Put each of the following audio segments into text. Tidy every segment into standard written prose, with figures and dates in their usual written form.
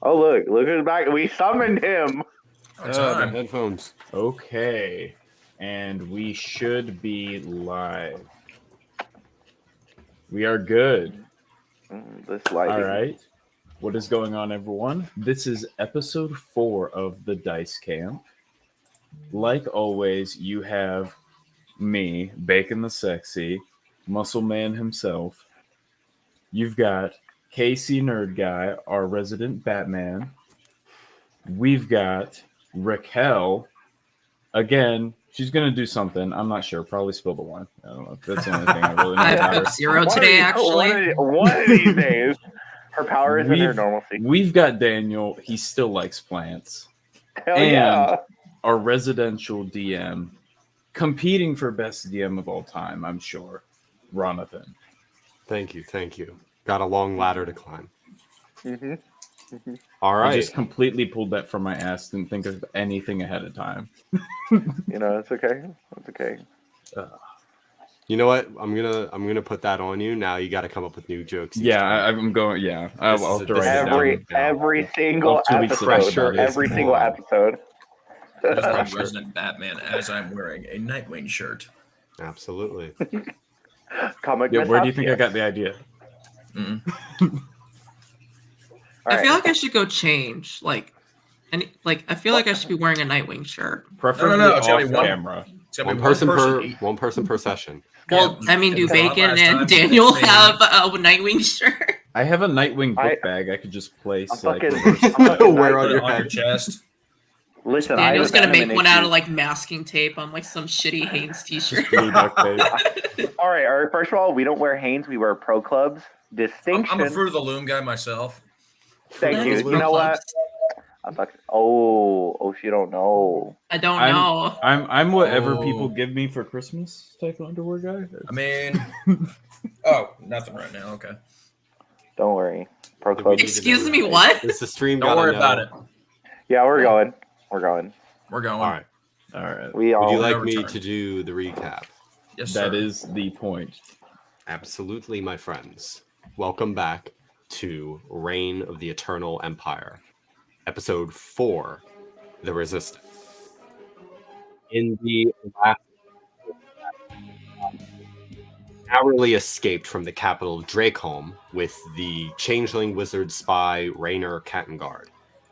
Oh, look who's back. We summoned him. My headphones. Okay. And we should be live. We are good. This lighting. All right. What is going on, everyone? This is episode 4 of the Dice Camp. Like always, you have me, BaconIsSexy, Muscle Man himself. You've got Casey Nerd Guy, our resident Batman. We've got Raquel. Again, she's going to do something. I'm not sure. Probably spill the wine. I don't know. That's the only thing I really know I about have her. Coke Zero today, actually. One of these days. Her power is in her normalcy. We've got Daniel. He still likes plants. Hell and yeah. Our residential DM, competing for best DM of all time, I'm sure, Ronathan. Thank you. Got a long ladder to climb. Mm-hmm. All right. I just completely pulled that from my ass. Didn't think of anything ahead of time. It's okay. It's okay. You know what? I'm gonna put that on you. Now you got to come up with new jokes. I'm going. Yeah, I'll have to write it down. Every single episode. Every single episode. As my resident Batman, as I'm wearing a Nightwing shirt. Absolutely. Comic. Yeah, where do you think I got the idea? I feel like I should go change. I feel like I should be wearing a Nightwing shirt. Preferably no, off camera. One person per session. Well, Yeah, do it's Bacon last and time. Daniel have a Nightwing shirt? I have a Nightwing book bag. I could just place I'm like. fucking Wear on Put your it on your head. chest. Listen, Daniel's gonna make one out of like. masking tape on some shitty Hanes t-shirt. Blue duct tape. All right. First of all, we don't wear Hanes. We wear Pro Clubs. Distinction. I'm a Fruit of the Loom guy myself. Thank you. Pro You know what? Clubs. She don't know. I don't know. I'm whatever people give me for Christmas type of underwear guy. I mean, nothing right now. Okay. Don't worry. Pro Clubs. Excuse me, what? It's the stream. Don't worry about it. Yeah, we're going. We're going. We're going. All right. We all. Would you like never me return. to do the recap? Yes, sir. That is the point. Absolutely, my friends. Welcome back to Reign of the Eternal Empire, Episode 4, The Resistance. In the last narrowly escaped from the capital of Draekholm with the changeling wizard spy Rainer Kattengard.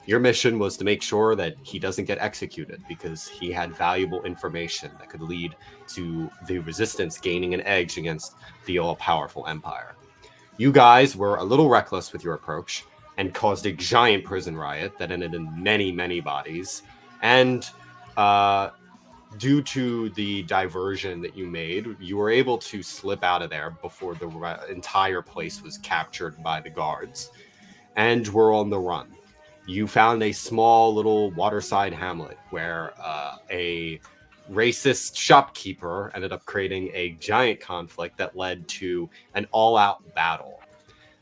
Your mission was to make sure that he doesn't get executed because he had valuable information that could lead to the resistance gaining an edge against the all-powerful empire. You guys were a little reckless with your approach and caused a giant prison riot that ended in many, many bodies. And due to the diversion that you made, you were able to slip out of there before the entire place was captured by the guards and were on the run. You found a small little waterside hamlet where a racist shopkeeper ended up creating a giant conflict that led to an all-out battle.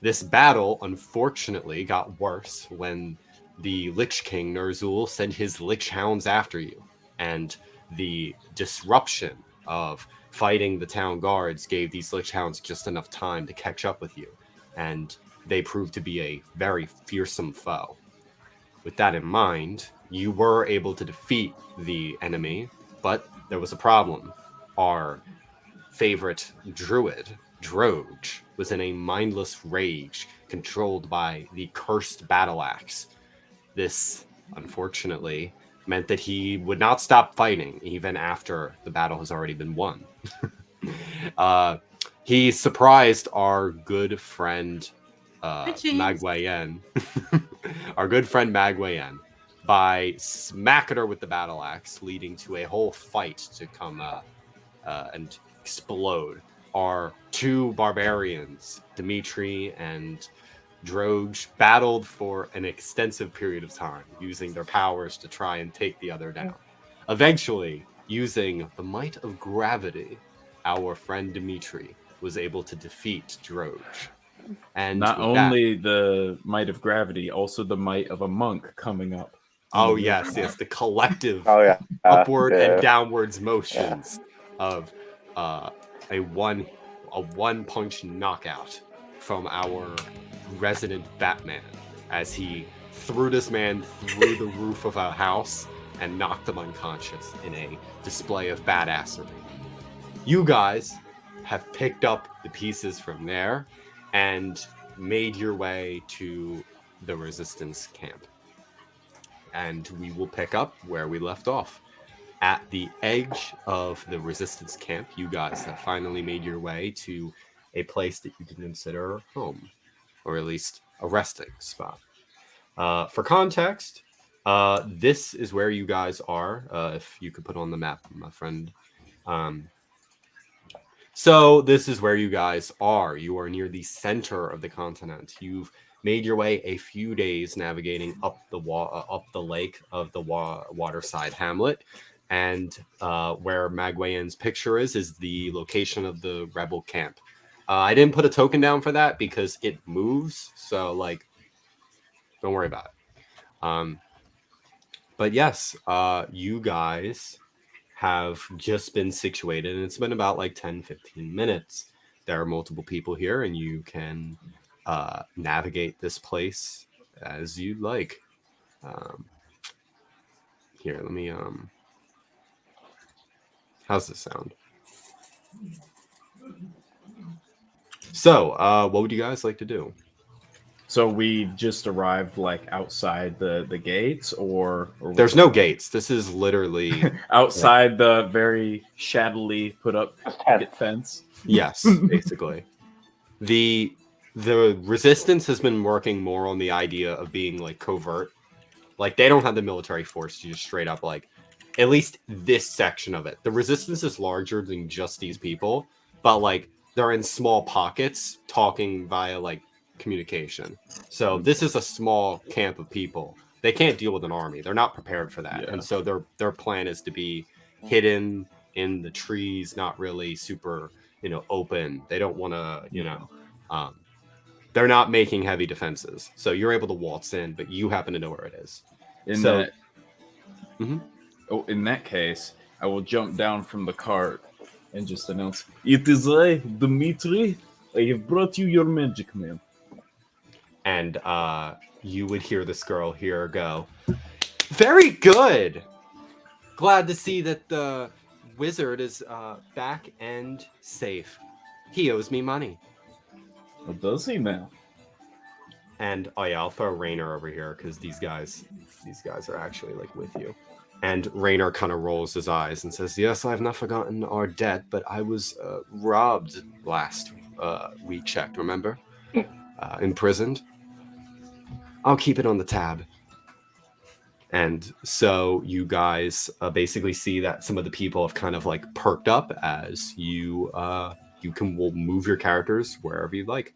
This battle, unfortunately, got worse when the Lich King Ner'zhul sent his Lich Hounds after you, and the disruption of fighting the town guards gave these Lich Hounds just enough time to catch up with you, and they proved to be a very fearsome foe. With that in mind, you were able to defeat the enemy, but there was a problem. Our favorite druid, Drodge, was in a mindless rage controlled by the cursed battle axe. This, unfortunately, meant that he would not stop fighting even after the battle has already been won. He surprised our good friend Magwayen, our good friend Magwayen, by smacking her with the battle axe, leading to a whole fight to come and explode. Our two barbarians, Dimitri and Drodge, battled for an extensive period of time, using their powers to try and take the other down. Eventually, using the might of gravity, our friend Dimitri was able to defeat Drodge. And not only the might of gravity, also the might of a monk coming up. Oh yes, the collective upward and downwards motions of a one punch knockout from our resident Batman as he threw this man through the roof of a house and knocked him unconscious in a display of badassery. You guys have picked up the pieces from there and made your way to the resistance camp. And we will pick up where we left off. At the edge of the resistance camp, you guys have finally made your way to a place that you can consider home, or at least a resting spot. For context, this is where you guys are. If you could put on the map, my friend. So this is where you guys are. You are near the center of the continent. You've made your way a few days navigating up the lake of the waterside hamlet. And where Magwayen's picture is the location of the rebel camp. I didn't put a token down for that because it moves. So, like, don't worry about it. But yes, you guys have just been situated, and it's been about like 10-15 minutes. There are multiple people here, and you can navigate this place as you like. Here, let me... How's this sound? So, what would you guys like to do? So we just arrived like outside the gates, or There's no gates. This is literally outside the very shabbily put up picket fence. yes, basically. The resistance has been working more on the idea of being like covert. Like they don't have the military force to just straight up like at least this section of it. The resistance is larger than just these people, but like they're in small pockets talking via like communication. So this is a small camp of people. They can't deal with an army. They're not prepared for that. Yeah. And so their plan is to be hidden in the trees, not really super, open. They don't want to, they're not making heavy defenses. So you're able to waltz in, but you happen to know where it is. In that case, I will jump down from the cart and just announce, "It is I, Dimitri. I have brought you your magic man." And you would hear this girl here go, "Very good. Glad to see that the wizard is back and safe. He owes me money." What does he now? And I'll throw Raynor over here because these guys are actually like with you. And Raynor kind of rolls his eyes and says, "Yes, I have not forgotten our debt, but I was robbed last we checked, remember? Imprisoned. I'll keep it on the tab." And so you guys basically see that some of the people have kind of like perked up as you will move your characters wherever you like.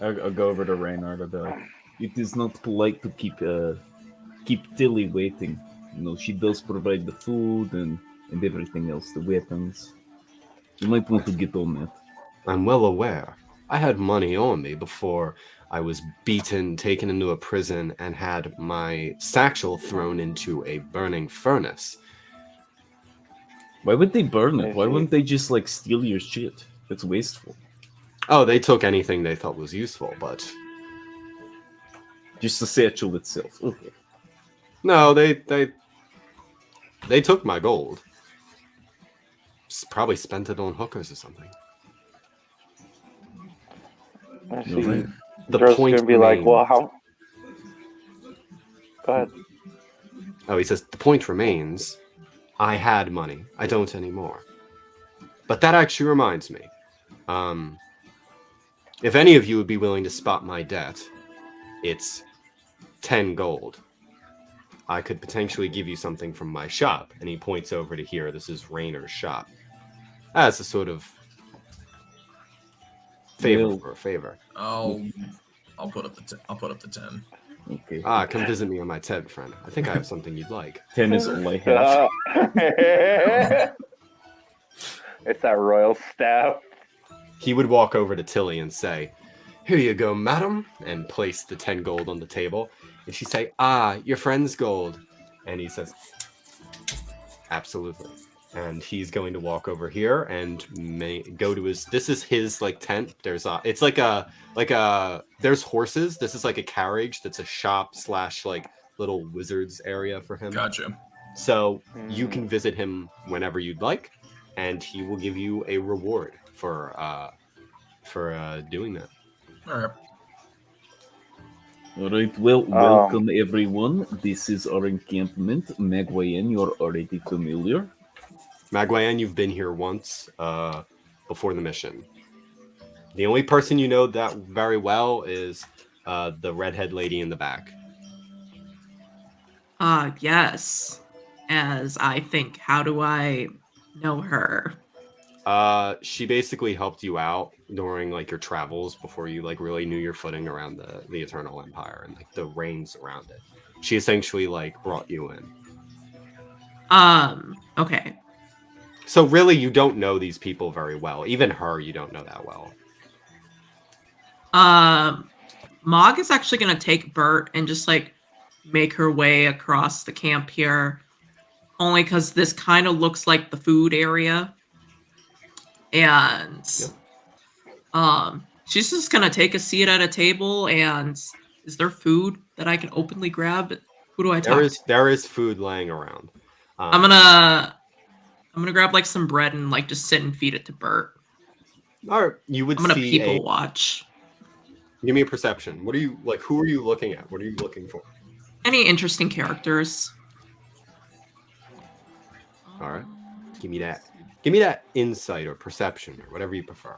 I'll go over to Raynor to be like, "It is not polite to keep Tilly waiting. She does provide the food and everything else, the weapons. You might want to get on that." "I'm well aware. I had money on me before I was beaten, taken into a prison, and had my satchel thrown into a burning furnace." Why would they burn it? Why wouldn't they just like steal your shit? It's wasteful. Oh, they took anything they thought was useful, but just the satchel itself. Okay. No, they took my gold. Probably spent it on hookers or something. I see. Right. The Drodge's point gonna be remains. like, "Well, how?" Go ahead. Oh, he says, "The point remains, I had money. I don't anymore." But that actually reminds me. If any of you would be willing to spot my debt, it's 10 gold. I could potentially give you something from my shop. And he points over to here. This is Raynor's shop. As a sort of favor for a favor. I'll put up the 10. Okay. Come visit me on my TED, friend. I think I have something you'd like. 10 is only half. It's that royal staff. He would walk over to Tilly and say, "Here you go, madam," and place the 10 gold on the table. And she'd say, "Your friend's gold." And he says, "Absolutely." And he's going to walk over here and go to his. This is his like tent. There's it's like a there's horses. This is like a carriage. That's a shop / like little wizards area for him. Gotcha. So you can visit him whenever you'd like, and he will give you a reward for doing that. All right. All right, well, welcome everyone. This is our encampment. Magwayen, you're already familiar. Magwayen, you've been here once before the mission. The only person you know that very well is the redhead lady in the back. Yes. As I think, how do I know her? She basically helped you out during like your travels before you like really knew your footing around the Eternal Empire and like the reigns around it. She essentially like brought you in. Okay. So really you don't know these people very well. Even her you don't know that well. Mog is actually gonna take Bert and just like make her way across the camp here. Only because this kind of looks like the food area. And she's just gonna take a seat at a table. And is there food that I can openly grab? Who do I talk to? There is food laying around. I'm gonna grab like some bread and like just sit and feed it to Bert. Or you would I'm gonna see people watch. Give me a perception. What are you like? Who are you looking at? What are you looking for? Any interesting characters? All right, give me that. Give me that insight or perception or whatever you prefer.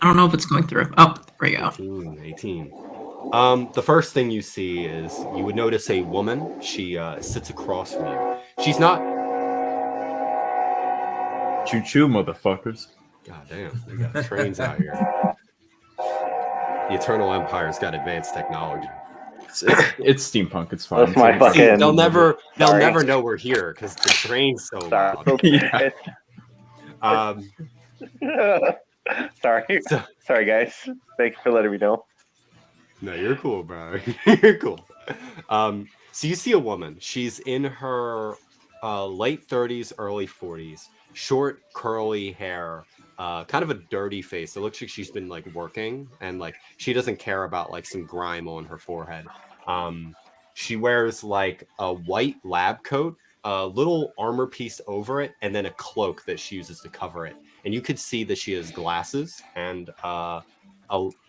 I don't know if it's going through. Oh, there we go. 18. The first thing you see is you would notice a woman. She sits across from you. She's not. Choo-choo, motherfuckers. God damn, we got trains out here. The Eternal Empire's got advanced technology. It's steampunk. It's fine. That's my fucking. They'll never know we're here because the train's so loud. Yeah. Sorry, guys. Thanks for letting me know. No, you're cool, bro. You're cool. So you see a woman. She's in her late 30s, early 40s. Short, curly hair. Kind of a dirty face. It looks like she's been like working, and like she doesn't care about like some grime on her forehead. She wears like a white lab coat, a little armor piece over it, and then a cloak that she uses to cover it. And you could see that she has glasses, and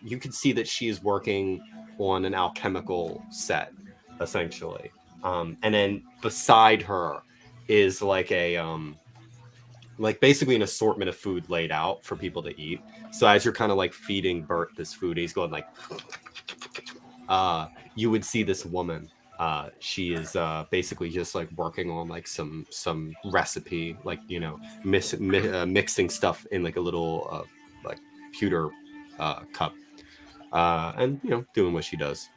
you could see that she is working on an alchemical set, essentially. And then beside her is like a like basically an assortment of food laid out for people to eat. So as you're kind of like feeding Bert this food, he's going like, you would see this woman. She is basically just like working on like some recipe, like, you know, mixing stuff in like a little like pewter cup, and you know, doing what she does.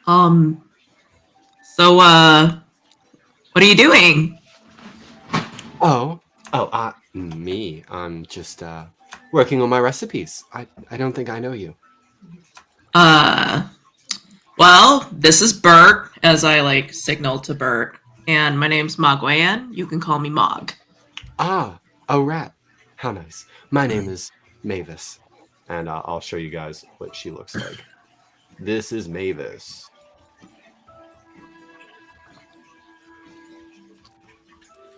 So what are you doing? Me. I'm just working on my recipes. I don't think I know you. Well, this is Bert, as I like signal to Bert, and my name's Magwayen. You can call me Mog. A rat. How nice. My name is Mavis, and I'll show you guys what she looks like. This is Mavis.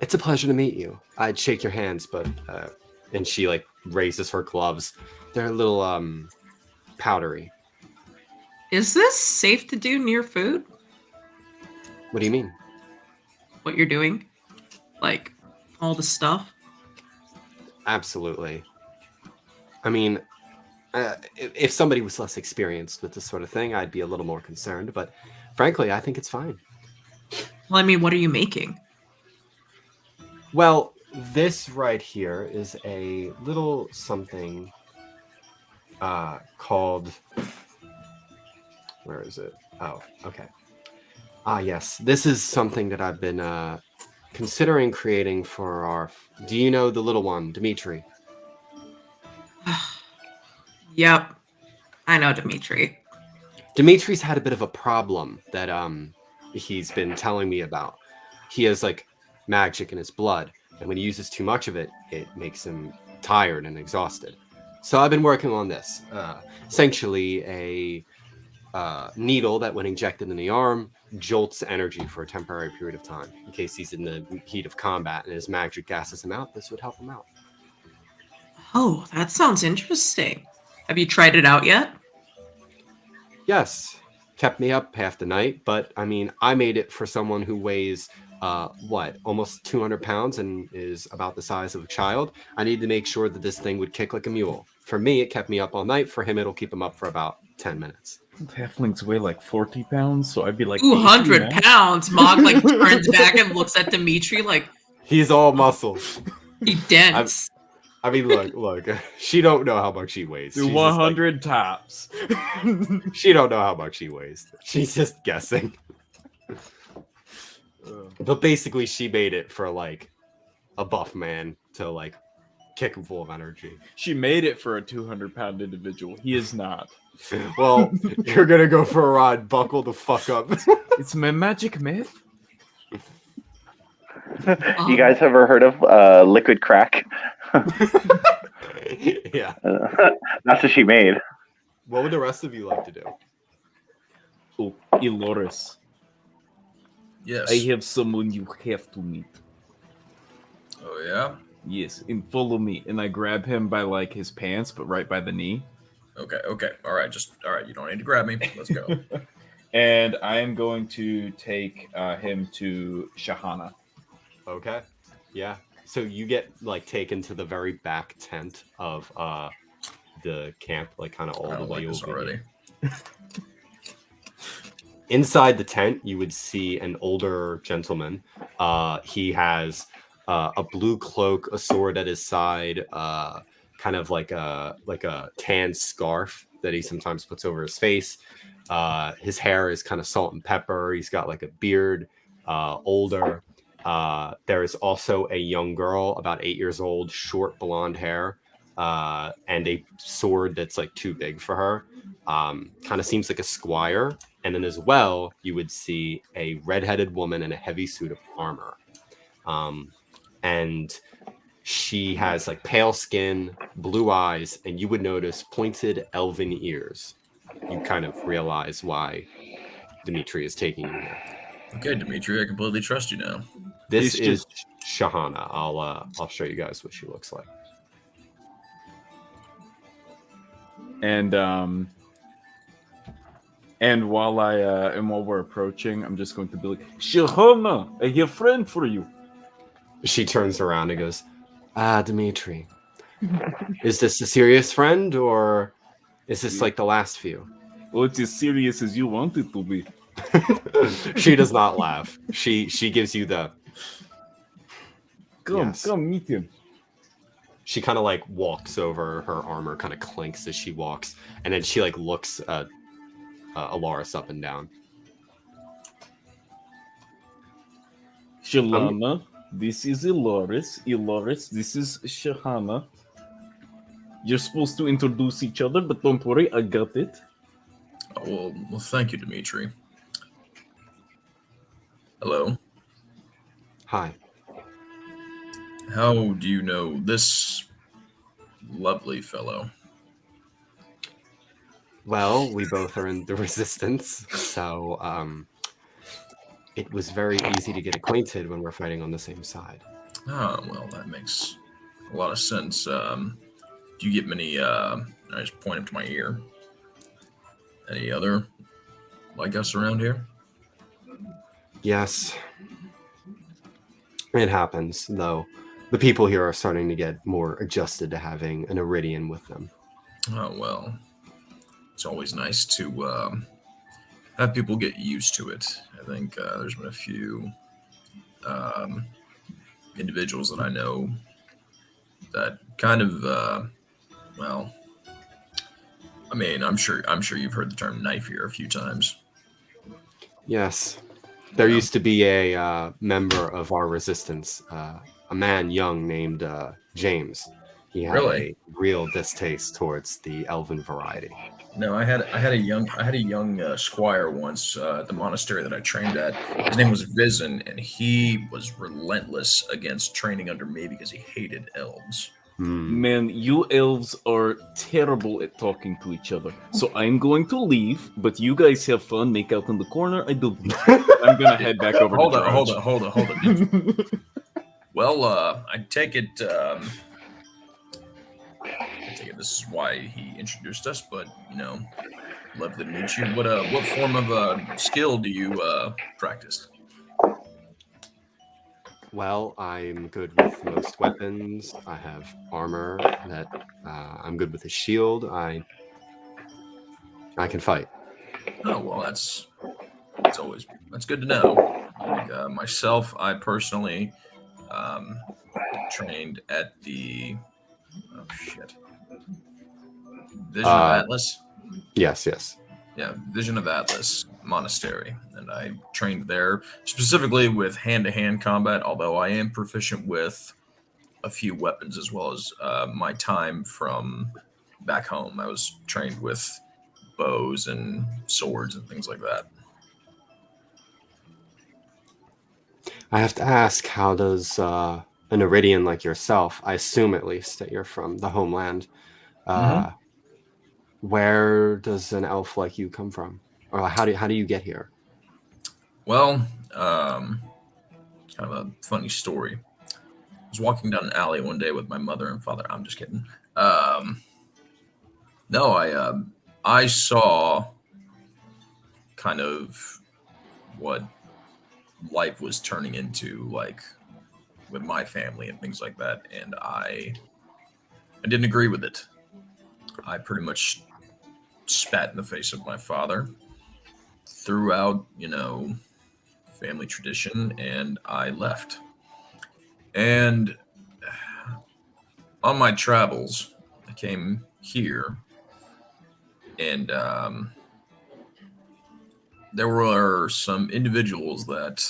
It's a pleasure to meet you. I'd shake your hands, but and she like raises her gloves. They're a little powdery. Is this safe to do near food? What do you mean? What you're doing? Like all the stuff? Absolutely. I mean, if somebody was less experienced with this sort of thing, I'd be a little more concerned. But frankly, I think it's fine. Well, I mean, what are you making? Well, this right here is a little something called... Where is it? Oh, okay. Yes. This is something that I've been considering creating for our... Do you know the little one, Dimitri? Yep. I know Dimitri. Dimitri's had a bit of a problem that he's been telling me about. He has like magic in his blood, and when he uses too much of it, it makes him tired and exhausted. So I've been working on this. Essentially, a needle that, when injected in the arm, jolts energy for a temporary period of time. In case he's in the heat of combat and his magic gasses him out, this would help him out. Oh, that sounds interesting. Have you tried it out yet? Yes, kept me up half the night, but I mean, I made it for someone who weighs almost 200 pounds and is about the size of a child. I need to make sure that this thing would kick like a mule. For me, it kept me up all night. For him, it'll keep him up for about 10 minutes. Halflings weigh like 40 pounds, so I'd be like 200 80 now. pounds. Mog like turns back and looks at Dimitri like He's all muscles. he dense. I mean, look. She don't know how much she weighs. Do She's 100 tops. she don't know how much she weighs. She's just guessing. But basically, she made it for like a buff man to like kick him full of energy. She made it for a 200-pound individual. He is not. Well, you're gonna go for a ride. Buckle the fuck up. It's my magic myth. You guys ever heard of liquid crack? Yeah. That's what she made. What would the rest of you like to do? Oh, Elaris. Yes. I have someone you have to meet. Oh yeah. Yes, and follow me. And I grab him by like his pants, but right by the knee. Okay. All right. You don't need to grab me. Let's go. And I am going to take him to Shahana. Okay. Yeah. So you get like taken to the very back tent of the camp, like kind of all I the don't way like this over already. here. Inside the tent, you would see an older gentleman. He has a blue cloak, a sword at his side, kind of like a tan scarf that he sometimes puts over his face. His hair is kind of salt and pepper. He's got like a beard, older. There is also a young girl, about 8 years old, short blonde hair, and a sword that's like too big for her. Kind of seems like a squire. And then as well, you would see a redheaded woman in a heavy suit of armor. And she has like pale skin, blue eyes, and you would notice pointed elven ears. You kind of realize why Dimitri is taking you here. Okay, Dimitri, I completely trust you now. This He's is Shahana. I'll show you guys what she looks like. And while while we're approaching, I'm just going to be like, Shahana, I have a friend for you. She turns around and goes, Dimitri, is this a serious friend or is this like the last few? Well, it's as serious as you want it to be. She does not laugh. She gives you the Come, Yes. come meet him. She kind of like walks over, her armor kind of clinks as she walks, and then she like looks at Elaris up and down. Shalana, this is Elaris. Elaris, this is Shahana. You're supposed to introduce each other, but don't worry, I got it. Oh, well, thank you, Dimitri. Hello. Hi. How do you know this lovely fellow? Well, we both are in the resistance, so it was very easy to get acquainted when we're fighting on the same side. Oh, well, that makes a lot of sense. Do you get many, I just point up to my ear. Any other like us around here? Yes. It happens, though. The people here are starting to get more adjusted to having an Iridian with them. Oh, well, it's always nice to have people get used to it. I think there's been a few individuals that I know that kind of, well, I mean, I'm sure you've heard the term knife here a few times. Yes. There used to be a member of our resistance, a man young named James. He had Really? a real distaste towards the elven variety. No, I had a young squire once at the monastery that I trained at. His name was Vizen, and he was relentless against training under me because he hated elves. Man, you elves are terrible at talking to each other. So I'm going to leave, but you guys have fun, make out in the corner. I'm gonna head back over Hold to on. Drodge. Well, I take it. I take it this is why he introduced us, but love to meet you. What form of skill do you practice? Well, I'm good with most weapons. I have armor that I'm good with a shield. I can fight. Oh well, that's good to know. Like, myself, I personally trained at the Vision of Atlas. Yes. Yeah, Vision of Atlas Monastery, and I trained there specifically with hand-to-hand combat. Although I am proficient with a few weapons as well as my time from back home. I was trained with bows and swords and things like that. I have to ask, how does an Iridian like yourself, I assume at least that you're from the homeland, where does an elf like you come from? Or how do you get here? Well, kind of a funny story. I was walking down an alley one day with my mother and father. I'm just kidding. No, I saw kind of what life was turning into, like with my family and things like that, and I didn't agree with it. I pretty much spat in the face of my father, threw out, family tradition, and I left. And on my travels, I came here, and there were some individuals that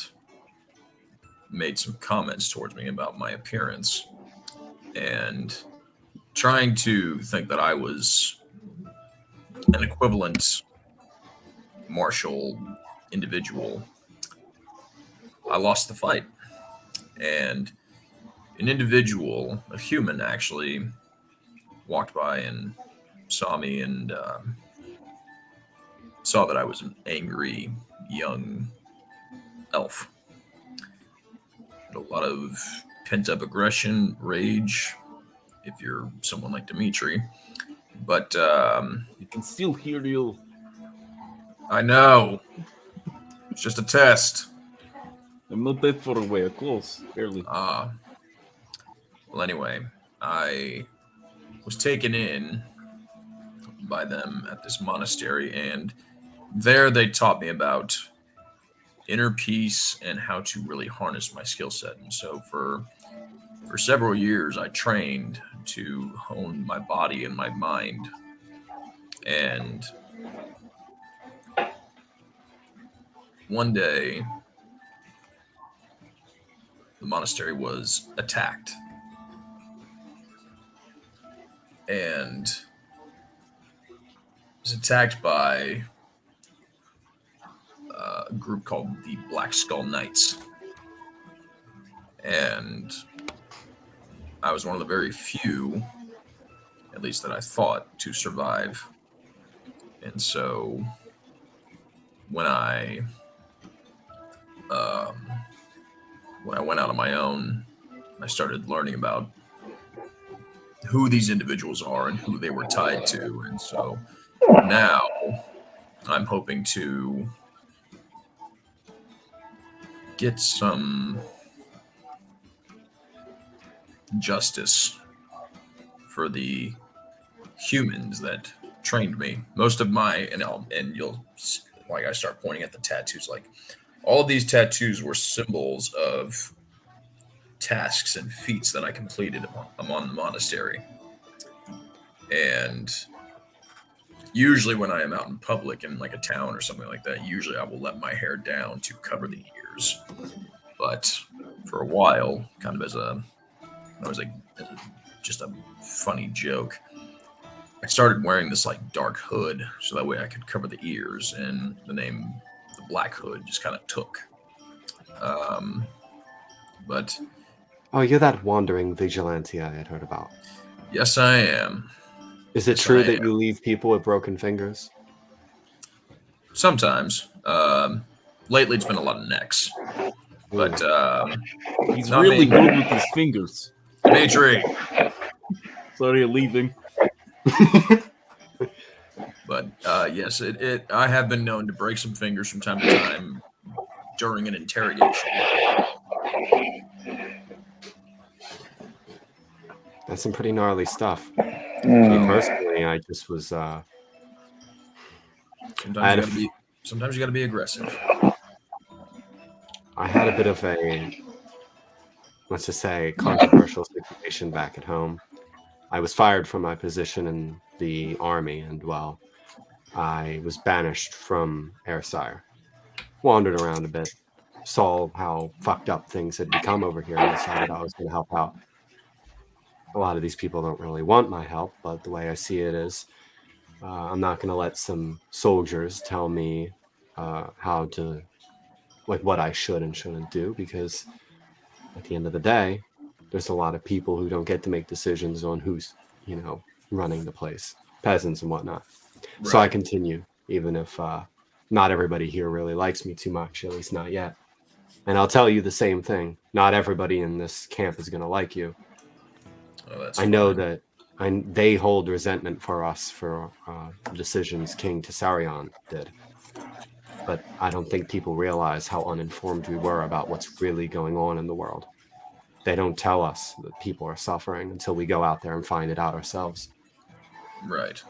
made some comments towards me about my appearance, and trying to think that I was an equivalent martial individual. I lost the fight, and an individual, a human actually, walked by and saw me and saw that I was an angry young elf. Had a lot of pent-up aggression, rage, if you're someone like Dimitri. But You can still hear you. I know. It's just a test. I'm not that far away. Close, barely. Well, anyway, I was taken in by them at this monastery, and there they taught me about inner peace and how to really harness my skill set. And so for several years, I trained to hone my body and my mind. And one day, the monastery was attacked. And it was attacked by a group called the Black Skull Knights. And I was one of the very few, at least that I thought, to survive. And so when I went out on my own, I started learning about who these individuals are and who they were tied to. And so now I'm hoping to get some justice for the humans that trained me. Most of my, and you'll, like, I start pointing at the tattoos, like all of these tattoos were symbols of tasks and feats that I completed among the monastery. And usually when I am out in public in like a town or something like that, usually I will let my hair down to cover the ears. But for a while, kind of just a funny joke, I started wearing this like dark hood so that way I could cover the ears, and the name the Black Hood just kind of took. But Oh, you're that wandering vigilante I had heard about. yes, I am. Is it Yes, true I that am. you leave people with broken fingers? Sometimes. Lately, it's been a lot of necks. But He's not really me. good with his fingers. Dimitri. Sorry, you're leaving. But yes, I have been known to break some fingers from time to time during an interrogation. That's some pretty gnarly stuff. Mm. Me personally, I just was. Sometimes you gotta be aggressive. I had a bit of a, let's just say, controversial situation back at home. I was fired from my position in the army, and well, I was banished from Ayrshire. Wandered around a bit, saw how fucked up things had become over here, and decided I was going to help out. A lot of these people don't really want my help, but the way I see it is, I'm not going to let some soldiers tell me how to, like, what I should and shouldn't do, because at the end of the day, there's a lot of people who don't get to make decisions on who's, running the place, peasants and whatnot. Right. So I continue, even if not everybody here really likes me too much, at least not yet. And I'll tell you the same thing. Not everybody in this camp is going to like you. Oh, that's I know fine. that they hold resentment for us for decisions King Tessarion did. But I don't think people realize how uninformed we were about what's really going on in the world. They don't tell us that people are suffering until we go out there and find it out ourselves. Right.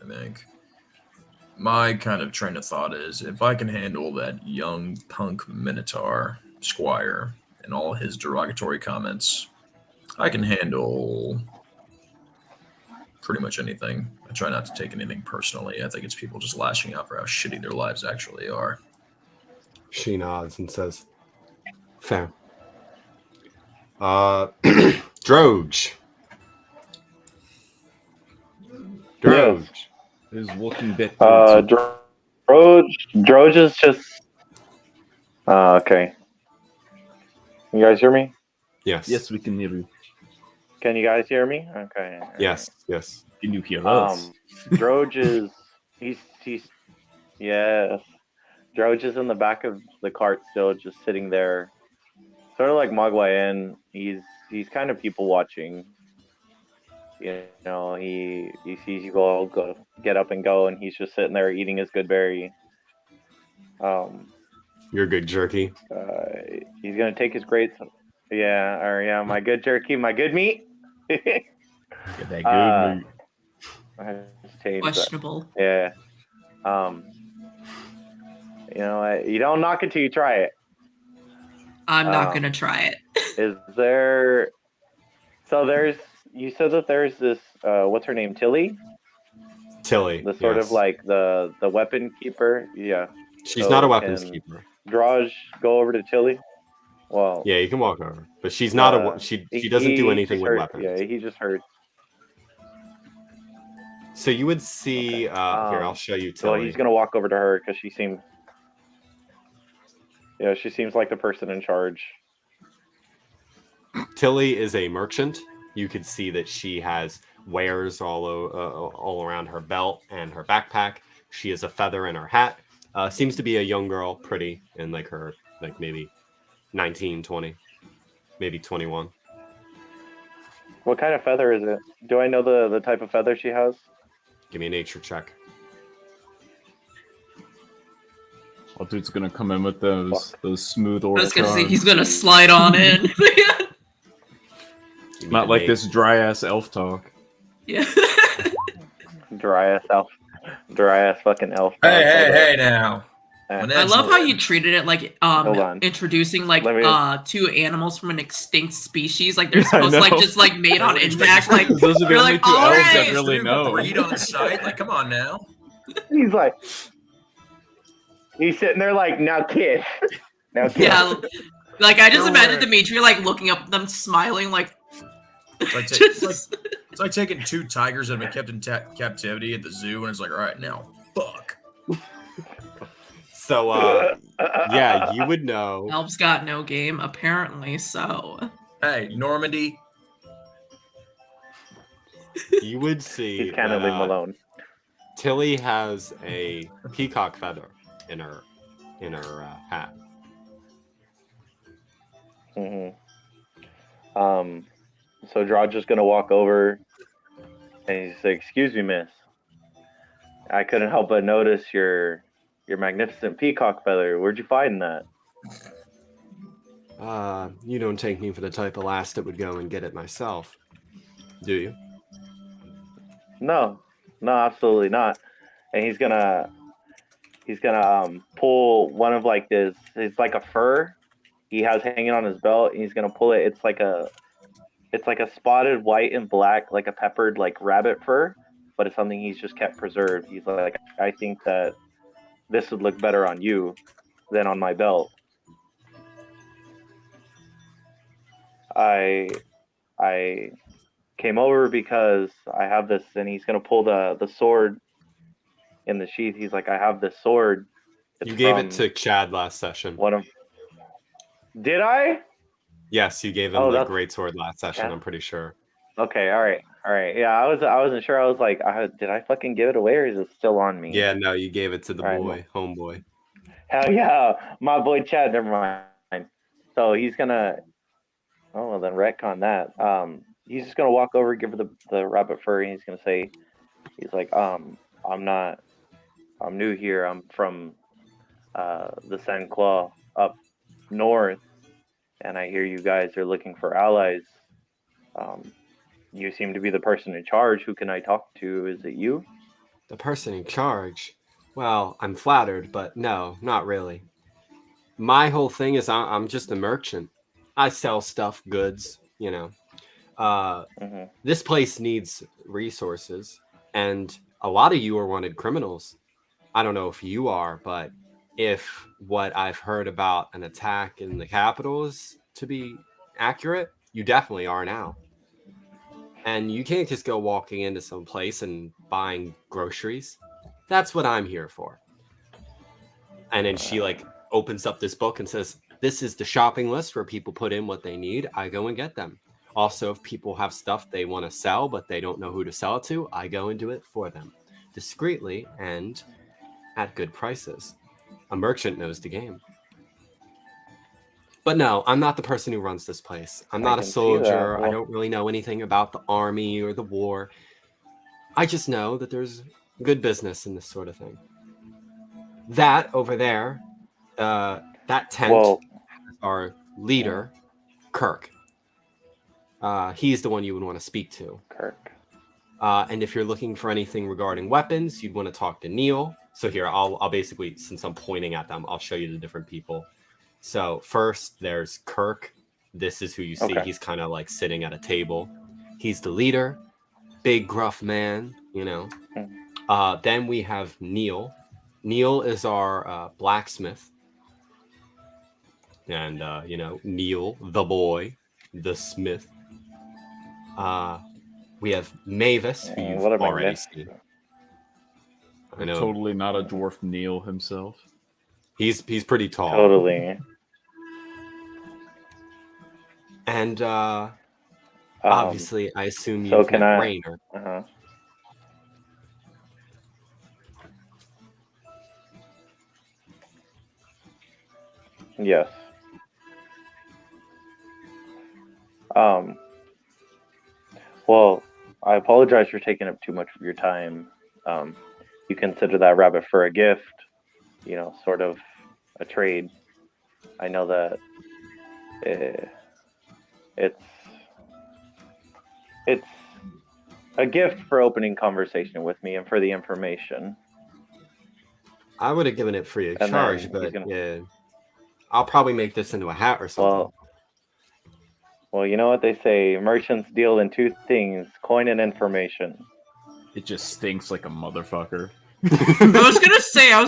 I think my kind of train of thought is if I can handle that young punk Minotaur Squire and all his derogatory comments, I can handle pretty much anything. I try not to take anything personally. I think it's people just lashing out for how shitty their lives actually are. She nods and says, fair. Drodge. Drodge. Is walking bit. Drodge is just. Okay. You guys hear me? Yes. Yes, we can hear you. Can you guys hear me? Okay. Yes. Yes. Can you hear us? Drodge is he's yes. Drodge is in the back of the cart still, just sitting there, sort of like Magwayen. He's kind of people watching. He sees you go get up and go, and he's just sitting there eating his good berry. Your good jerky. He's gonna take his great, my good jerky, my good meat. Get that good meat. I just changed that. Questionable. Yeah. You don't knock it till you try it. I'm not gonna try it. Is there? So you said that there's this. What's her name? Tilly. The sort of like the weapon keeper. Yeah. She's not a weapons keeper. Drodge, go over to Tilly. Well. Yeah, you can walk over, but she's not she doesn't do anything with weapons. Yeah, he just heard. So you would see here. I'll show you Tilly. Well, he's gonna walk over to her because she seems like the person in charge. Tilly is a merchant. You could see that she has wares all around her belt and her backpack. She has a feather in her hat. Seems to be a young girl, pretty, and her maybe 19, 20, maybe 21. What kind of feather is it? Do I know the type of feather she has? Give me a nature check. Oh, dude's gonna come in with those smooth I order. was gonna say he's gonna slide on in. Not like this dry ass elf talk. Yeah. Dry ass fucking elf. Hey now. I love how you treated it like Hold on. introducing two animals from an extinct species. Like Yeah, they're supposed to just made on impact. Like Those are the you're only like, two all elves right. that really know. Read on site. Like, come on now. He's sitting there like, now kid. Now kid. Yeah. Like I just Don't imagine worry. Dimitri looking up at them, smiling, like Like, just It's like taking 2 tigers that have been kept in captivity at the zoo, and it's like, all right, now, fuck. So, yeah, you would know. Elves got no game, apparently, so. Hey, Normandy. You would see. He's kind of leave him alone. Tilly has a peacock feather in her hat. So Drodge is gonna walk over, and he's like, "Excuse me, miss. I couldn't help but notice your magnificent peacock feather. Where'd you find that?" You don't take me for the type of lass that would go and get it myself, do you? No, absolutely not. And he's gonna pull one of like this. It's like a fur he has hanging on his belt, and he's gonna pull it. It's like a spotted white and black, like a peppered like rabbit fur, but it's something he's just kept preserved. He's like, I think that this would look better on you than on my belt. I came over because I have this, and he's gonna pull the sword in the sheath. He's like, I have this sword. It's You gave it from to Chad last session. Did I? Yes, you gave him the great sword last session. Yeah. I'm pretty sure. Okay, all right. Yeah, I wasn't sure. I was like, did I fucking give it away, or is it still on me? Yeah, no, you gave it to the All right, boy, homeboy. Hell yeah, my boy Chad. Never mind. So he's gonna. Oh well, then retcon that. He's just gonna walk over, give her the rabbit fur, and he's gonna say, he's like, I'm new here. I'm from the San Claw up north, and I hear you guys are looking for allies. You seem to be the person in charge. Who can I talk to? Is it you? The person in charge? Well, I'm flattered, but no, not really. My whole thing is I'm just a merchant. I sell stuff, goods, you know. This place needs resources, and a lot of you are wanted criminals. I don't know if you are, but if what I've heard about an attack in the capital is to be accurate, you definitely are now. And you can't just go walking into some place and buying groceries. That's what I'm here for. And then she like opens up this book and says, this is the shopping list where people put in what they need. I go and get them. Also, if people have stuff they want to sell, but they don't know who to sell it to, I go and do it for them discreetly and at good prices. A merchant knows the game. But no, I'm not the person who runs this place. I'm not a soldier. I don't really know anything about the army or the war. I just know that there's good business in this sort of thing. That over there, that tent, our leader, Kirk. He's the one you would want to speak to. Kirk. And if you're looking for anything regarding weapons, you'd want to talk to Neil. So here, I'll basically, since I'm pointing at them, I'll show you the different people. So first, there's Kirk. This is who you see. Okay. He's kind of like sitting at a table. He's the leader, big gruff man, you know. Then we have Neil. Neil is our blacksmith. And, you know, Neil, the boy, the smith. We have Mavis, who you've already seen. I know. Totally not a dwarf Neil himself. He's pretty tall. Totally. And obviously, I assume you've met Rainer. Yes. Well, I apologize for taking up too much of your time. You consider that rabbit fur a gift, you know, sort of a trade. I know that it's a gift for opening conversation with me and for the information. I would have given it free of charge, but yeah, I'll probably make this into a hat or something. Well, you know what they say, merchants deal in two things, coin and information. It just stinks like a motherfucker. I was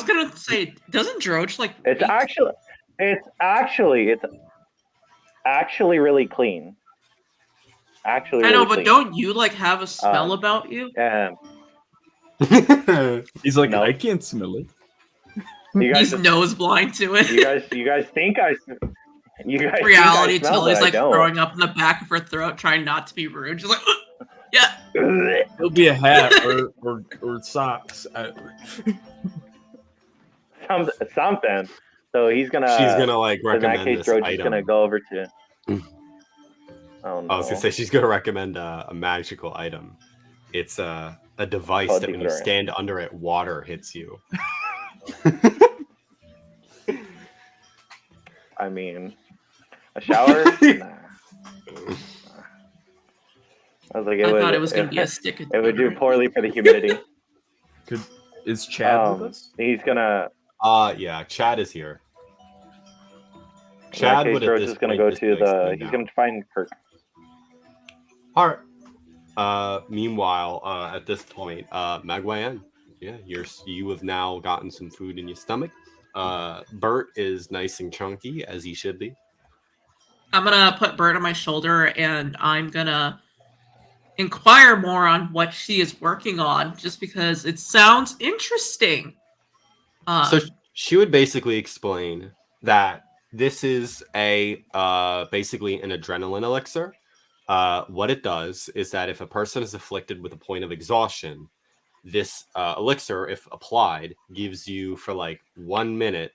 gonna say, doesn't Drodge like? It's actually really clean. actually I really know, but clean. don't you like have a smell Um, about you? And He's like, No. I can't smell it. you guys, He's nose blind to it. you guys think I, you guys Reality think I smell, Tilly's but like I don't. throwing up in the back of her throat, trying not to be rude. She's like, yeah. It'll be a hat or socks. Something. So he's gonna. She's gonna like In that recommend case, this Drodge is item. gonna go over to. Oh no! I was gonna say she's gonna recommend a magical item. It's a device Called that when you deodorant. stand under it, water hits you. I mean, a shower? Nah. I was like, I thought it was going to be a stick of It would do deodorant. poorly for the humidity. Is Chad with us? He's gonna. Yeah, Chad is here. In that Chad case, would at Drodge this is gonna point go just to be the. explained He's now. gonna find Kirk. All right. Meanwhile, at this point, Magwayen, yeah, you have now gotten some food in your stomach. Bert is nice and chunky as he should be. I'm going to put Bert on my shoulder and I'm going to inquire more on what she is working on just because it sounds interesting. So she would basically explain that this is a basically an adrenaline elixir. What it does is that if a person is afflicted with a point of exhaustion, this elixir, if applied, gives you for like 1 minute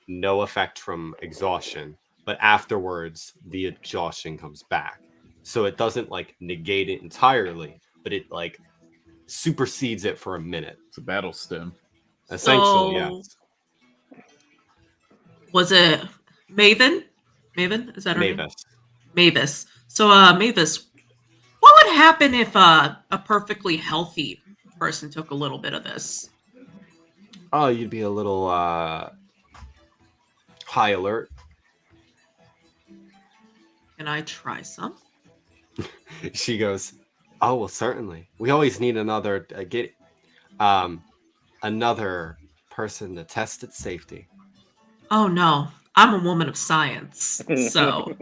no effect from exhaustion, but afterwards the exhaustion comes back. So it doesn't like negate it entirely, but it like supersedes it for a minute. It's a battle stem. Essentially, So- yes. Was it Maven? Maven? Is that her name? Mavis. Mavis. So, Mavis, what would happen if a perfectly healthy person took a little bit of this? Oh, you'd be a little high alert. Can I try some? She goes, "Oh well, certainly. We always need another another person to test its safety." Oh no, I'm a woman of science. So,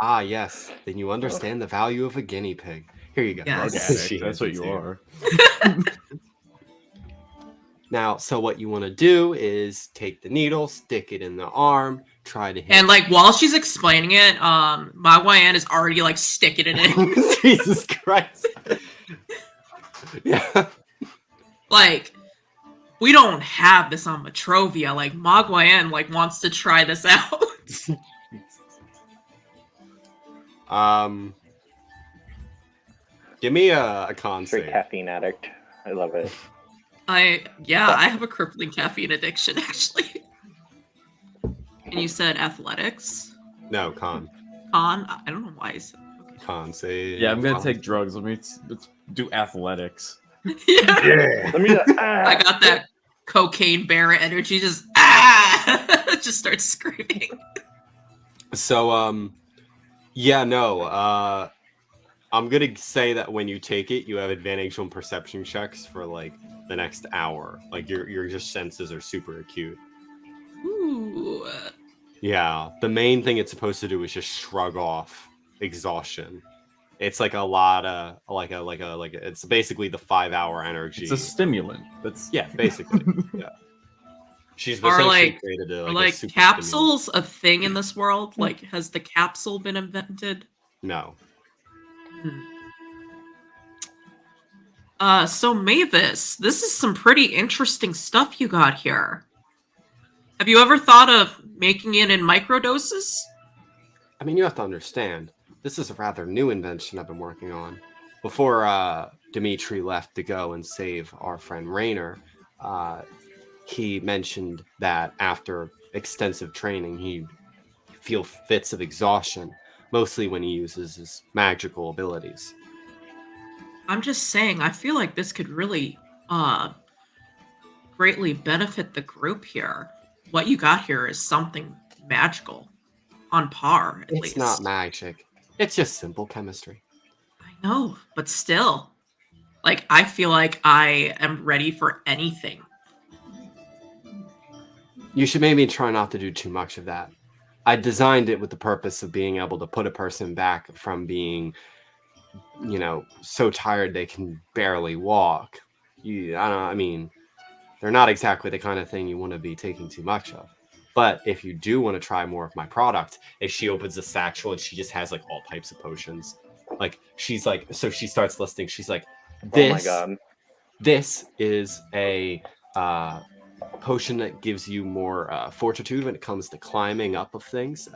Ah, yes. Then you understand the value of a guinea pig. Here you go. Yes. Drug addict, She that's hands what it you to are. Now, so what you want to do is take the needle, stick it in the arm, try to hit. and like while she's explaining it, Magwayen is already like sticking it in. Jesus Christ. Yeah. Like, we don't have this on Metrovia. Like, Magwayen like wants to try this out. Give me a con Straight save. caffeine addict. I love it. I have a crippling caffeine addiction actually. And you said athletics? No, con. Con? I don't know why I said. Con save. Yeah, I'm gonna Con. take drugs. Let's do athletics. Yeah. Yeah. Let me. I got that cocaine bear energy. Just just start screaming. So, yeah, no. I'm gonna say that when you take it, you have advantage on perception checks for like the next hour. Like your just senses are super acute. Ooh. Yeah, the main thing it's supposed to do is just shrug off exhaustion. It's like a lot of like it's basically the 5-hour energy. It's a stimulant. That's Yeah, basically. Yeah. She's Are, essentially like- created a, Are like, a like super capsules a thing in this world? Like, has the capsule been invented? stimulant. So Mavis, this is some pretty interesting stuff you got here. Have you ever thought of making it in microdoses? I mean, you have to understand, this is a rather new invention I've been working on. Before Dimitri left to go and save our friend Rainer, he mentioned that after extensive training, he'd feel fits of exhaustion, mostly when he uses his magical abilities. I'm just saying, I feel like this could really greatly benefit the group here. What you got here is something magical. On par, at It's least. not magic. It's just simple chemistry. I know, but still. Like, I feel like I am ready for anything. You should maybe try not to do too much of that. I designed it with the purpose of being able to put a person back from being so tired they can barely walk. I mean, they're not exactly the kind of thing you want to be taking too much of. But if you do want to try more of my product, if she opens a satchel and she just has like all types of potions, like she's like, so she starts listing. She's like, Oh my god. this is a potion that gives you more fortitude when it comes to climbing up of things,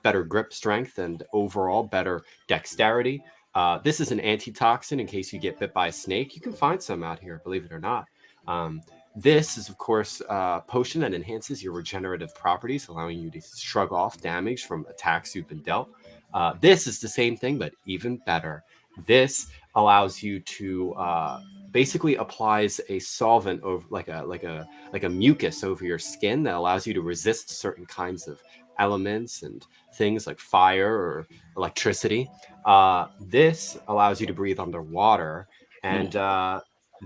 better grip strength, and overall better dexterity. This is an antitoxin in case you get bit by a snake. You can find some out here, believe it or not. This is, of course, a potion that enhances your regenerative properties, allowing you to shrug off damage from attacks you've been dealt. This is the same thing, but even better. This allows you to basically applies a solvent over like a mucus over your skin that allows you to resist certain kinds of elements and things like fire or electricity. This allows you to breathe underwater, and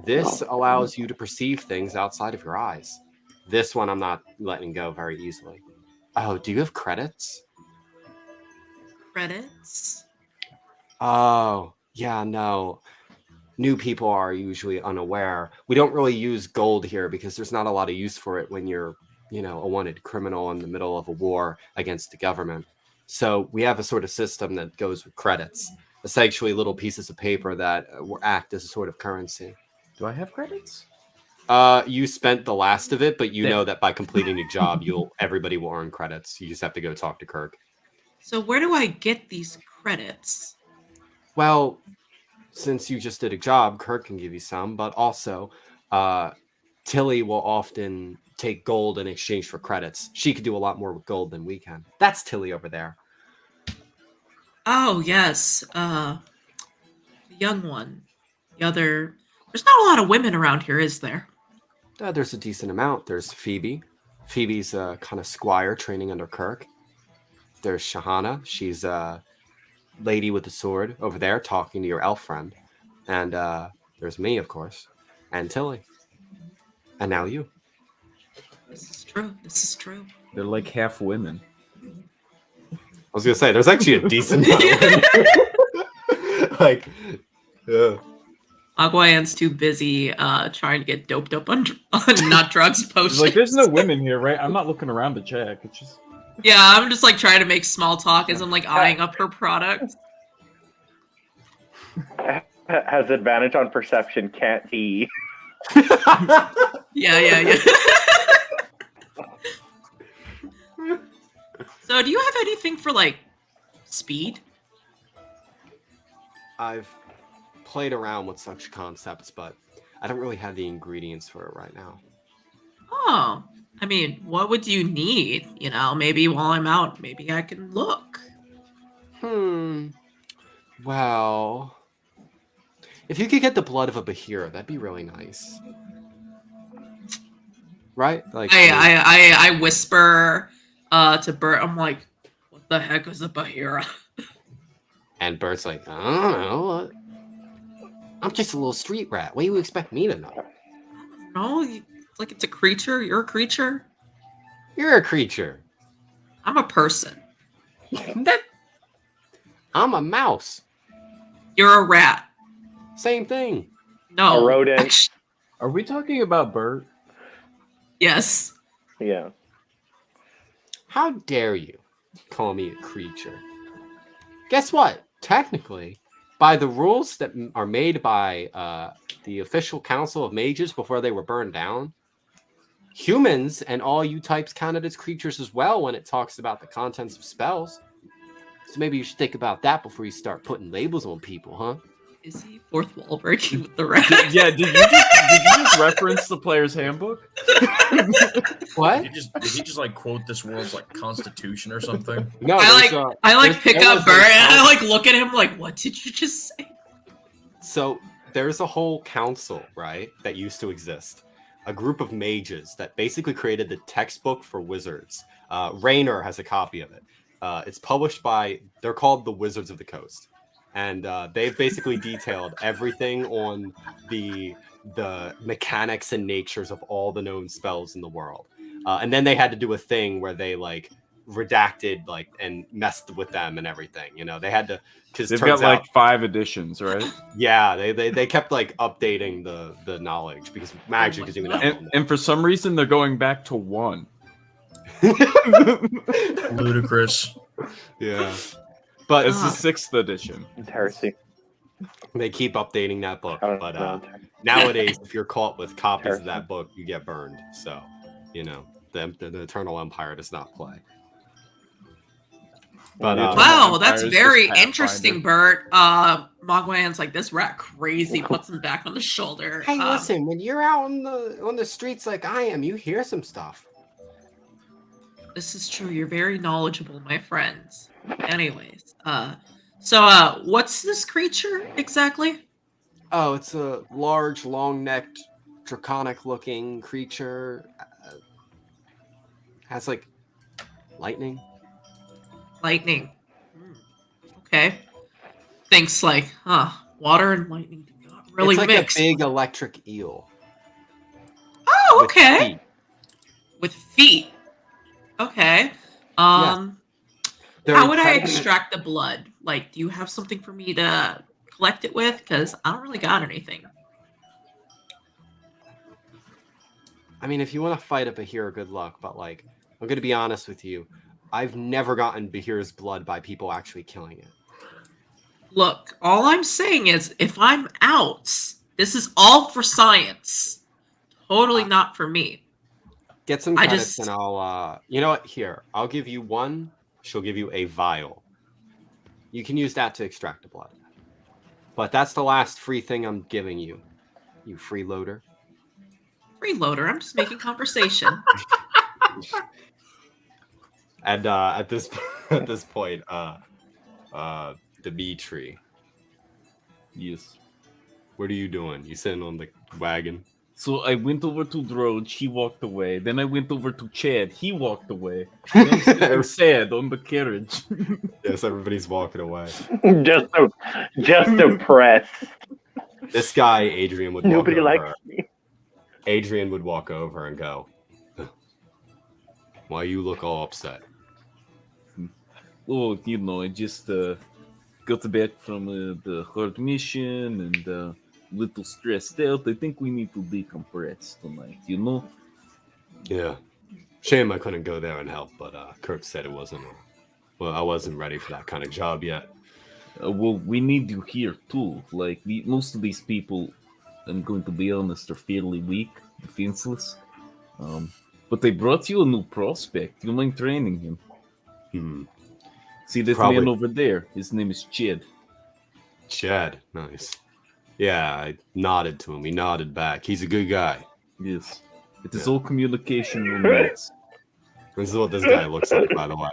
this allows you to perceive things outside of your eyes. This one I'm not letting go very easily. Oh, do you have credits? Credits? Oh, yeah, no. New people are usually unaware. We don't really use gold here because there's not a lot of use for it when you're, a wanted criminal in the middle of a war against the government. So we have a sort of system that goes with credits, essentially little pieces of paper that act as a sort of currency. Do I have credits? You spent the last of it, but you know that by completing a job, everybody will earn credits. You just have to go talk to Kirk. So where do I get these credits? Well, since you just did a job, Kirk can give you some, but also Tilly will often take gold in exchange for credits. She could do a lot more with gold than we can. That's Tilly over there. Oh, yes. The young one. The other... There's not a lot of women around here, is there? There's a decent amount. There's Phoebe. Phoebe's a kind of squire training under Kirk. There's Shahana. She's a lady with the sword over there talking to your elf friend. And there's me, of course. And Tilly. And now you. This is true. This is true. They're like half women. I was going to say, there's actually a decent like, yeah. Magwayen's too busy trying to get doped up on not drugs potions. Like, there's no women here, right? I'm not looking around to check. It's just... Yeah, I'm just like trying to make small talk as I'm like eyeing up her product. Has advantage on perception, can't he? Yeah. So do you have anything for like speed? I've played around with such concepts, but I don't really have the ingredients for it right now. Oh, I mean, what would you need? Maybe while I'm out, maybe I can look. Well, if you could get the blood of a Bahira, that'd be really nice. Right? Like I whisper to Bert, I'm like, what the heck is a Bahira? And Bert's like, I don't know. I'm just a little street rat. What do you expect me to know? No, like it's a creature. You're a creature. You're a creature. I'm a person. I'm a mouse. You're a rat. Same thing. No. A rodent. Are we talking about Bert? Yes. Yeah. How dare you call me a creature? Guess what? Technically, by the rules that are made by the official council of mages before they were burned down, humans and all you types counted as creatures as well when it talks about the contents of spells. So maybe you should think about that before you start putting labels on people, huh? Is he fourth wall breaking with the rat? Yeah, did you just reference the player's handbook? What? Did he just like quote this world's like constitution or something? No, I pick up Bert and I like look at him like, what did you just say? So there's a whole council, right, that used to exist. A group of mages that basically created the textbook for wizards. Raynor has a copy of it. It's published by, they're called the Wizards of the Coast. And they've basically detailed everything on the mechanics and natures of all the known spells in the world. And then they had to do a thing where they like redacted like and messed with them and everything. You know, they had to because They've got like 5 editions, right? yeah, they kept like updating the knowledge because Magic is even And for some reason they're going back to 1. Ludicrous. Yeah, but It's the 6th edition. It's heresy. they keep updating that book. I don't But know. nowadays, if you're caught with copies of that book, you get burned. So, you know, the Eternal Empire does not play. But Wow, that's Empire's very just interesting, Bert. Magwayen's like, this rat crazy, puts him back on the shoulder. hey, listen, when you're out on the streets like I am, you hear some stuff. This is true. You're very knowledgeable, my friends. Anyways, so what's this creature exactly? Oh, it's a large, long-necked, draconic-looking creature. Has like lightning. Lightning. Okay. Thinks like, water and lightning do not really it's like mix. a big electric eel. Oh, with okay. feet. With feet. Okay. They're How would I incredibly- extract the blood? Like, do you have something for me to collect it with? Because I don't really got anything. I mean, if you want to fight a Bahir, good luck. But like, I'm gonna be honest with you. I've never gotten Bahir's blood by people actually killing it. Look, all I'm saying is, if I'm out, this is all for science. Totally not for me. Get some I credits just- and I'll, you know what? Here, I'll give you 1. She'll give you a vial. You can use that to extract the blood. But that's the last free thing I'm giving you, you freeloader. Freeloader, I'm just making conversation. And at this point, Dimitri, Yes. what are you doing? You sitting on the wagon? So I went over to Drodge, he walked away. Then I went over to Chad, he walked away. Then I'm sitting sad on the carriage. Yes, everybody's walking away. just depressed. This guy, Adrian, would Nobody walk likes over. me. Adrian would walk over and go, "Why you look all upset?" Oh, you know, I just got back from the hard mission and little stressed out. I think we need to decompress tonight, you know? Yeah. Shame I couldn't go there and help, but Kirk said it wasn't. Well, I wasn't ready for that kind of job yet. Well, we need you here too. Like, most of these people, I'm going to be honest, are fairly weak, defenseless. But they brought you a new prospect. You mind training him? See this Probably. man over there? His name is Chad. Chad, nice. Yeah, I nodded to him. He nodded back. He's a good guy. Yes. It is Yeah. all communication roommates. This is what this guy looks like, by the way.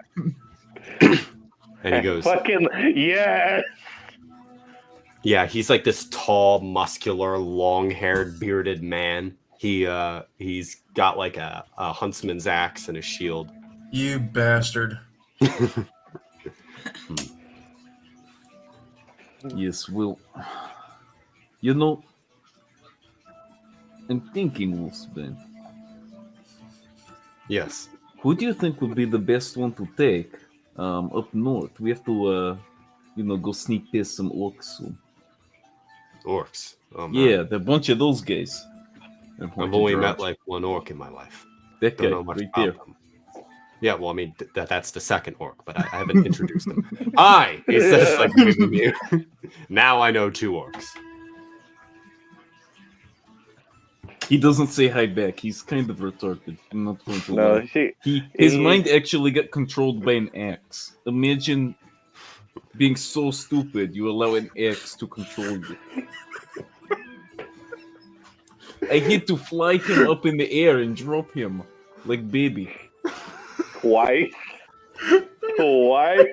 And he goes, Fucking yes. yeah, he's like this tall, muscular, long-haired, bearded man. He's got like a huntsman's axe and a shield. You bastard. Yes, well, you know, I'm thinking, Wolfsbane. Yes. Who do you think would be the best one to take up north? We have to, go sneak past some orcs soon. Orcs. Oh, man. Yeah, there are a bunch of those guys. I've only met like one orc in my life. that guy Don't know much right about there. them. Yeah, well, I mean, that's the second orc, but I haven't introduced him. He says, like, waving you. Now I know 2 orcs. He doesn't say hi back. He's kind of retarded. I'm not going to No, lie. His he- mind actually got controlled by an axe. Imagine being so stupid you allow an axe to control you. I had to fly him up in the air and drop him like baby. twice. Twice.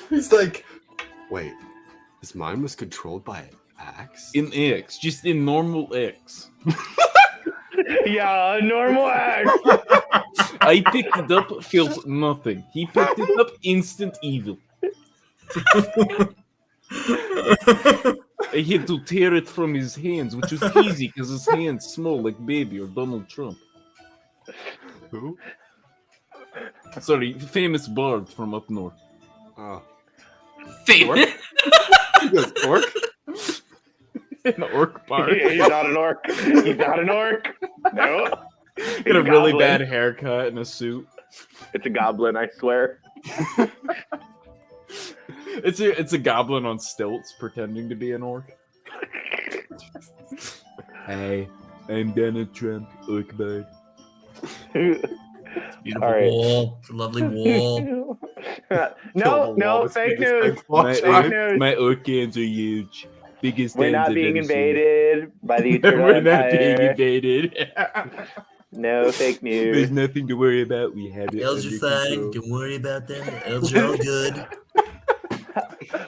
He's like, wait, his mind was controlled by an axe? In X, just in normal X. Yeah, a normal axe. I picked it up, felt nothing. He picked it up, instant evil. I had to tear it from his hands, which was easy because his hands smell like baby or Donald Trump. Who? Sorry, famous bard from up north. Oh. Famous. He goes, orc? An orc bard. He's not an orc. He's not an orc. No. Got a really goblin. bad haircut and a suit. It's a goblin, I swear. It's a goblin on stilts pretending to be an orc. Hey, I'm Donald Trump, orc bard. Beautiful All right. wall. It's a lovely wall. No, fake news. My, my orc cans are huge. Biggest We're cans not I've being ever seen. invaded by the Eternal We're not being Empire. invaded. No fake There's news. nothing to worry about. We have it Elves under are fine. control. Don't worry about them. The elves are all good.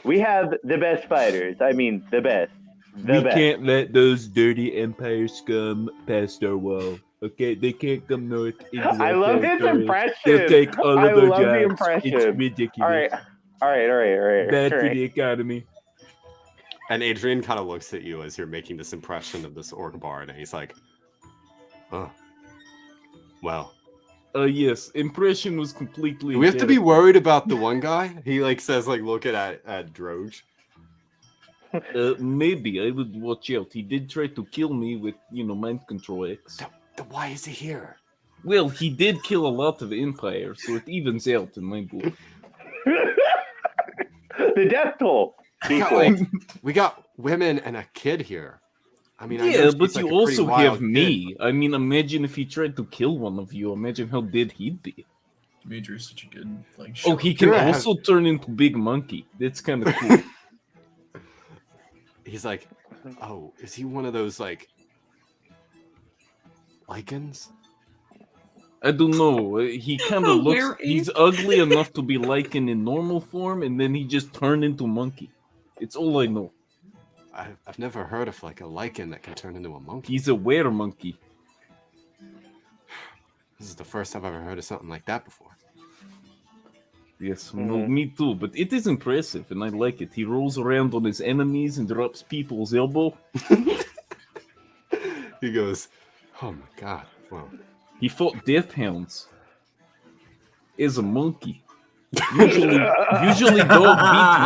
We have the best fighters. I mean, the best. The We best. can't let those dirty Empire scum past our wall. Okay, they can't come north into our I love his territory. impression. They'll take all I of our love the jobs. impression. It's ridiculous. All right. Bad for the economy. And Adrian kind of looks at you as you're making this impression of this orc bard, and he's like, "Oh, well, Yes, impression was completely. do we have to be worried about the one guy?" He like says, like looking at Drodge. Maybe I would watch out. He did try to kill me with, mind control X. Then why is he here? Well, he did kill a lot of Empire, so it evens out in my book. The death toll. We got, like, we got women and a kid here. I mean, I know Yeah, she's, but like, you a pretty also wild have kid. me. I mean, imagine if he tried to kill one of you. Imagine how dead he'd be. Dimitri is such a good Oh, he can Sure. also turn into Big Monkey. That's kind of cool. He's like, "Oh, is he one of those like lichens?" I don't know. He kind of looks. Where He's is- ugly enough to be lichen in normal form, and then he just turned into monkey. It's all I know. I've never heard of like a lichen that can turn into a monkey. He's a were monkey. This is the first time I've ever heard of something like that before. Yes, no, me too. But it is impressive, and I like it. He rolls around on his enemies and drops people's elbow. He goes, "Oh my god, wow." He fought death hounds. Is a monkey. Usually dog beats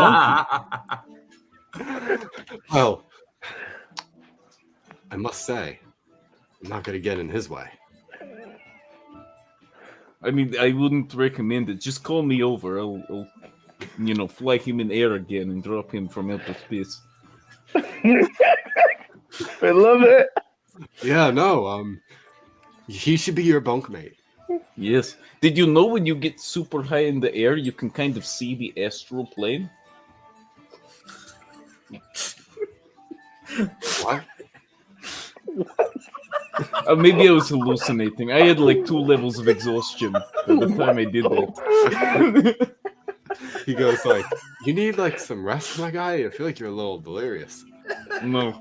monkey. Well, I must say, I'm not going to get in his way. I mean, I wouldn't recommend it. Just call me over. I'll fly him in air again and drop him from outer space. I love it. Yeah, no, he should be your bunkmate. Yes. Did you know when you get super high in the air, you can kind of see the astral plane? What? Maybe I was hallucinating. I had like 2 levels of exhaustion by the time I did that. He goes like, "You need like some rest, my guy? I feel like you're a little delirious." No,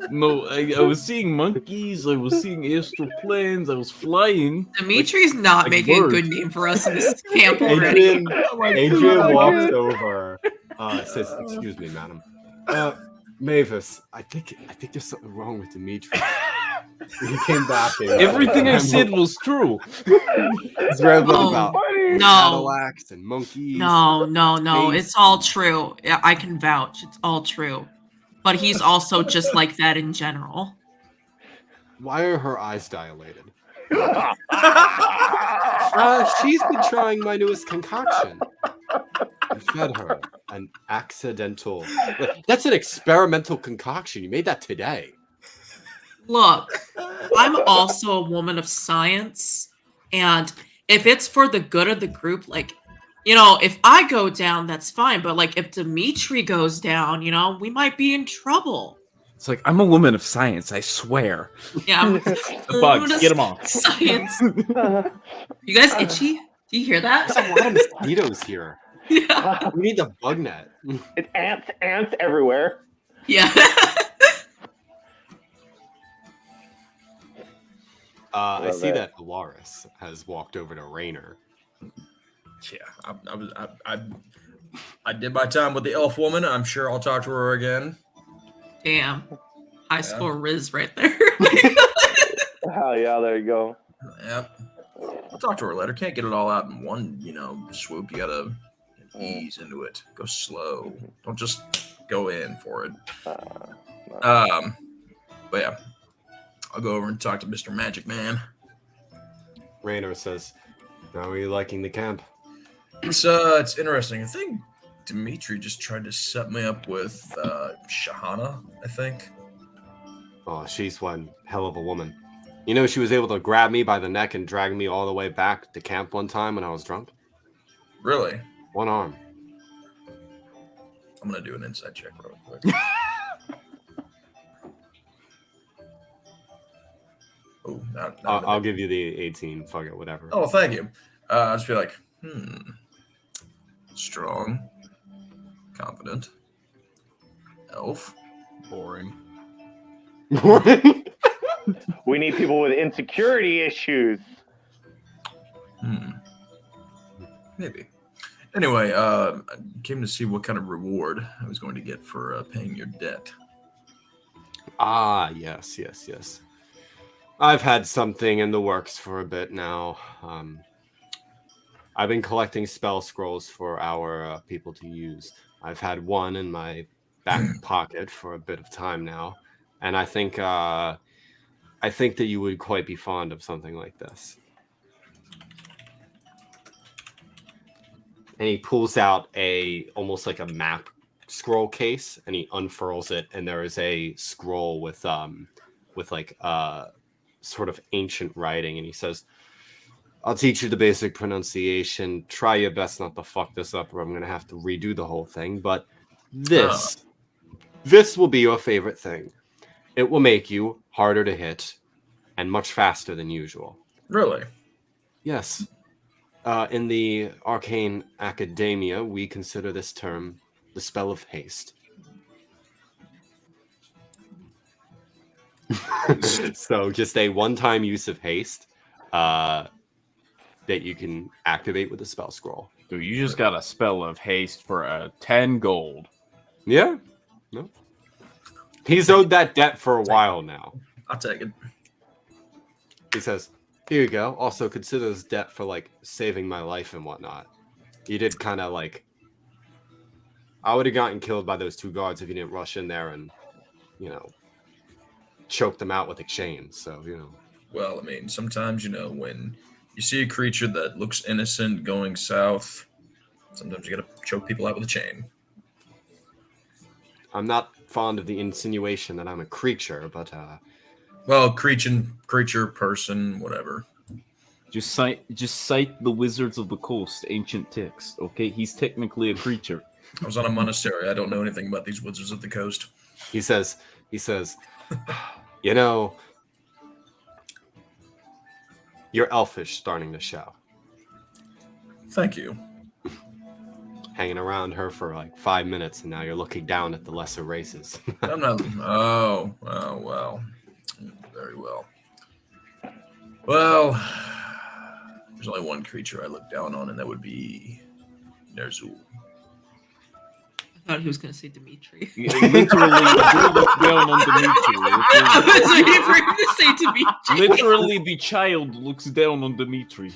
I was seeing monkeys, I was seeing astral planes, I was flying. Dimitri's not like making birds. a good name for us in this camp already. Adrian walks over, says, "Excuse me, madam. Mavis, I think there's something wrong with Dimitri." He came back and Everything I said was true. he's rambling Oh. about No, Cadillacs and monkeys. no. It's all true. Yeah, I can vouch. It's all true. But he's also just like that in general. Why are her eyes dilated? She's been trying my newest concoction. I fed her an accidental. That's an experimental concoction. You made that today. Look, I'm also a woman of science, and if it's for the good of the group, if I go down, that's fine. But if Dimitri goes down, we might be in trouble. It's like, I'm a woman of science, I swear. Yeah, The bugs, get them off. Science. You guys itchy? Do you hear There's that? a lot of mosquitoes here. Yeah. We need the bug net. It's ants everywhere. Yeah. I Love see it. that Elaris has walked over to Raynor. Yeah, I did my time with the elf woman. I'm sure I'll talk to her again. Damn. High score Riz right there. Oh yeah, there you go. Yep. I'll talk to her later. Can't get it all out in one, swoop. You gotta ease into it. Go slow. Don't just go in for it. But yeah, I'll go over and talk to Mr. Magic Man. Raynor says, "How are you liking the camp?" It's interesting. I think Dimitri just tried to set me up with Shahana, I think. Oh, she's one hell of a woman. You know, she was able to grab me by the neck and drag me all the way back to camp one time when I was drunk. Really? One arm. I'm gonna do an inside check real quick. Oh, I'll give you the 18. Fuck it, whatever. Oh, thank you. I'll just be like, strong, confident, elf, Boring. We need people with insecurity issues. Maybe. Anyway, I came to see what kind of reward I was going to get for paying your debt. Ah, yes. I've had something in the works for a bit now. I've been collecting spell scrolls for our people to use. I've had one in my back pocket for a bit of time now, and I think that you would quite be fond of something like this. And he pulls out almost like a map scroll case, and he unfurls it, and there is a scroll with like sort of ancient writing, and he says, "I'll teach you the basic pronunciation. Try your best not to fuck this up, or I'm gonna have to redo the whole thing. But this will be your favorite thing. It will make you harder to hit and much faster than usual." Really? Yes. In the arcane academia, we consider this term the spell of haste. So just a one-time use of haste that you can activate with a spell scroll. Dude, you just got a spell of haste for 10 gold. Yeah. No. He's owed that debt for a while now. I'll take it. He says, "Here you go. Also consider this debt for like saving my life and whatnot. You did kind of like, I would have gotten killed by those two guards if you didn't rush in there and, choke them out with a chain. So, Well, I mean, sometimes, when you see a creature that looks innocent going south, sometimes you gotta choke people out with a chain. I'm not fond of the insinuation that I'm a creature, but Well, creature, person, whatever. Just cite the Wizards of the Coast ancient text, okay? He's technically a creature. I was on a monastery. I don't know anything about these Wizards of the Coast. He says, you're elfish starting to show. Thank you. Hanging around her for like 5 minutes, and now you're looking down at the lesser races. I'm not. Oh, well. Very well. Well, there's only one creature I look down on, and that would be Ner'zhul. I thought he was going to say Dimitri. Literally, you look down on Dimitri. I was waiting for him to say Dimitri. Literally, the child looks down on Dimitri.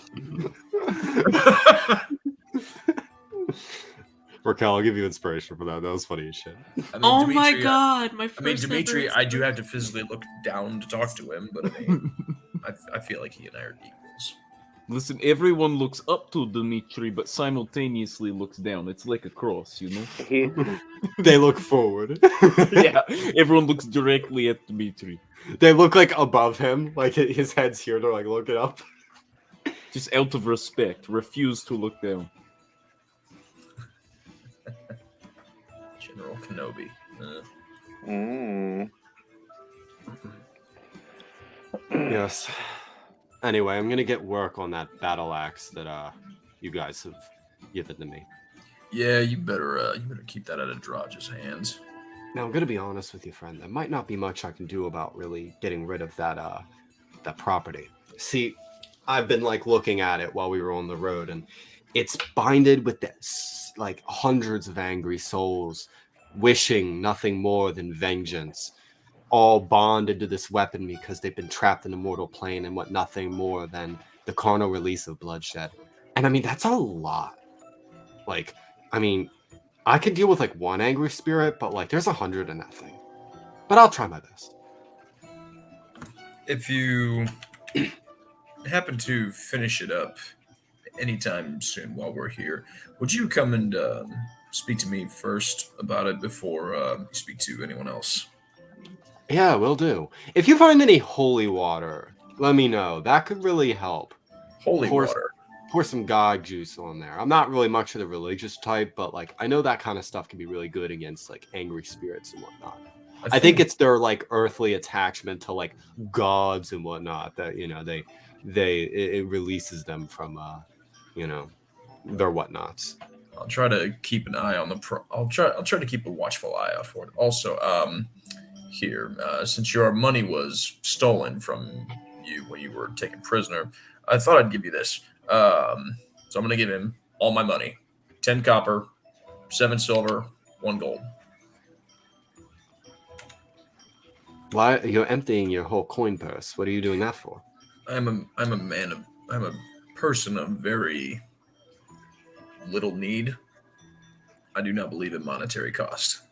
Raquel, I'll give you inspiration for that. That was funny as shit. I mean, Oh my Dimitri, god, my first Dimitri, ever I do have to physically look down to talk to him, but I mean, I feel like he and I are equals. Listen, everyone looks up to Dimitri, but simultaneously looks down. It's like a cross, They look forward. Yeah, everyone looks directly at Dimitri. They look like above him, like his head's here. They're like looking up. Just out of respect, refuse to look down. General Kenobi. Yes. Anyway, I'm gonna get work on that battle axe that you guys have given to me. Yeah, you better keep that out of Drodge's hands. Now, I'm gonna be honest with you, friend. There might not be much I can do about really getting rid of that property. See, I've been like looking at it while we were on the road, and it's binded with this, like hundreds of angry souls wishing nothing more than vengeance, all bonded to this weapon because they've been trapped in the mortal plane and want nothing more than the carnal release of bloodshed. And I mean, that's a lot. Like, I mean, I can deal with like one angry spirit, but like there's 100 in that thing. But I'll try my best. If you happen to finish it up anytime soon while we're here, would you come and speak to me first about it before you speak to anyone else? Yeah, will do. If you find any holy water, let me know. That could really help. Holy water. Pour some God juice on there. I'm not really much of the religious type, but like I know that kind of stuff can be really good against like angry spirits and whatnot. I think it's their like earthly attachment to like gods and whatnot that it releases them from their whatnots. I'll try to keep an eye on I'll try to keep a watchful eye out for it. Also, here, since your money was stolen from you when you were taken prisoner, I thought I'd give you this. So I'm going to give him all my money. 10 copper, 7 silver, 1 gold. Why you're emptying your whole coin purse? What are you doing that for? I'm a person of very little need. I do not believe in monetary cost.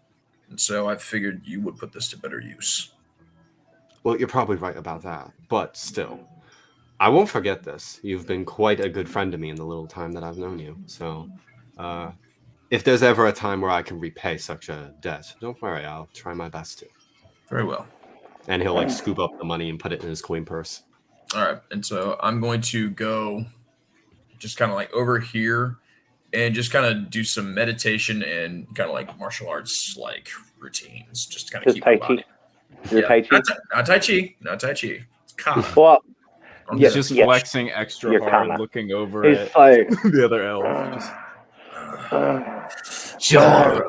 And so I figured you would put this to better use. Well, you're probably right about that, but still. I won't forget this. You've been quite a good friend to me in the little time that I've known you. So, if there's ever a time where I can repay such a debt, don't worry, I'll try my best to. Very well. And he'll like scoop up the money and put it in his coin purse. All right. And so I'm going to go just kind of like over here and just kind of do some meditation and kind of like martial arts like routines. Just kind of keep Tai Chi. Tai Chi? Not Tai Chi. Not Tai Chi. It's Kama. Well, He's just flexing extra You're hard, Kama. looking over He's at like, the other elf. Sure.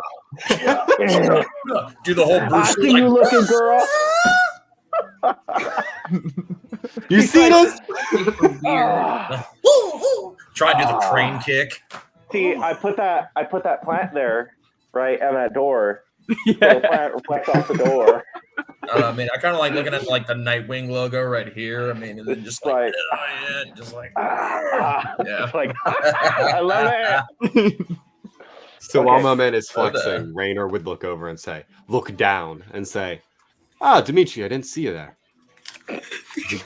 Do the whole I Bruce see Lee, you looking, girl. You see this? try to do the crane kick. See, I put that plant there, right, at that door. Yeah. So the plant reflects off the door. I mean, I kind of like looking at like the Nightwing logo right here. I mean, and then just like, Right. yeah, just like, Yeah. yeah. Like, I love it. So Okay. while my man is flexing, Raynor would look over and say, look down and say, Dimitri, I didn't see you there. I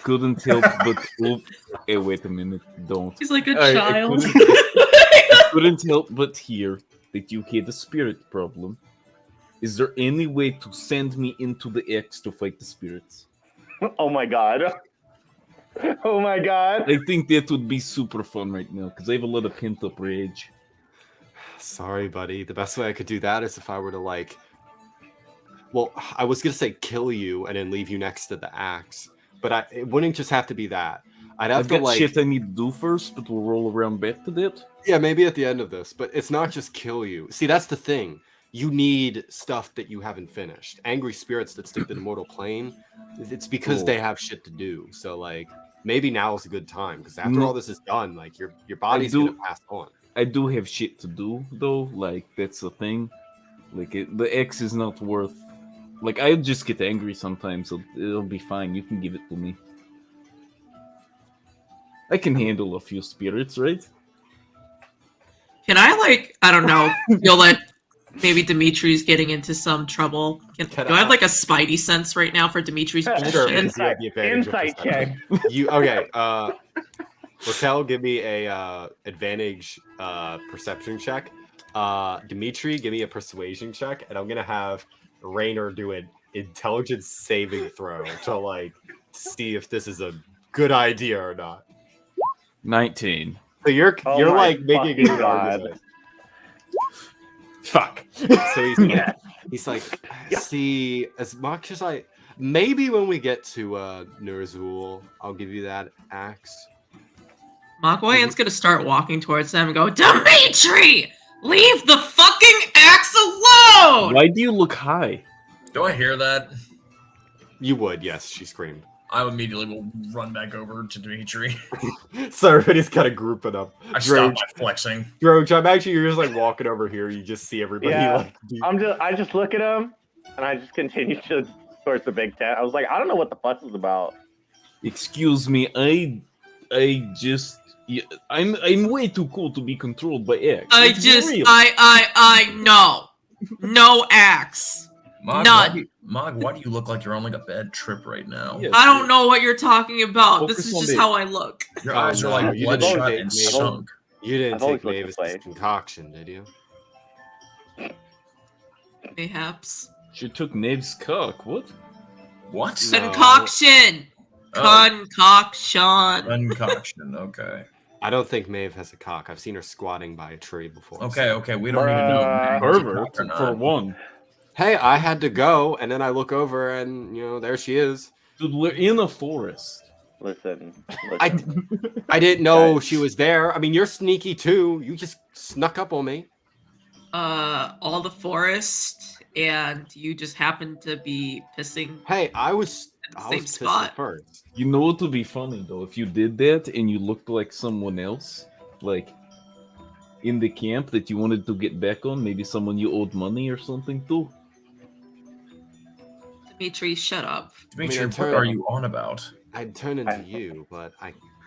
couldn't help but hey, wait a minute, don't. He's like a I child. couldn't help but hear that you had a spirit problem. Is there any way to send me into the X to fight the spirits? Oh my god. Oh my god. I think that would be super fun right now because I have a lot of pent up rage. Sorry, buddy. The best way I could do that is if I were to like, well, I was going to say kill you and then leave you next to the axe, but it wouldn't just have to be that. I'd have I've to got like, shit I need to do first, but we'll roll around back to that. yeah, maybe at the end of this, but it's not just kill you. See, that's the thing. You need stuff that you haven't finished. Angry spirits that stick to the mortal plane, it's because Cool. they have shit to do. So like, maybe now is a good time because after all this is done, like your body's do- going to pass on. I do have shit to do though. Like that's the thing. Like the X is not worth. Like I just get angry sometimes. So it'll be fine. You can give it to me. I can handle a few spirits, right? Can I I don't know, feel like maybe Dimitri's getting into some trouble? Do I have like a spidey sense right now for Dimitri's Sure. bullshit? Insight- insight check. You okay? Raquel, give me a advantage perception check. Dimitri, give me a persuasion check, and I'm gonna have Raynor do an intelligence saving throw to like see if this is a good idea or not. 19. So you're Oh you're my like making a fucking good God. argument. Fuck. So he's like, see, as much as maybe when we get to Nurzul, I'll give you that axe. Magwayen's gonna start walking towards them and go, Dimitri! Leave the fucking axe alone! Why do you look high? Do I hear that? You would, yes, she screamed. I immediately will run back over to Dimitri. So everybody's kind of grouping up. I stop my flexing. Drodge, you're just like walking over here. You just see everybody Yeah. like. I just look at him and I just continue towards the big tent. I was like, I don't know what the fuss is about. Excuse me, I'm way too cool to be controlled by X. No axe. Mog, None. Why do you look like you're on like a bad trip right now? Yeah. I don't know what you're talking about. Focus This is on just it. how I look. Your Oh, eyes are no, like you bloodshot didn't and take me. sunk. You didn't I've always take looked Mavis's this way. concoction, did you? Mayhaps. She took Nave's cock. What? What? No. Concoction. Oh. Concoction. Concoction. Okay. I don't think Maeve has a cock. I've seen her squatting by a tree before. Okay. so- Okay. We don't even know. Bruh. if it's a Pervert cock or for not. one. Hey, I had to go, and then I look over, and there she is. Dude, we're in a forest. Listen. I didn't know she was there. I mean, you're sneaky too. You just snuck up on me. All the forest, and you just happen to be pissing. Hey, I was Same pissing spot. first. You know what would be funny though? If you did that and you looked like someone else, like in the camp that you wanted to get back on, maybe someone you owed money or something to. Dimitri, shut up. Dimitri, I what are you on about? I'd turn into you, but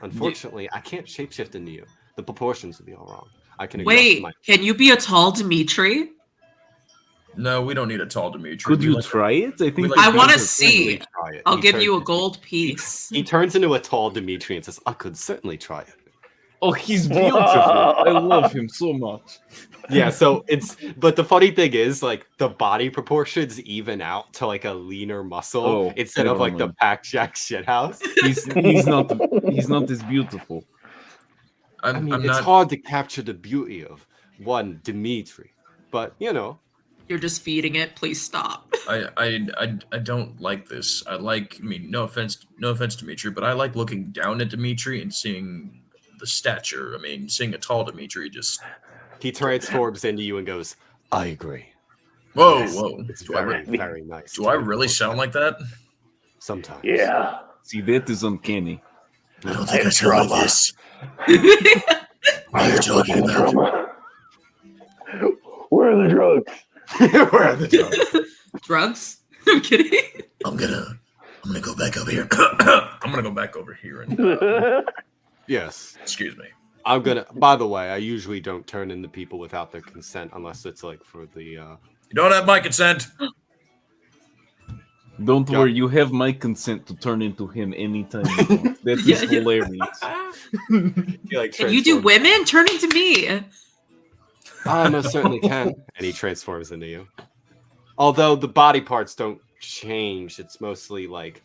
unfortunately I can't shapeshift into you. The proportions would be all wrong. I can adjust Wait, my. can you be a tall Dimitri? No, we don't need a tall Dimitri. Could We you like- try it? I think like- I want to He see. could try it. I'll He give turns you a into- gold piece. He turns into a tall Dimitri and says, "I could certainly try it." Oh, he's beautiful. I love him so much. Yeah, so but the funny thing is, like, the body proportions even out to like a leaner muscle Oh, instead of never like the mind. Pack Jack shithouse. He's not as beautiful. I I'm, mean, I'm it's not. hard to capture the beauty of one Dimitri, but You're just feeding it. Please stop. I don't like this. I mean, no offense, Dimitri, but I like looking down at Dimitri and seeing the stature. I mean, seeing a tall Dimitri just. he transforms into you and goes, "I agree." Whoa, Yes, whoa! It's Do I, very, re- very nice. do to I be really forced sound like that? Sometimes. Yeah. See, that is uncanny. I don't think I sound like this. What are you talking about? Where are the drugs? Where are the drugs? Drugs? I'm kidding. I'm gonna go back over here. I'm gonna go back over here and Yes. excuse me. I'm gonna. By the way, I usually don't turn into people without their consent, unless it's like for the. You don't have my consent. Don't Yeah. worry, you have my consent to turn into him anytime you want. That is Yeah, yeah. hilarious. He, like, Can you do transforms- women? Turn into me. I most certainly can. And he transforms into you. Although the body parts don't change, it's mostly like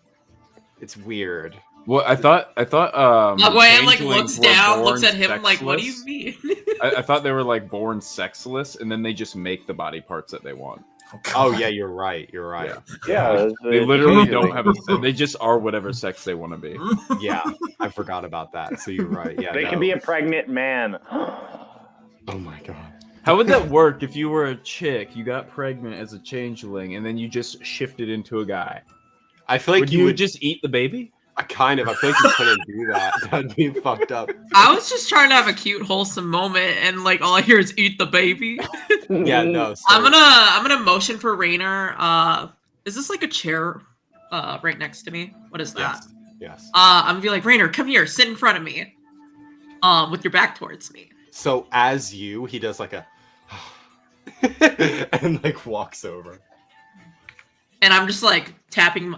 it's weird. Well, I thought Magwayen like changelings looks were down, born looks at him like, "What do you sexless. mean?" I thought they were like born sexless, and then they just make the body parts that they want. Oh yeah, you're right. You're right. Yeah. They literally don't have a sex. They just are whatever sex they want to be. Yeah, I forgot about that. So you're right. Yeah, They no. can be a pregnant man. Oh my god. How would that work if you were a chick, you got pregnant as a changeling, and then you just shifted into a guy? I feel like Would you you would just eat the baby? I kind of. I feel like you couldn't do that. That'd be fucked up. I was just trying to have a cute, wholesome moment, and like all I hear is "eat the baby." Yeah, no. So, I'm gonna motion for Rainer. Is this like a chair right next to me? What is that? Yes. I'm gonna be like, Rainer, come here, sit in front of me. With your back towards me. So as he does like a and like walks over. And I'm just like tapping,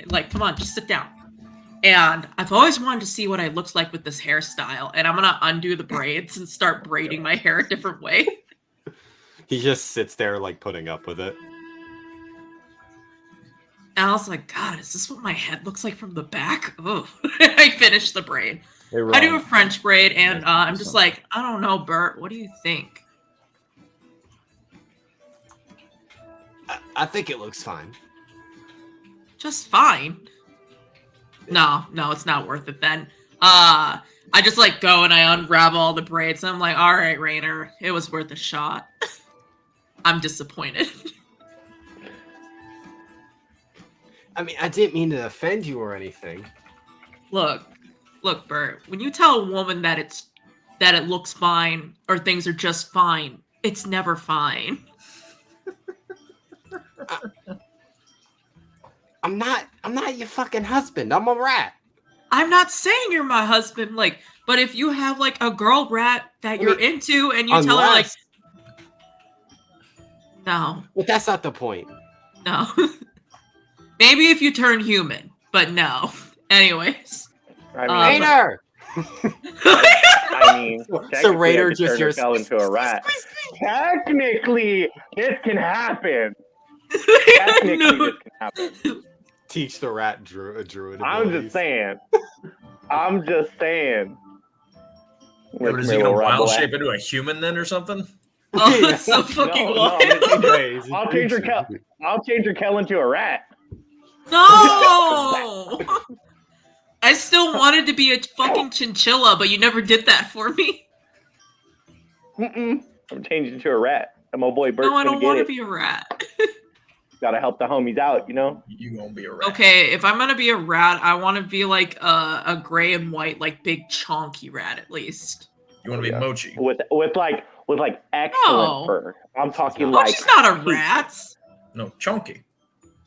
like, come on, just sit down. And I've always wanted to see what I looked like with this hairstyle. And I'm gonna undo the braids and start braiding my hair a different way. He just sits there like putting up with it. And I was like, God, is this what my head looks like from the back? Oh, I finished the braid. Hey, I do a Ron. French braid, and I'm just like, I don't know, Bert. What do you think? I think it looks fine. Just fine. No, it's not worth it then. I just like go and I unravel all the braids, and I'm like, all right, Rainer, it was worth a shot. I'm disappointed. I mean, I didn't mean to offend you or anything. Look, Bert. When you tell a woman that it looks fine or things are just fine, it's never fine. I'm not your fucking husband. I'm a rat. I'm not saying you're my husband, like, but if you have like a girl rat that you're into and you tell her like, no. But that's not the point. No. Maybe if you turn human, but no. Anyways. Rainer! I mean, So Rainer just hears into a rat. Technically, this can happen. Technically, this can happen. Teach the rat druid. I'm just saying. I'm just saying. Yeah, but is he gonna wild shape into a human then or something? Oh, that's so fucking wild. I'll change your Kel into a rat. No! I still wanted to be a fucking chinchilla, but you never did that for me. I'm changing to a rat. And my boy Bert's No, I don't want to be a rat. Gotta help the homies out, you know? You gonna be a rat. Okay, if I'm gonna be a rat, I want to be like a gray and white, like big chonky rat at least. You want to be Mochi? With excellent fur. I'm talking Mochi's not a rat. No, chunky.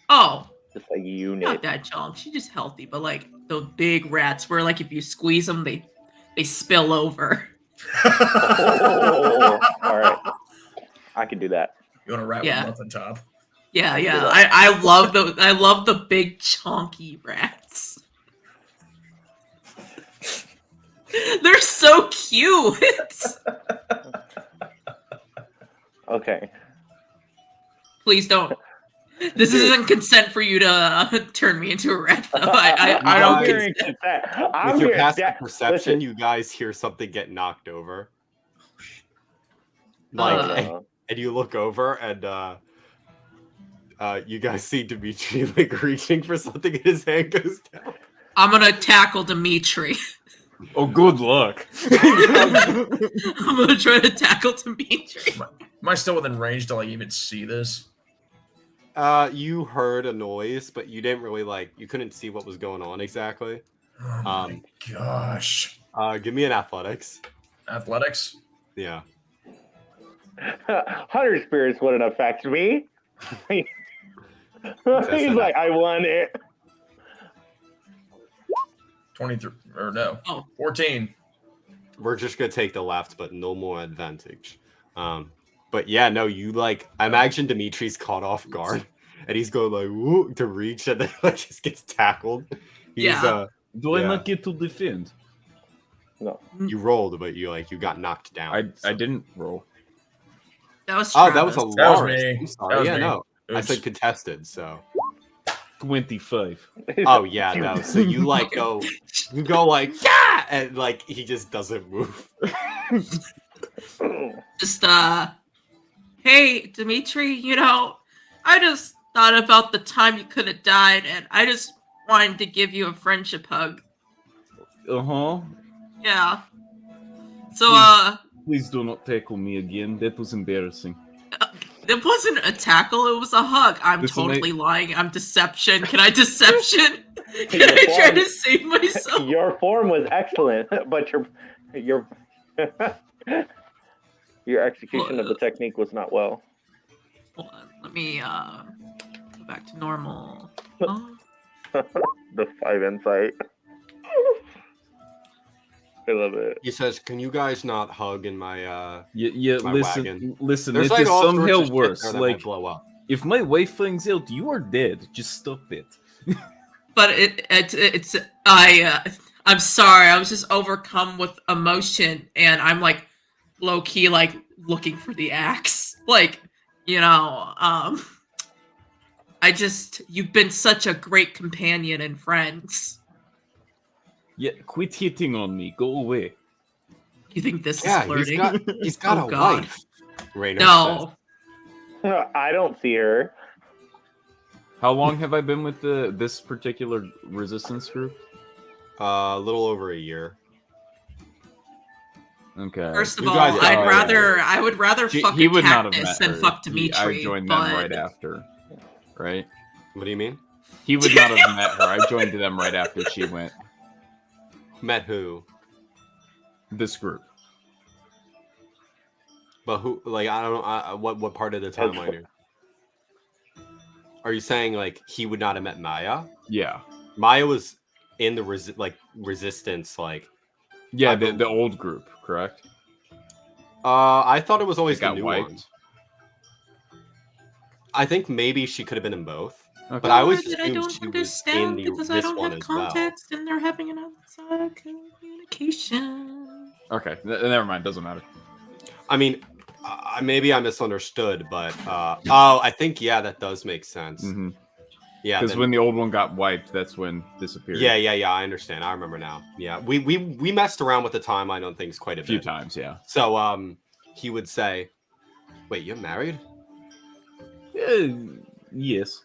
Oh. Just like unit. Not that chunk. She's just healthy, but like those big rats where like if you squeeze them, they spill over. Oh, all right. I can do that. You want a rat with nothing top? Yeah. I love the big chunky rats. They're so cute. Okay. Please don't. This isn't consent for you to turn me into a rat, though. I don't consent. With your passive perception, you guys hear something get knocked over. And you look over, and you guys see Dimitri like reaching for something, and his hand goes down. I'm gonna tackle Dimitri. Oh, good luck. I'm gonna try to tackle Dimitri. Am I still within range to like even see this? You heard a noise, but you didn't really you couldn't see what was going on exactly. Oh my gosh. Give me an athletics. Athletics? Yeah. Hunter spirits wouldn't affect me. He's like, I won it. 23 or no. 14. We're just gonna take the left, but no more advantage. But yeah, no, you I imagine Dimitri's caught off guard, and he's going woo to reach, and then just gets tackled. Do I not get to defend? No. You rolled, but you got knocked down. I didn't roll. That was that was a That was Lars. me. I'm sorry. Me. No. Oops. I said contested, so 25. Oh yeah, no. So you go yeah, and he just doesn't move. Just hey Dimitri, I just thought about the time you could have died, and I just wanted to give you a friendship hug. Yeah. So please do not tackle me again. That was embarrassing. It wasn't a tackle, it was a hug. I'm totally lying. I'm deception. Can I deception? Can I try to save myself? Your form was excellent, but your execution of the technique was not well. Hold on. Let me go back to normal. The 5 insight. I love it. He says, "Can you guys not hug in my my wagon?" Listen. There's it is all sorts somehow of shit worse. there that might blow up. If my wife finds out you are dead, just stop it. But I'm sorry. I was just overcome with emotion, and I'm low key looking for the axe. You've been such a great companion and friends. Yeah, quit hitting on me. Go away. You think this is flirting? He's got a wife. Rainer no. says. I don't see her. How long have I been with this particular resistance group? A little over a year. Okay. First of all, I would rather fuck a cactus than fuck Dimitri. I joined them right after. Right? What do you mean? He would not have met her. I joined them right after she went. Met who? This group. But who? I don't know. What part of the timeline? Are you saying he would not have met Maya? Yeah. Maya was in the resistance, like Yeah, I the old group, correct? I thought it was always It the got new wiped. one. I think maybe she could have been in both, Okay. but I always That I assumed don't she was in understand because I this don't one have as well. context and they're having an outside communication. Okay, never mind. Doesn't matter. I mean, maybe I misunderstood, but oh, I think that does make sense. Mm-hmm. Yeah, Because when the old one got wiped, that's when disappeared. Yeah. I understand. I remember now. Yeah, we messed around with the timeline on things quite a few bit. times. Yeah. So he would say, "Wait, you're married?" Yes.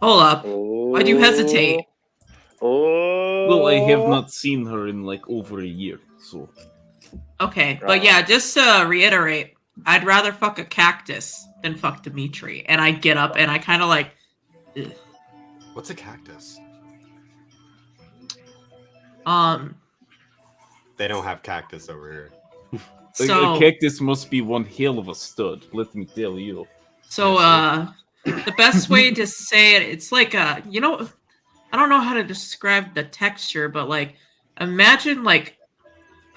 Hold up. Why do you hesitate? Oh. Well, I have not seen her in like over a year, so. Okay, but yeah, just to reiterate, I'd rather fuck a cactus than fuck Dimitri. And I get up and I kind of like. Ugh. What's a cactus? They don't have cactus over here. So a cactus must be one hell of a stud, let me tell you. So the best way to say it, it's like I don't know how to describe the texture, but like imagine like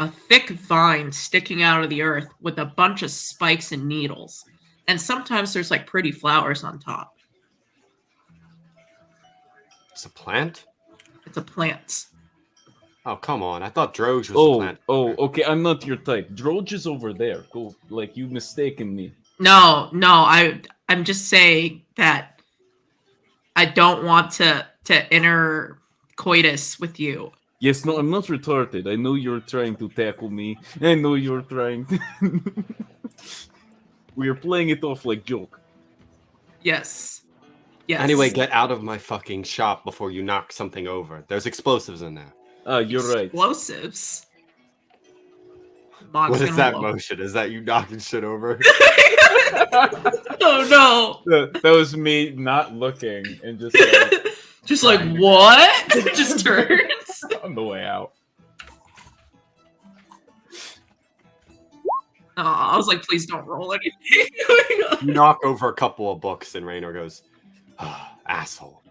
a thick vine sticking out of the earth with a bunch of spikes and needles. And sometimes there's like pretty flowers on top. It's a plant? It's a plant. Oh, come on. I thought Drodge was a plant. Oh, okay, I'm not your type. Drodge is over there. Go, like, you mistaken me. No, I'm just saying that I don't want to enter coitus with you. Yes, no, I'm not retarded. I know you're trying to tackle me. I know you're trying to... We are playing it off like joke. Yes. Yes. Anyway, get out of my fucking shop before you knock something over. There's explosives in there. You're right. Explosives. What is that motion? Is that you knocking shit over? Oh no! That was me not looking and just like, just like what? Just turns on the way out. Oh, I was like, please don't roll anything. You knock over a couple of books, and Raynor goes, "Asshole."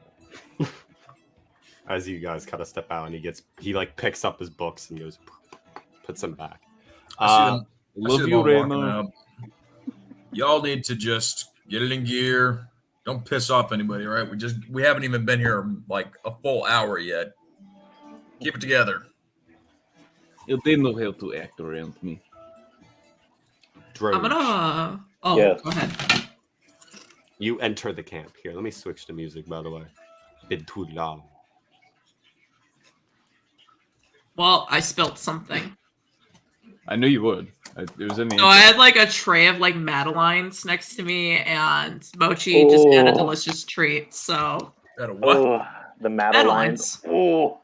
As you guys kind of step out, and he like picks up his books and goes, puts them back. Love you, Raynor. Y'all need to just get it in gear. Don't piss off anybody, right? We haven't even been here like a full hour yet. Keep it together. They know how to act around me. Drodge, I'm gonna. Oh, Yes. Go ahead. You enter the camp. Here, let me switch to music, by the way. Been too long. Well, I spilled something. I knew you would. It was in the So I had like a tray of like Madelines next to me, and Mochi just had a delicious treat. So Got a what? Oh, the Madelines. Oh,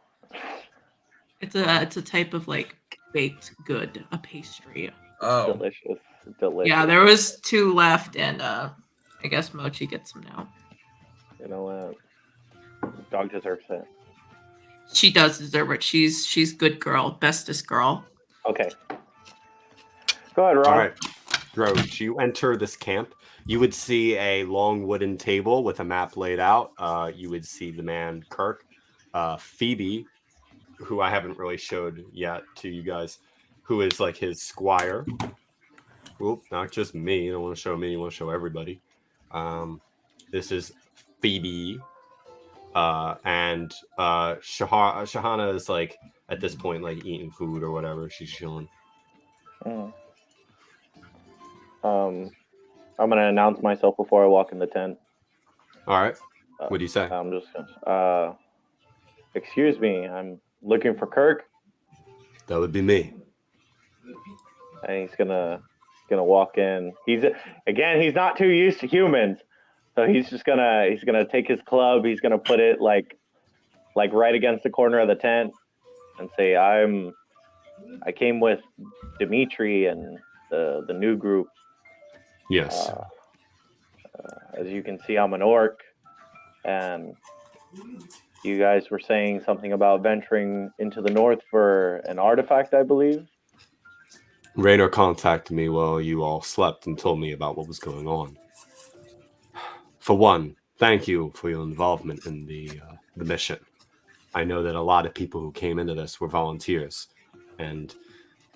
it's a type of like baked good, a pastry. Oh, delicious. Delicious. Yeah, there was 2 left, and I guess Mochi gets them now. You know what? Dog deserves it. She does deserve it. She's good girl, bestest girl. Okay. Go ahead, Ron. All right, Drodge, you enter this camp. You would see a long wooden table with a map laid out. You would see the man Kirk, Phoebe, who I haven't really showed yet to you guys, who is like his squire. Oop, not just me. You don't want to show me. You want to show everybody. This is Phoebe. And Shahana is like at this point like eating food or whatever. She's chilling. I'm gonna announce myself before I walk in the tent. All right. What do you say? I'm just gonna, excuse me, I'm looking for Kirk. That would be me. And he's gonna walk in. He's not too used to humans. So he's gonna take his club, he's gonna put it like right against the corner of the tent and say, I came with Dimitri and the new group. Yes. As you can see, I'm an orc, and you guys were saying something about venturing into the north for an artifact, I believe. Raynor contacted me while you all slept and told me about what was going on. For one, thank you for your involvement in the mission. I know that a lot of people who came into this were volunteers, and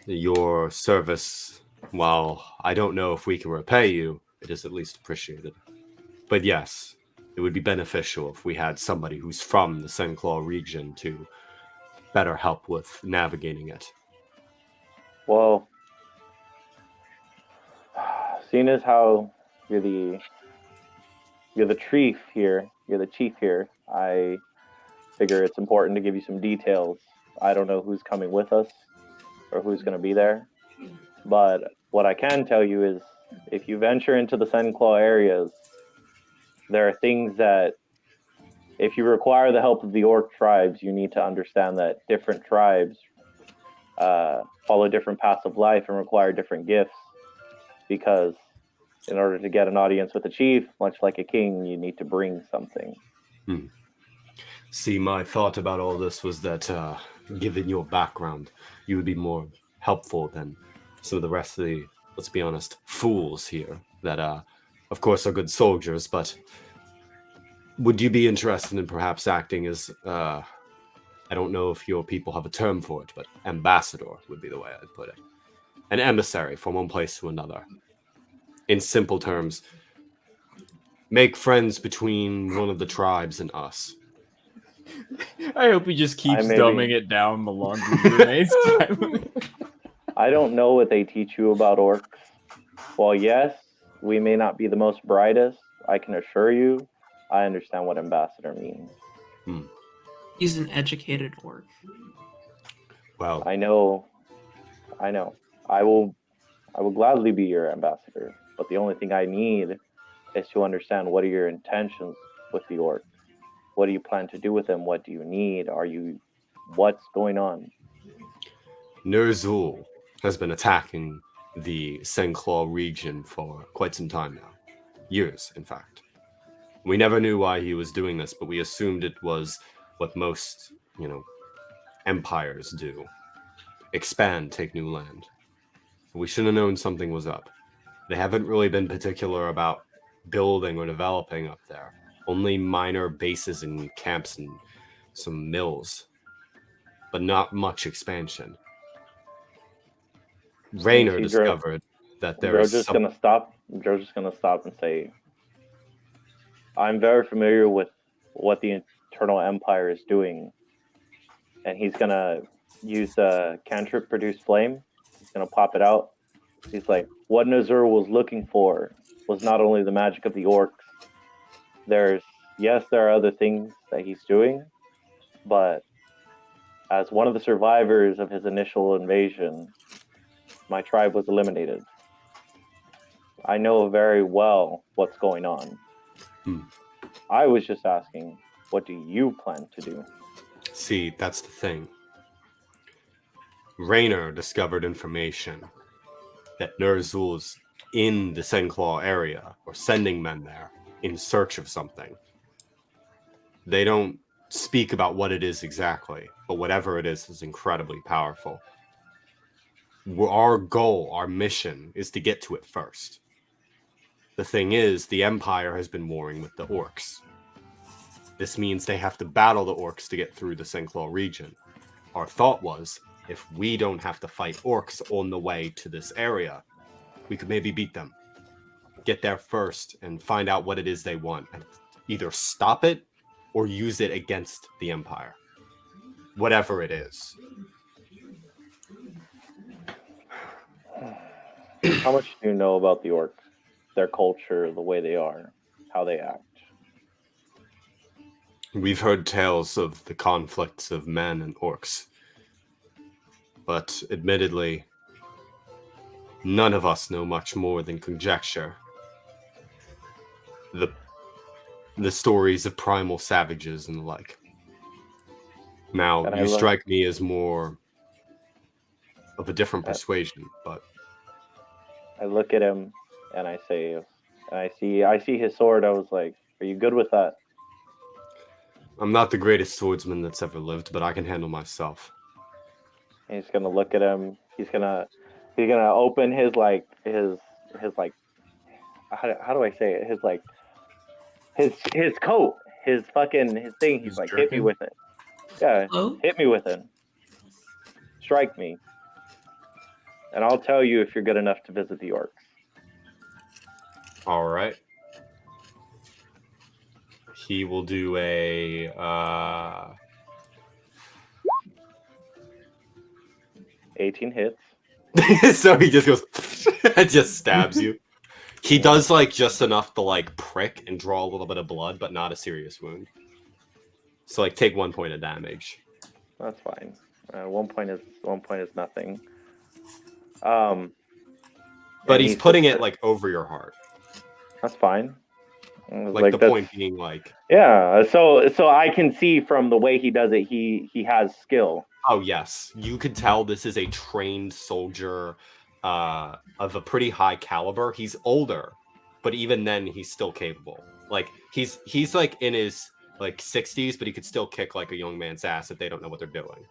your service, while I don't know if we can repay you, it is at least appreciated. But yes, it would be beneficial if we had somebody who's from the Senclaw region to better help with navigating it. Well, seeing as how you're the chief here, I figure it's important to give you some details. I don't know who's coming with us or who's going to be there, but what I can tell you is if you venture into the Senclaw areas, there are things that if you require the help of the orc tribes, you need to understand that different tribes follow different paths of life and require different gifts, because in order to get an audience with a chief, much like a king, you need to bring something. See, my thought about all this was that, given your background, you would be more helpful than some of the rest of the, let's be honest, fools here that, of course, are good soldiers, but would you be interested in perhaps acting as, I don't know if your people have a term for it, but ambassador would be the way I'd put it. An emissary from one place to another. In simple terms, make friends between one of the tribes and us. I hope he just keeps maybe- dumbing it down the longer he remains. I don't know what they teach you about orcs. While yes, we may not be the most brightest, I can assure you, I understand what ambassador means. He's an educated orc. Well, I know. I will gladly be your ambassador, but the only thing I need is to understand what are your intentions with the orcs. What do you plan to do with them? What do you need? What's going on? Nerzul has been attacking the Senclaw region for quite some time now. Years, in fact. We never knew why he was doing this, but we assumed it was what most, empires do. Expand, take new land. We should have known something was up. They haven't really been particular about building or developing up there. Only minor bases and camps and some mills. But not much expansion. Raynor discovered that there is Drodge's gonna stop and say, I'm very familiar with what the Eternal Empire is doing. And he's gonna use the cantrip produce flame. He's gonna pop it out. He's like, what Nazur was looking for was not only the magic of the orcs. There are other things that he's doing, but as one of the survivors of his initial invasion, my tribe was eliminated. I know very well what's going on. I was just asking, what do you plan to do? See, that's the thing. Raynor discovered information that Nerzul's in the Senclaw area, or sending men there in search of something. They don't speak about what it is exactly, but whatever it is incredibly powerful. Our goal, our mission, is to get to it first. The thing is, the Empire has been warring with the orcs. This means they have to battle the orcs to get through the Senclaw region. Our thought was, if we don't have to fight orcs on the way to this area, we could maybe beat them. Get there first and find out what it is they want. And either stop it or use it against the Empire. Whatever it is. How much do you know about the orcs? Their culture, the way they are, how they act? We've heard tales of the conflicts of men and orcs. But admittedly, none of us know much more than conjecture. The stories of primal savages and the like. Now, you strike me as more of a different persuasion, but I look at him and I say, and I see his sword. I was like, "Are you good with that?" I'm not the greatest swordsman that's ever lived, but I can handle myself. And he's gonna look at him. He's gonna open his how do I say it? His coat, his thing. He's like, hit me with it. Yeah, Oh, hit me with it. Strike me. And I'll tell you if you're good enough to visit the orcs. All right. He will do a 18 hits. so he just goes and just stabs you. He does like just enough to like prick and draw a little bit of blood, but not a serious wound. So like take 1 point of damage. That's fine. 1 point is nothing. But and he's he putting sits it like over your heart. That's fine. Like the point being like, yeah. So I can see from the way he does it, he has skill. oh yes, you could tell this is a trained soldier of a pretty high caliber. He's older, but even then he's still capable. Like he's like in his like 60s, but he could still kick like a young man's ass if they don't know what they're doing.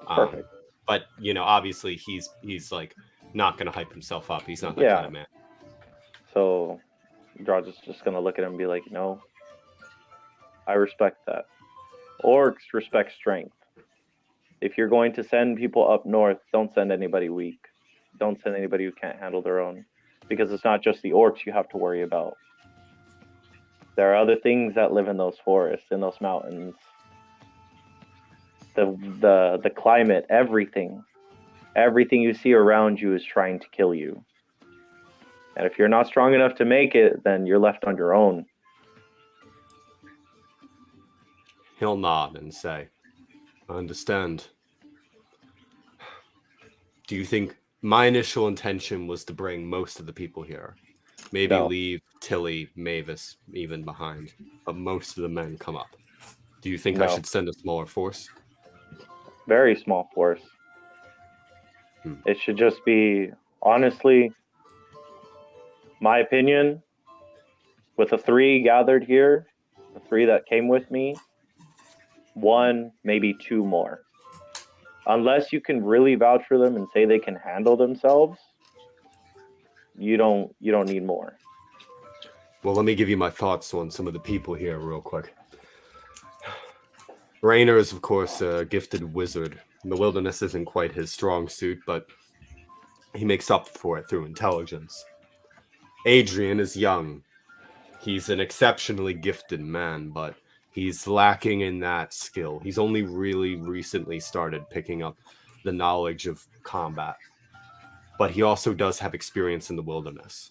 Perfect. But you know, obviously he's like not gonna hype himself up. He's not that kind of man. So Drodge is just gonna look at him and be like, no, I respect that. Orcs respect strength. If you're going to send people up north, don't send anybody weak. Don't send anybody who can't handle their own. Because it's not just the orcs you have to worry about. There are other things that live in those forests, in those mountains. The climate, everything. Everything you see around you is trying to kill you. And if you're not strong enough to make it, then you're left on your own. He'll nod and say, I understand. Do you think my initial intention was to bring most of the people here? Maybe No. leave Tilly, Mavis even behind, but most of the men come up. Do you think No. I should send a smaller force? Very small force. It should just be, honestly, my opinion, with the 3 gathered here, the 3 that came with me, 1, maybe 2 more. Unless you can really vouch for them and say they can handle themselves, you don't need more. Well, let me give you my thoughts on some of the people here real quick. Raynor is, of course, a gifted wizard. The wilderness isn't quite his strong suit, but he makes up for it through intelligence. Adrian is young. He's an exceptionally gifted man, but he's lacking in that skill. He's only really recently started picking up the knowledge of combat. But he also does have experience in the wilderness.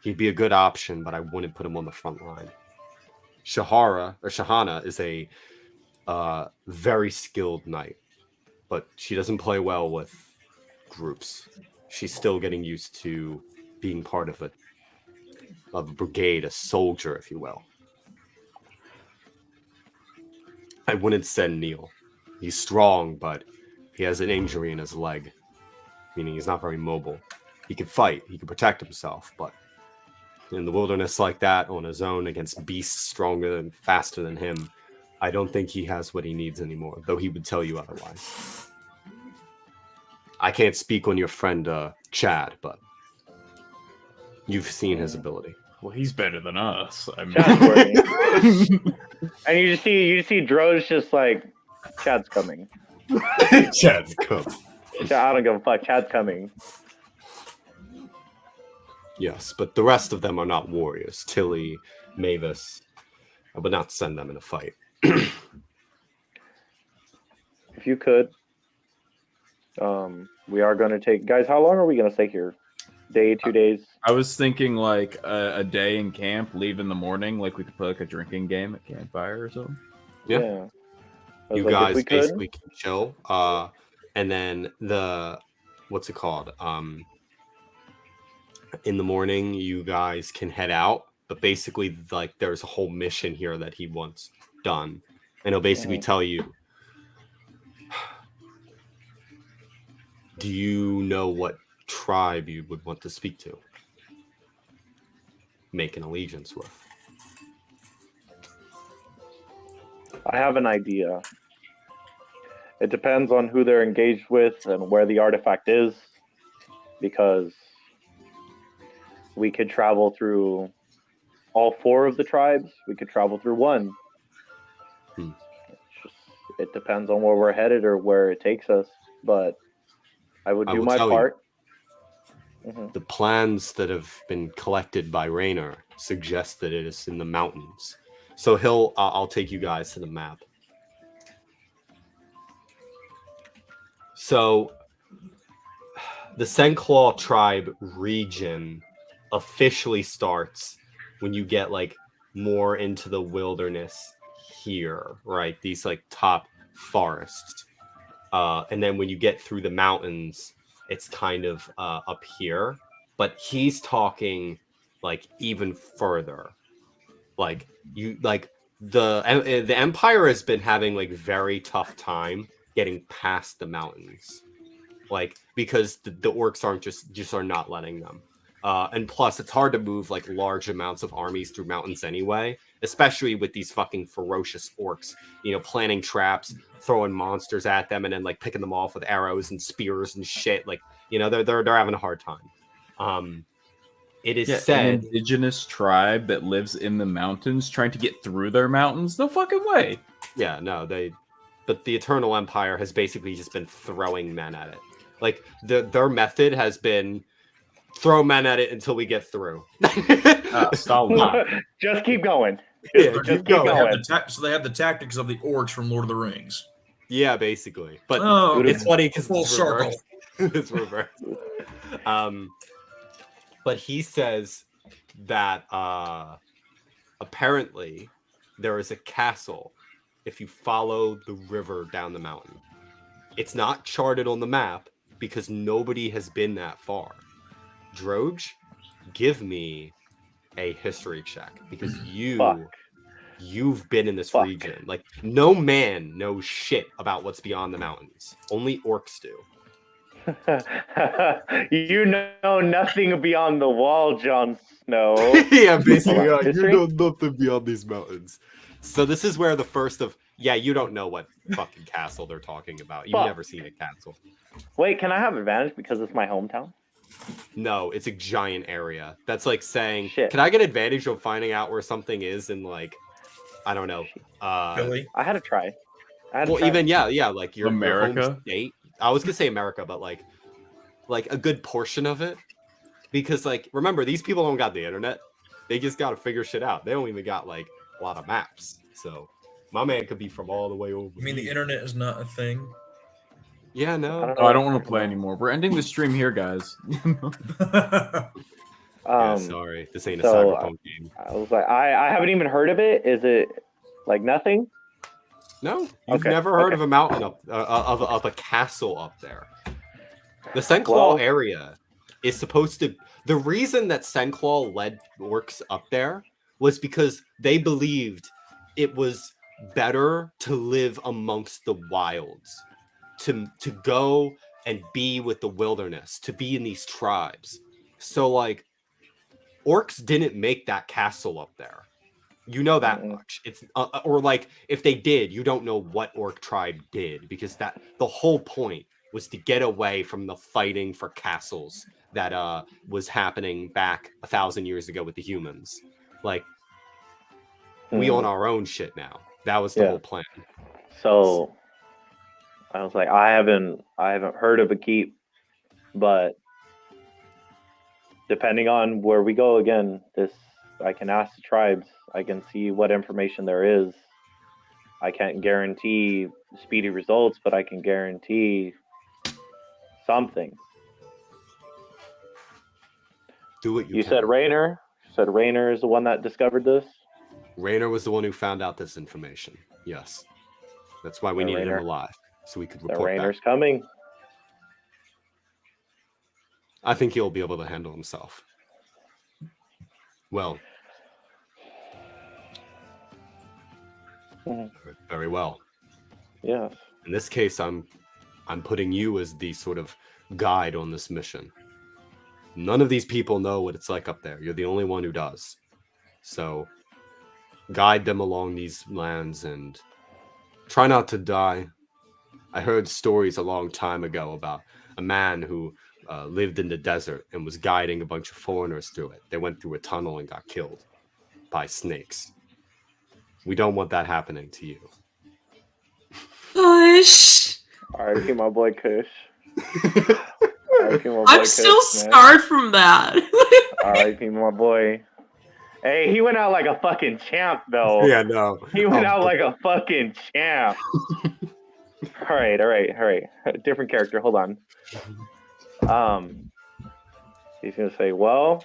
He'd be a good option, but I wouldn't put him on the front line. Shahana is a very skilled knight, but she doesn't play well with groups. She's still getting used to being part of a brigade, a soldier, if you will. I wouldn't send Neil. He's strong, but he has an injury in his leg, meaning he's not very mobile. He can fight, he can protect himself, but in the wilderness like that, on his own, against beasts stronger and faster than him, I don't think he has what he needs anymore, though he would tell you otherwise. I can't speak on your friend Chad, but you've seen his ability. Well, he's better than us. I mean, Chad's working. And you see Drodge just like, Chad's coming. Chad's come. I don't give a fuck. Chad's coming. Yes, but the rest of them are not warriors. Tilly, Mavis, I would not send them in a fight. If you could, we are going to take... Guys, how long are we going to stay here? Day, 2 days? I was thinking like a day in camp, leave in the morning. Like we could play like a drinking game at campfire or something. Yeah. I was You like, if guys we could- basically can chill. And then what's it called? In the morning, you guys can head out. But basically, like, there's a whole mission here that he wants done. And he'll basically tell you, do you know what tribe you would want to speak to? Make an allegiance with. I have an idea. It depends on who they're engaged with and where the artifact is, because we could travel through all 4 of the tribes. We could travel through one. it depends on where we're headed or where it takes us. But I would I do will my tell you. part. Mhm. The plans that have been collected by Raynor suggest that it is in the mountains. So I'll take you guys to the map. So the Senclaw tribe region officially starts when you get like more into the wilderness here, right? These like top forests. And then when you get through the mountains, it's kind of up here. But he's talking like even further. Like the Empire has been having like very tough time getting past the mountains, like because the orcs are not letting them. And plus, it's hard to move like large amounts of armies through mountains anyway, especially with these fucking ferocious orcs. You know, planting traps, throwing monsters at them, and then like picking them off with arrows and spears and shit. Like, you know, they're having a hard time. It is An said, indigenous tribe that lives in the mountains trying to get through their mountains? No fucking way. yeah, no, but the Eternal Empire has basically just been throwing men at it. Like their method has been throw men at it until we get through. Just keep going. Yeah, Just keep keep going. going. So they have the tactics of the orcs from Lord of the Rings. Yeah, basically. But Oh, it's funny because full it's circle. reversed. It's reversed. But he says that apparently there is a castle if you follow the river down the mountain. It's not charted on the map because nobody has been that far. Drodge, give me a history check because you've been in this region. Like, no man knows shit about what's beyond the mountains. Only orcs do. You know nothing beyond the wall, Jon Snow. Yeah, basically, you History? know nothing beyond these mountains. So this is where the first of... Yeah, you don't know what fucking castle they're talking about. You've never seen a castle. Wait, can I have advantage because it's my hometown? No, it's a giant area. That's like saying, Shit. Can I get advantage of finding out where something is in, like, I don't know. Philly? I had to try. Even, like your America? home state. I was going to say America, but like a good portion of it. Because, like, remember, these people don't got the internet. They just got to figure shit out. They don't even got, like, a lot of maps. So, my man could be from all the way over. You mean the internet is not a thing? Yeah, no. I don't want to play anymore. We're ending the stream here, guys. Yeah, sorry. This ain't a cyberpunk game. I was like, I haven't even heard of it. Is it, like, nothing? No, you've never heard of a mountain up, of a castle up there. The Senclaw area is supposed to... The reason that Senclaw led orcs up there was because they believed it was better to live amongst the wilds, to go and be with the wilderness, to be in these tribes. So, like, orcs didn't make that castle up there. You know that much. It's or like if they did, you don't know what orc tribe did, because that the whole point was to get away from the fighting for castles that was happening back 1,000 years ago with the humans. Like, we own our own shit now. That was the whole plan. So I was like, I haven't heard of a keep, but depending on where we go again, I can ask the tribes. I can see what information there is. I can't guarantee speedy results, but I can guarantee something. Do what you said Raynor. You said Raynor is the one that discovered this? Raynor was the one who found out this information. Yes. That's why we needed him alive, so we could report Raynor's back. coming. I think he'll be able to handle himself. Well. Very well. Yes. In this case, I'm putting you as the sort of guide on this mission. None of these people know what it's like up there. You're the only one who does. So guide them along these lands and try not to die. I heard stories a long time ago about a man who lived in the desert and was guiding a bunch of foreigners through it. They went through a tunnel and got killed by snakes. We don't want that happening to you. Gosh. R.I.P. my boy Kush. R.I.P. my boy I'm Kush, still man. scarred from that. R.I.P. my boy. Hey, he went out like a fucking champ, though. Yeah, no. He went out like a fucking champ. All right. Different character. Hold on. He's gonna say, "Well,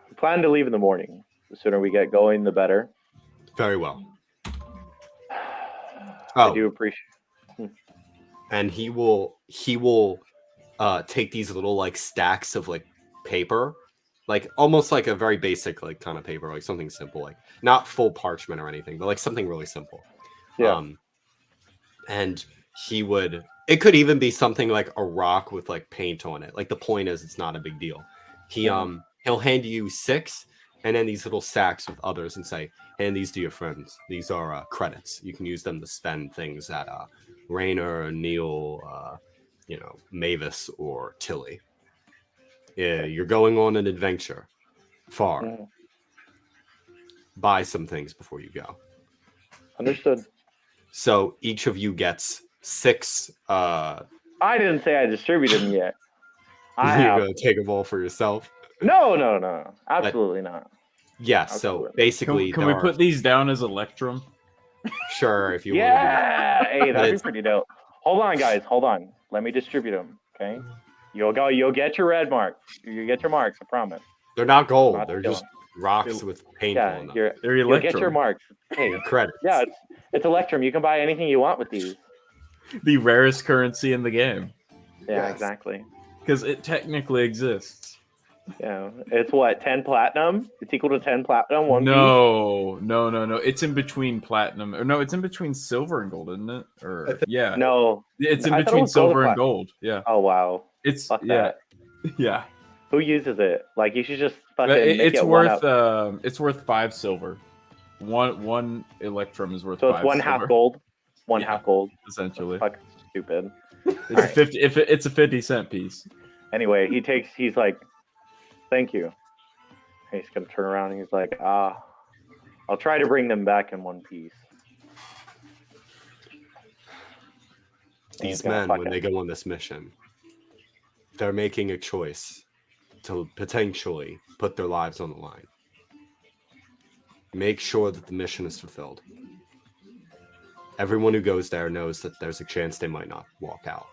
we plan to leave in the morning. The sooner we get going, the better." Very well. I do appreciate. And he will take these little like stacks of like paper, like almost like a very basic like kind of paper, like something simple, like not full parchment or anything, but like something really simple. Yeah. And it could even be something like a rock with like paint on it. Like the point is it's not a big deal. He'll hand you 6 and then these little stacks with others and say, hand these to your friends. These are credits. You can use them to spend things at Raynor, Neil, Mavis, or Tilly. Yeah, you're going on an adventure far. Buy some things before you go. Understood. So each of you gets 6. I didn't say I distributed them yet. You're going to take them all for yourself? No. Absolutely not. Yeah, Absolutely. so basically... Can we put these down as Electrum? Sure, if you want Yeah! Hey, that'd be pretty dope. Hold on, guys. Hold on. Let me distribute them, okay? You'll get your red marks. You get your marks, I promise. They're not gold. Not They're killing. just rocks with paint on them. They're You'll Electrum. get your marks. Hey, credits. Yeah, it's Electrum. You can buy anything you want with these. The rarest currency in the game. Yeah, Yes. exactly. Because it technically exists. Yeah, it's what, 10 platinum? It's equal to 10 platinum. One piece? No. It's in between platinum. Or no, it's in between silver and gold, isn't it? Or yeah. No. It's in I thought it between was gold silver and and gold. Yeah. Oh wow. It's Fuck yeah. that. Yeah. Who uses it? Like you should just fucking make It's it worth one up. it's worth 5 silver. One Electrum is worth So 5 it's one silver, half gold. One Yeah. half gold. essentially. Fucking stupid. It's a 50 if it's a 50-cent piece. Anyway, he's like, thank you. And he's gonna turn around and he's like, I'll try to bring them back in one piece. And he's These gonna men, when they go on this mission, they're making a choice to potentially put their lives on the line. Make sure that the mission is fulfilled. Everyone who goes there knows that there's a chance they might not walk out.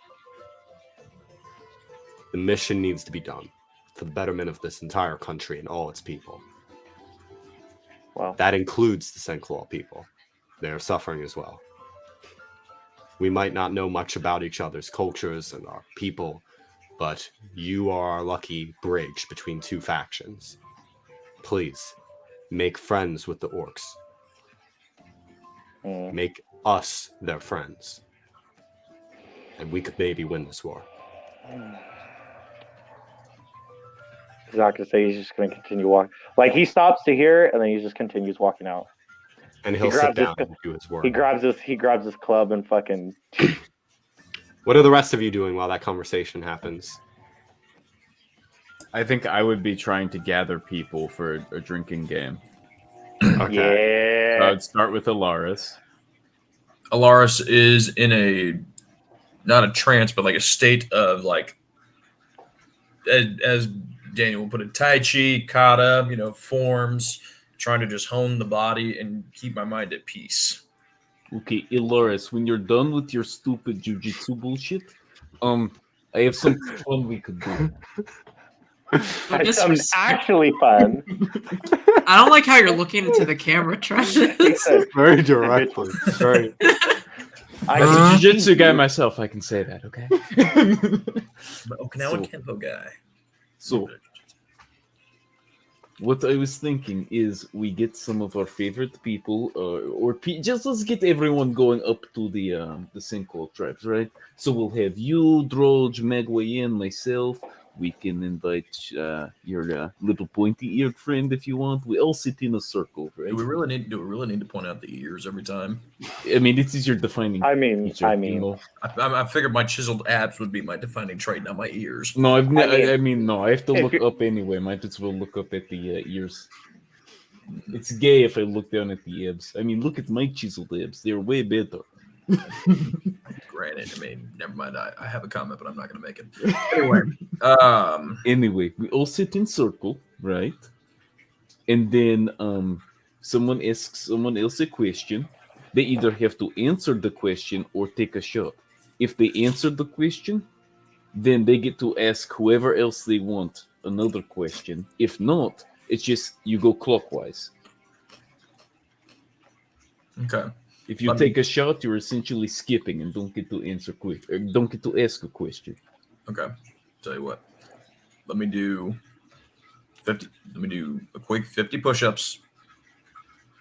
The mission needs to be done for the betterment of this entire country and all its people. Well, That includes the Senclaw people. They are suffering as well. We might not know much about each other's cultures and our people, but you are our lucky bridge between two factions. Please, make friends with the orcs. Make us their friends. And we could maybe win this war. he's not gonna say, he's just gonna continue walking. Like he stops to hear and then he just continues walking out. And he'll sit down and do his work. He grabs his club and fucking. What are the rest of you doing while that conversation happens? I think I would be trying to gather people for a drinking game. Okay. Yeah. I'd start with Elaris. Elaris is in a not a trance, but like a state of like, as Daniel will put it, Tai Chi, kata, forms, trying to just hone the body and keep my mind at peace. Okay, Elaris, when you're done with your stupid jujitsu bullshit, I have some fun we could do. That's something actually fun. I don't like how you're looking into the camera, Travis. Very directly. Very. I'm a jiu-jitsu guy myself, I can say that, okay? But Okinawan Kempo guy. So, what I was thinking is we get some of our favorite people, just let's get everyone going up to the Sinkhole tribes, right? So we'll have you, Drodge, Magwayen, myself. We can invite your little pointy-eared friend if you want. We all sit in a circle, right? Do we really need to point out the ears every time? I mean, it's your defining. feature, I figured my chiseled abs would be my defining trait, not my ears. No, I have to look up anyway. Might as well look up at the ears. It's gay if I look down at the abs. I mean, look at my chiseled abs. They're way better. Granted, I mean, never mind. I have a comment, but I'm not going to make it. Anyway, Anyway, we all sit in circle, right? And then someone asks someone else a question. They either have to answer the question or take a shot. If they answer the question, then they get to ask whoever else they want another question. If not, it's just you go clockwise. okay. If you take a shot, you're essentially skipping and don't get to answer don't get to ask a question. Okay. Tell you what. Let me do 50. Let me do a quick 50 push-ups,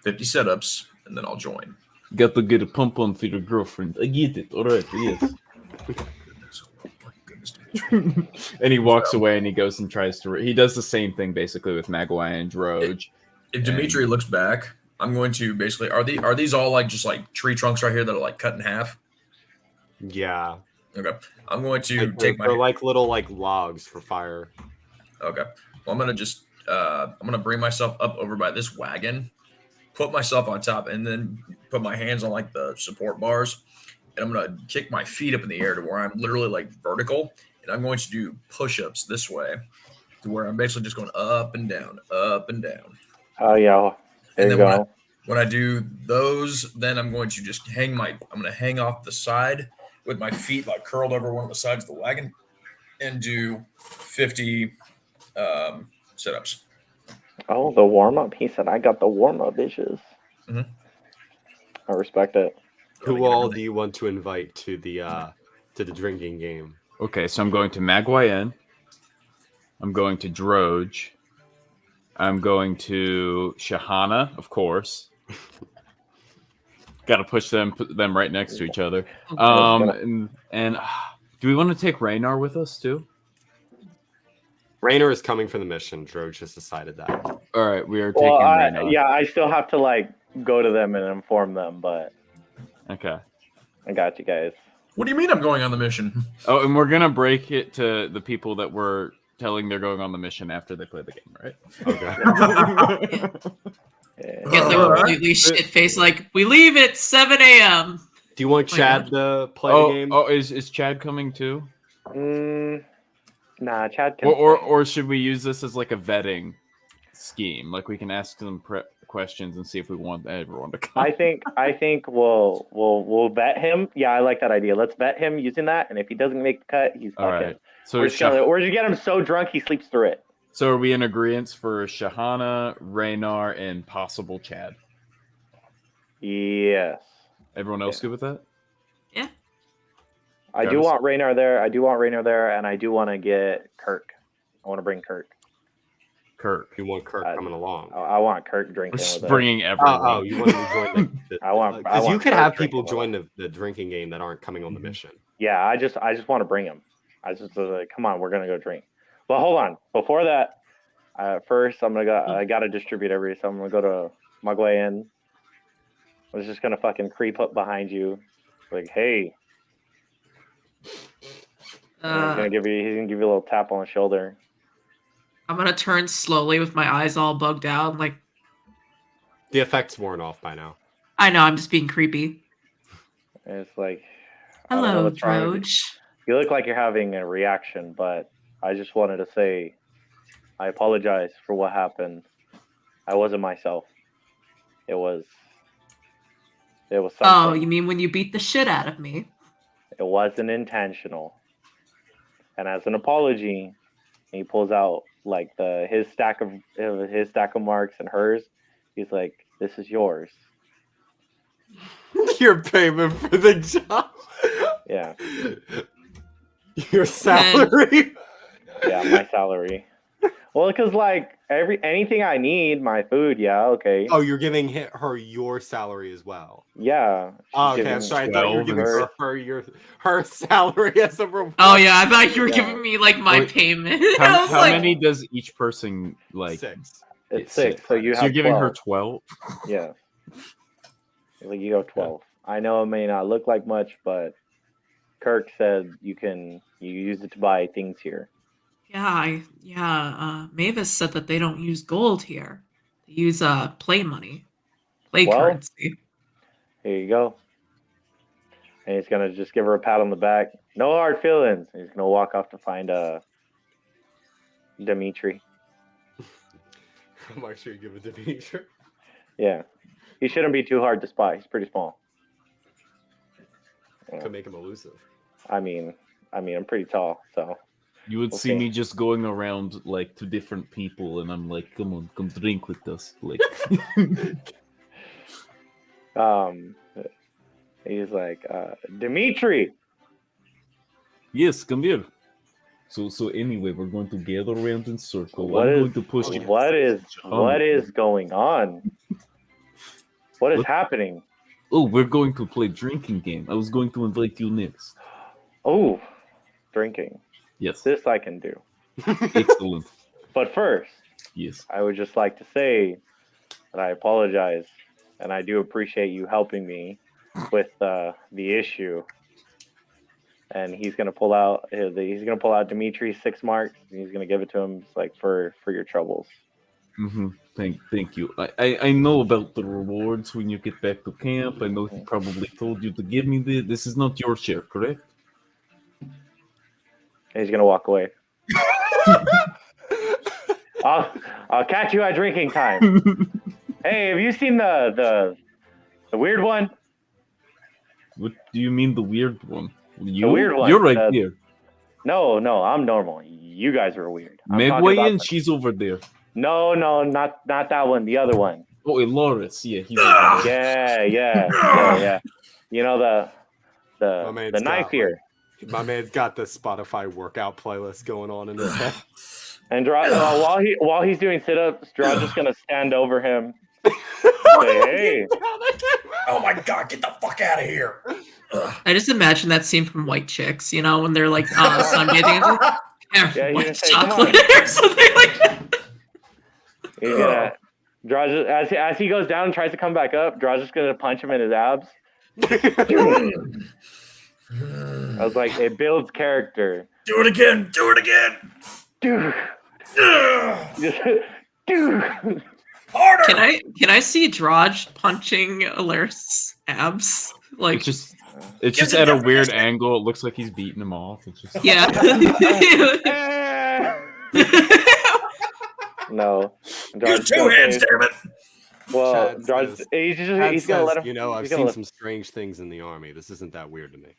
50 sit-ups, and then I'll join. Got to get a pump on for your girlfriend. I get it. All right. Yes. My goodness, Dimitri. And he walks away and he goes and tries to. He does the same thing basically with Magwayen and Drodge. If Dimitri looks back, I'm going to basically are these all like just like tree trunks right here that are like cut in half? Yeah. Okay. I'm going to Like, take they're like little like logs for fire. Okay. Well, I'm gonna just I'm gonna bring myself up over by this wagon, put myself on top, and then put my hands on like the support bars, and I'm gonna kick my feet up in the air to where I'm literally like vertical, and I'm going to do push-ups this way, to where I'm basically just going up and down, up and down. Oh yeah. There And you then go. when I do those, then I'm going to just I'm gonna hang off the side with my feet like curled over one of the sides of the wagon, and do 50 sit-ups. Oh, the warm up. He said, "I got the warm up, bitches." Mhm. I respect it. Who all do you want to invite to the drinking game? Okay, so I'm going to Magwayen. I'm going to Drodge. I'm going to Shahana, of course. Got to put them right next to each other. And do we want to take Raynar with us too? Raynor is coming for the mission. Drodge has decided that. All right, we are taking Well, Raynar. yeah, I still have to like go to them and inform them, but Okay. I got you guys. What do you mean I'm going on the mission? Oh, and we're gonna break it to the people that we're telling they're going on the mission after they play the game, right? Okay. Yeah. Get the completely shit face like we leave at 7 a.m. Do you want my Chad to play the game? Oh, is Chad coming too? Nah, Chad can. Or should we use this as like a vetting scheme? Like we can ask them questions and see if we want everyone to come. I think we'll vet him. Yeah, I like that idea. Let's vet him using that, and if he doesn't make the cut, he's fucking. All right. So we're just gonna get him so drunk he sleeps through it. So are we in agreement for Shahana, Raynar, and possible Chad? Yes. Everyone else good with that? Yeah. I do want Raynar there. And I do want to get Kirk. I want to bring Kirk. You want Kirk coming along? I want Kirk drinking. We're just with bringing everyone. Oh, you want to join the I want. Because you could Kirk have people drinking join the drinking game that aren't coming on the mission. Yeah, I just want to bring him. I just was like, come on, we're gonna go drink. But hold on, before that, first I'm gonna go. I gotta distribute every. So I'm gonna go to Magwayen. I was just gonna fucking creep up behind you, like, hey. He's gonna give you a little tap on the shoulder. I'm gonna turn slowly with my eyes all bugged out. Like, The effect's worn off by now. I know, I'm just being creepy. And it's like, I don't know Hello, what's wrong with you. Drodge. You look like you're having a reaction, but I just wanted to say, I apologize for what happened. I wasn't myself. It was something. Oh, you mean when you beat the shit out of me? It wasn't intentional. And as an apology, he pulls out like his stack of marks and hers. He's like, "This is yours." Your payment for the job. Yeah. Your salary. Yeah, my salary. Well, because like anything I need, my food. Yeah, okay. Oh, you're giving her your salary as well. Yeah. Oh, okay, I'm sorry. I thought you were giving her salary as a reward. Oh yeah, I thought you were giving me like my payment. How many does each person like? 6. It's 6. So you have. So you're giving 12. her 12. Yeah. Like you go 12. I know it may not look like much, but Kirk said you use it to buy things here. Yeah, Mavis said that they don't use gold here. Use play money, play Well- currency. Here you go. And he's gonna just give her a pat on the back. No hard feelings. He's gonna walk off to find Dimitri. I'm actually give it to Dimitri. Yeah, he shouldn't be too hard to spot. He's pretty small. Could make him elusive. I mean, I'm pretty tall, so You would see Okay. me just going around like to different people, and I'm like, "Come on, come drink with us." Like, he's like, Dimitri. yes, come here. So anyway, we're going to gather around in circle. What I'm is going to push you. what is going on? What is What? happening? Oh, we're going to play drinking game. I was going to invite you next. Oh, drinking. Yes, This I can do. excellent. But first, Yes. I would just like to say that I apologize, and I do appreciate you helping me with the issue. And he's gonna pull out Dimitri's 6 marks, and he's gonna give it to him. It's like for your troubles. Mm-hmm. Thank you. I know about the rewards when you get back to camp. I know he probably told you to give me this. This is not your share, correct? And he's gonna walk away. I'll catch you at drinking time. Hey, have you seen the weird one? What do you mean the weird one? You? The weird one. You're right here. No, I'm normal. You guys are weird. I'm talking Magwayen, about she's over there. No, not that one. The other one. Oh, Elaris, yeah, he's over there. Yeah. You know My the man's knife got, here. My man's got the Spotify workout playlist going on in his head. And while he's doing sit-ups, Drodge just gonna stand over him. Say, hey. Oh my god, get the fuck out of here. I just imagine that scene from White Chicks, you know, when they're like sunbathing. Yeah, he's White gonna say, "Come chocolate or something like that. He's gonna Drodge as he goes down and tries to come back up, Drodge just gonna punch him in his abs. I was like, it builds character. Do it again. Do it again. Dude. Dude. Harder. Can I see Drodge punching Elaris' abs? Like It's just at a weird angle. It looks like he's beating him off. It's just yeah. No. Use 2 hands, damn it. Well, Chad Drodge, says- he's Chad gonna let says, him. I've he's seen gonna some strange things in the army. This isn't that weird to me.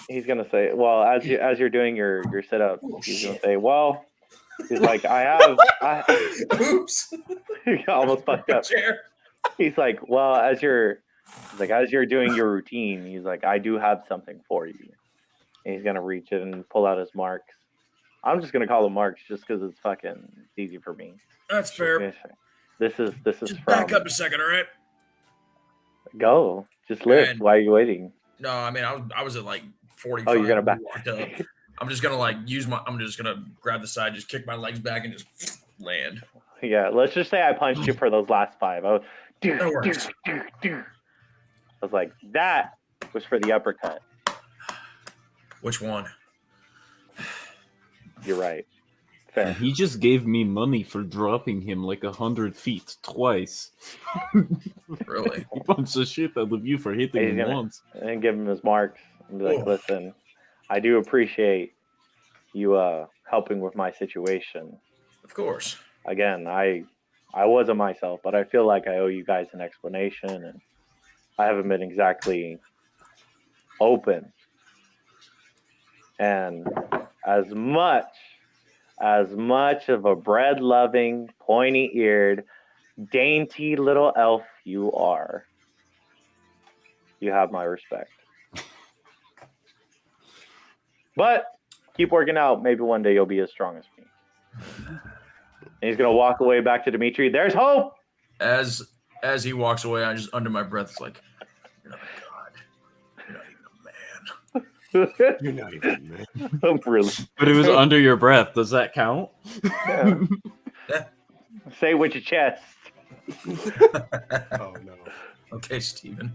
He's gonna say, well, as you're doing your sit up, he's gonna say, well, he's like, Oops. he almost fucked up. Chair. He's like, well, as you're doing your routine, he's like, I do have something for you. And he's gonna reach it and pull out his marks. I'm just gonna call them marks just because it's easy for me. That's fair. This is Just from back up a second, all right? Go. Just lift. And- Why are you waiting? No, I mean I was at like 45. Oh, you're gonna back. when we walked up. I'm just gonna I'm just gonna grab the side, just kick my legs back, and just land. Yeah, let's just say I punched you for those last 5. I was, That works. I was like, that was for the uppercut. Which one? You're right. Fair. And he just gave me money for dropping him like 100 feet twice. Really? He punched the shit out of you for hitting He's him gonna- once. And give him his marks and be like, Oh. listen, I do appreciate you helping with my situation. Of course. Again, I wasn't myself, but I feel like I owe you guys an explanation, and I haven't been exactly open. And as much of a bread-loving, pointy-eared, dainty little elf you are, you have my respect. But keep working out. Maybe one day you'll be as strong as me. And he's gonna walk away back to Dimitri. There's hope. As he walks away, I just under my breath it's like, you're not a god. You're not even a man. You're not even, man. I'm really. But it was under your breath. Does that count? Yeah. Say it with your chest. Oh, no. Okay, Stephen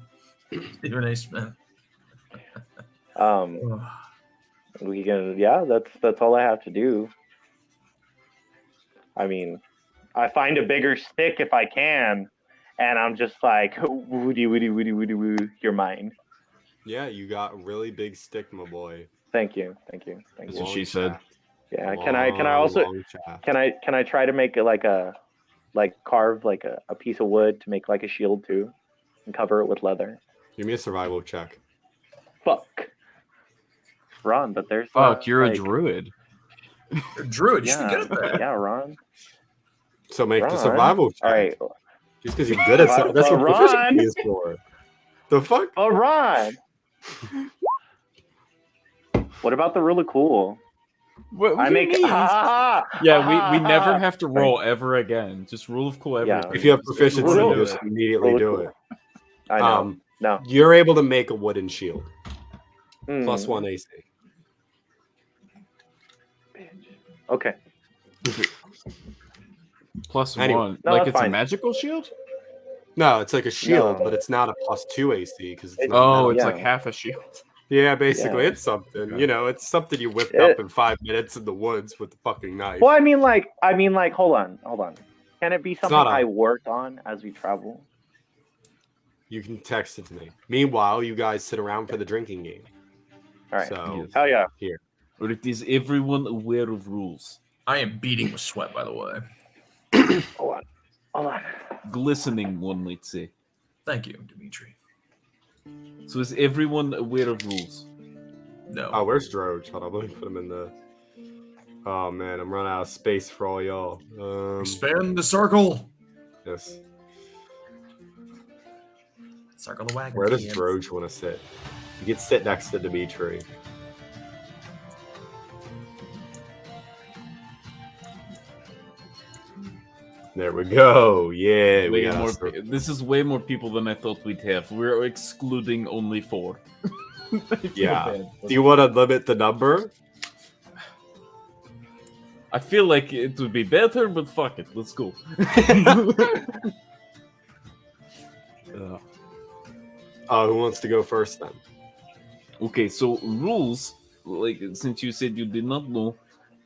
A. Smith. We can. Yeah, that's all I have to do. I mean, I find a bigger stick if I can, and I'm just like, woody, you're mine. Yeah, you got a really big stick, my boy. Thank you. That's what Long she said. shaft. Yeah. Can I also Long shaft. can I try to make it carve like a piece of wood to make like a shield too, and cover it with leather? Give me a survival check. Fuck. Ron, but there's Fuck, you're a like, druid. You're a druid. You should Yeah, get up there. yeah, Ron. So make the Ron. survival check. All right. Just because you're good at something. That's what Ron. proficiency is for. The fuck? Oh, Ron. What about the really cool? What I do you make. mean? Ah, Yeah, we never have to roll ever again. Just rule of cool Yeah. everything. If you have proficiency, Really? you just immediately Really do cool. it. I know. No. You're able to make a wooden shield. Hmm. Plus 1 AC. Okay. Plus Anyway. one. No, Like that's it's a fine. magical shield? No, it's like a shield, No. but it's not a plus 2 AC because it's It- not Oh, metal. it's Yeah. like half a shield. Yeah, basically, Yeah. it's something. Okay. You know, it's something you whipped It- up in 5 minutes in the woods with the fucking knife. Well, I mean, like, hold on. Can it be something not a- I work on as we travel? You can text it to me. Meanwhile, you guys sit around for the drinking game. All right. So, Hell yeah. Or it is everyone aware of rules. I am beating with sweat, by the way. Hold on. Glistening, one might say. Thank you, Dimitri. So is everyone aware of rules? No. oh, where's Drodge? Hold on, let me put him in the. Oh man, I'm running out of space for all y'all. Expand the circle. Yes. Circle the wagon. Where does kids. Drodge want to sit? You can sit next to Dimitri. There we go. Yeah, we Way got more, us. this is way more people than I thought we'd have. We're excluding only 4. I feel Yeah. bad, but- Do you want to limit the number? I feel like it would be better, but fuck it. Let's go. Who wants to go first then? Okay, so rules, like since you said you did not know,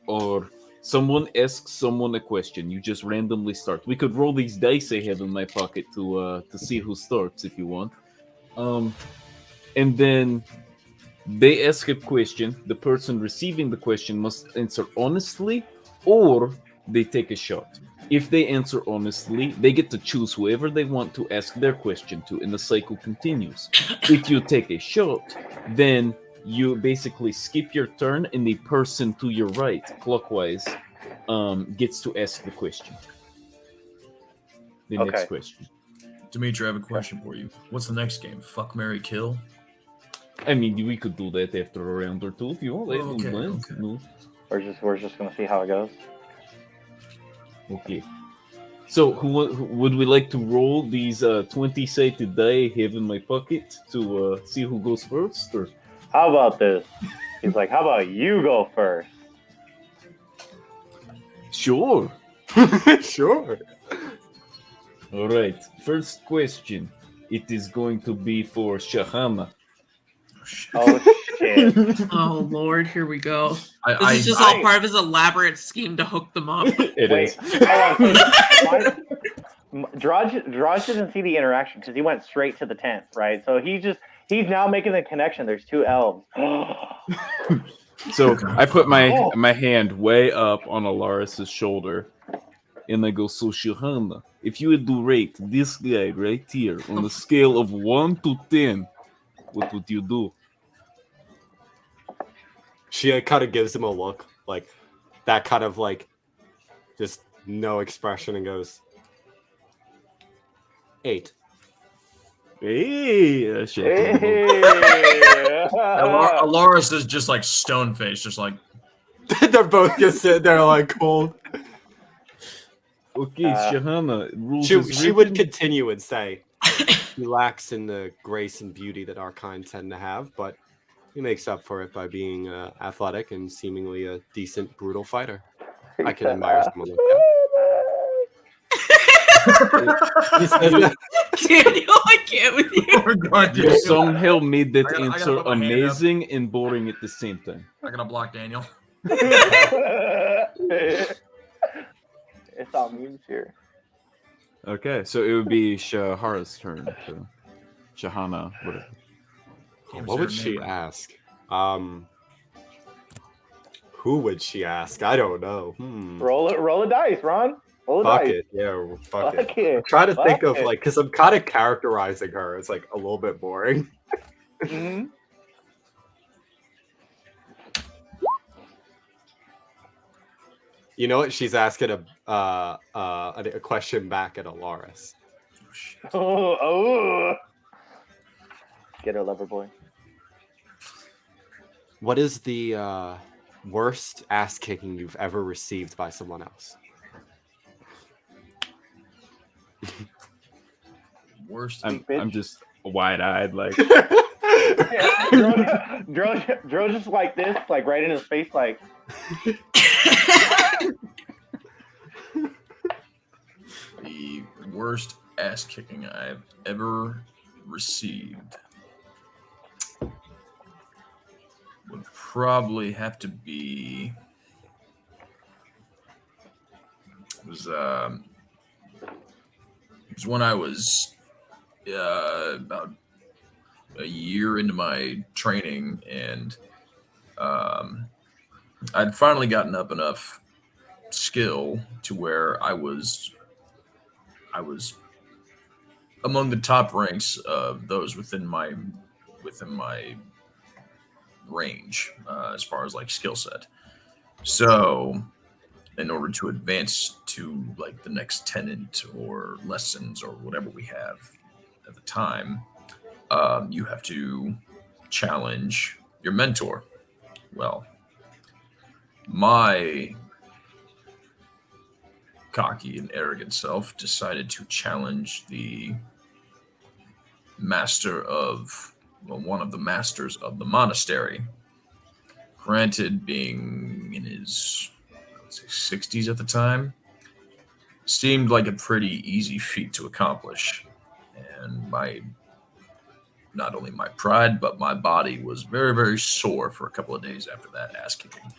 or someone asks someone a question, you just randomly start. We could roll these dice I have in my pocket to see who starts if you want. And then they ask a question. The person receiving the question must answer honestly, or they take a shot. If they answer honestly, they get to choose whoever they want to ask their question to, and the cycle continues. If you take a shot, then you basically skip your turn, and the person to your right, clockwise, gets to ask the question. The Okay. next question. Dimitri, I have a question for you. What's the next game? Fuck, marry, kill? I mean, we could do that after a round or two if you want. Oh, okay, No, okay. no. We're just gonna see how it goes. Okay. So, who would we like to roll these 20-sided die I have in my pocket to see who goes first? Or How about this? He's like, how about you go first? sure. Sure. All right. First question. It is going to be for Shahana. Oh, shit. Oh shit! Oh Lord, here we go. This I, is just I- all part of his elaborate scheme to hook them up. It Wait, is. hold on. Drodge didn't see the interaction because he went straight to the tent, right? So he's now making the connection. There's 2 elves. So I put my Oh. my hand way up on Elaris' shoulder, and I go, so Shahana, if you had to rate this guy right here on the scale of 1 to 10, what would you do? She kind of gives him a look, like that kind of like just no expression, and goes 8. Hey, shit. Elaris is just like stone faced, just like They're both just sitting there like cold. Okay, Uh, Shahana, rules She is would written. continue and say he lacks in the grace and beauty that our kind tend to have, but he makes up for it by being athletic and seemingly a decent, brutal fighter. I can admire someone like that. He says that. Daniel, I can't with you. oh my god, You dude. somehow made that I gotta answer put my hand up. amazing and boring at the same time. I gotta block Daniel. It's all memes here. Okay, so it would be Shahara's turn. To Shahana, whatever. What would she ask? Who would she ask? I don't know. Roll a dice, Ron. Roll a Fuck dice. it. Yeah, fuck Fuck it. it. I'm trying to think Fuck of it. like, because I'm kind of characterizing her. It's like a little bit boring. Mm-hmm. You know what? She's asking a question back at Elaris. Oh, shit. Oh. Get her, lover boy. What is the worst ass kicking you've ever received by someone else? Worst. I'm just wide-eyed, like. Drodge just like this, like right in his face, like. The worst ass kicking I've ever received would probably have to be it was when I was about a year into my training, and I'd finally gotten up enough skill to where I was among the top ranks of those within my range as far as like skill set. So in order to advance to like the next tenant or lessons or whatever we have at the time, you have to challenge your mentor. Well, my cocky and arrogant self decided to challenge the one of the masters of the monastery. Granted, being in his 60s at the time, seemed like a pretty easy feat to accomplish. And not only my pride, but my body was very, very sore for a couple of days after that ass kicking.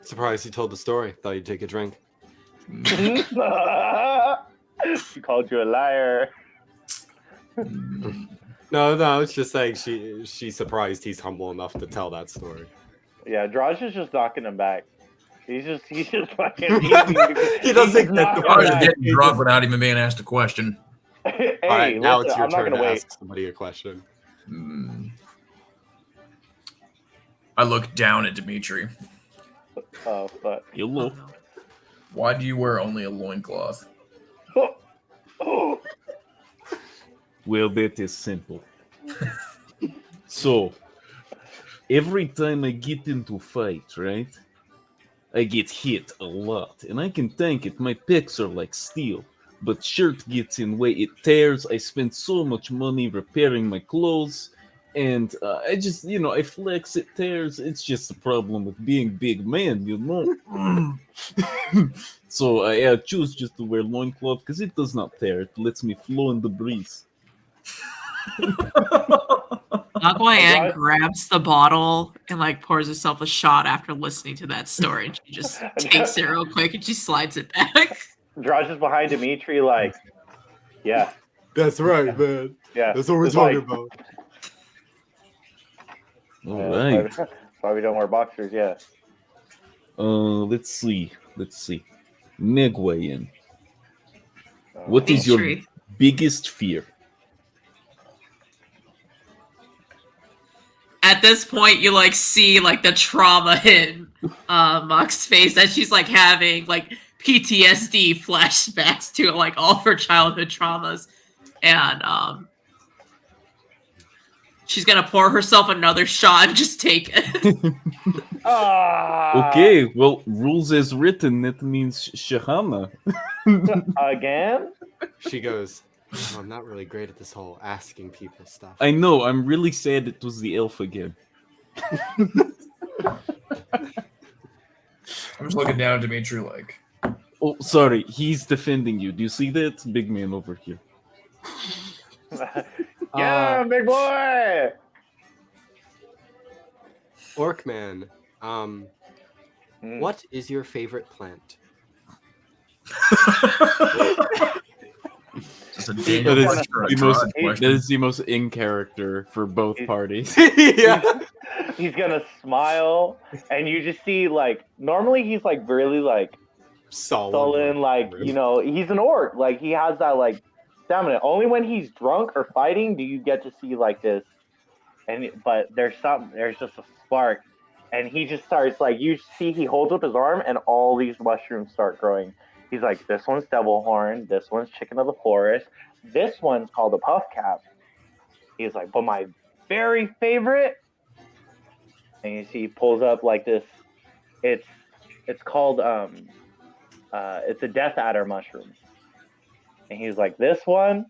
Surprised you told the story. Thought you'd take a drink. She called you a liar. No, it's just saying she's surprised he's humble enough to tell that story. Yeah, Drodge is just knocking him back. He's just fucking. He doesn't get the I was Right. getting drunk without even being asked a question. Hey, All right, now listen, it's your I'm not turn gonna to wait. ask somebody a question. I look down at Dimitri. Oh, fuck. Hello. Why do you wear only a loincloth? Oh. Well, that is simple. So, every time I get into a fight, right, I get hit a lot, and I can tank it. My pecs are like steel, but shirt gets in way. It tears. I spend so much money repairing my clothes, and I just, I flex. It tears. It's just a problem with being big man, So I choose just to wear loincloth because it does not tear. It lets me flow in the breeze. Magwayen grabs the bottle and like pours herself a shot after listening to that story, and she just takes it real quick and she slides it back. Drodge is behind Dimitri, like, yeah, That's right, man. yeah. That's what we're It's talking like- about. All Yeah, right. that's why we don't wear boxers, yeah. Let's see. Magwayen. What is your Dimitri. biggest fear? At this point, you like see like the trauma in Mock's face as she's like having like PTSD flashbacks to like all of her childhood traumas, and she's gonna pour herself another shot and just take it. Ah, Okay, well, rules as written, that means Shahana. Again? She goes, "Oh, I'm not really great at this whole asking people stuff." I know, I'm really sad it was the elf again. I'm just looking down at Dimitri like, Oh, sorry, he's defending you. Do you see that? Big man over here. Yeah, big boy. Orc man, What is your favorite plant? Just a That Daniel is question or a the most. Drodge That question. is the most in character for both parties. Yeah. He's gonna smile, and you just see like normally he's like really like sullen, like he's an orc, like he has that like stamina. Only when he's drunk or fighting do you get to see like this, but there's just a spark, and he just starts like you see he holds up his arm, and all these mushrooms start growing. He's like, this one's devil horn, this one's chicken of the forest, this one's called a puff cap. He's like, but my very favorite, and you see he pulls up like this. It's called it's a death adder mushroom, and he's like, this one's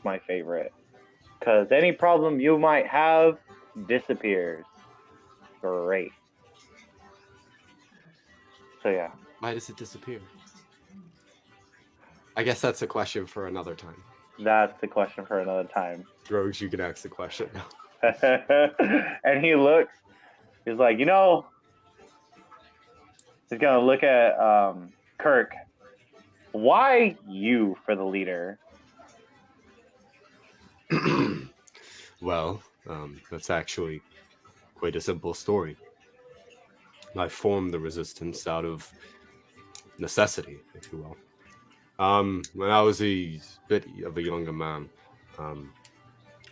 my favorite because any problem you might have disappears. Great. So yeah. Why does it disappear? I guess that's a question for another time. That's the question for another time. Drodge, you can ask the question now. And he looks. He's like, he's gonna look at Kirk. Why you for the leader? Well, that's actually quite a simple story. I formed the resistance out of necessity, if you will. When I was a bit of a younger man,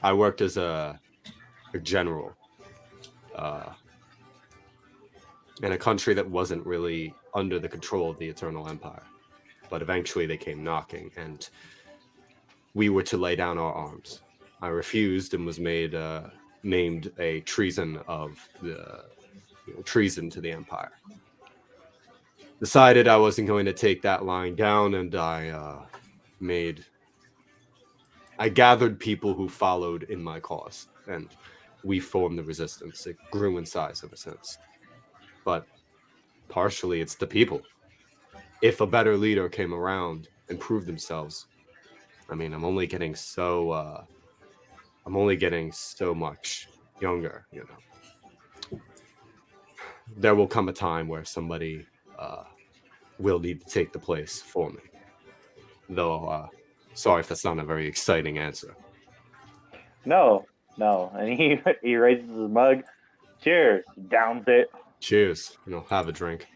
I worked as a general in a country that wasn't really under the control of the Eternal Empire. But eventually they came knocking, and we were to lay down our arms. I refused and was named a treason treason to the Empire. Decided I wasn't going to take that line down, and I gathered people who followed in my cause, and we formed the resistance. It grew in size ever since. But partially it's the people. If a better leader came around and proved themselves, I mean, I'm only getting so much younger, There will come a time where somebody will need to take the place for me. Though, sorry if that's not a very exciting answer. No. And he raises his mug. Cheers. Downs it. Cheers. Have a drink.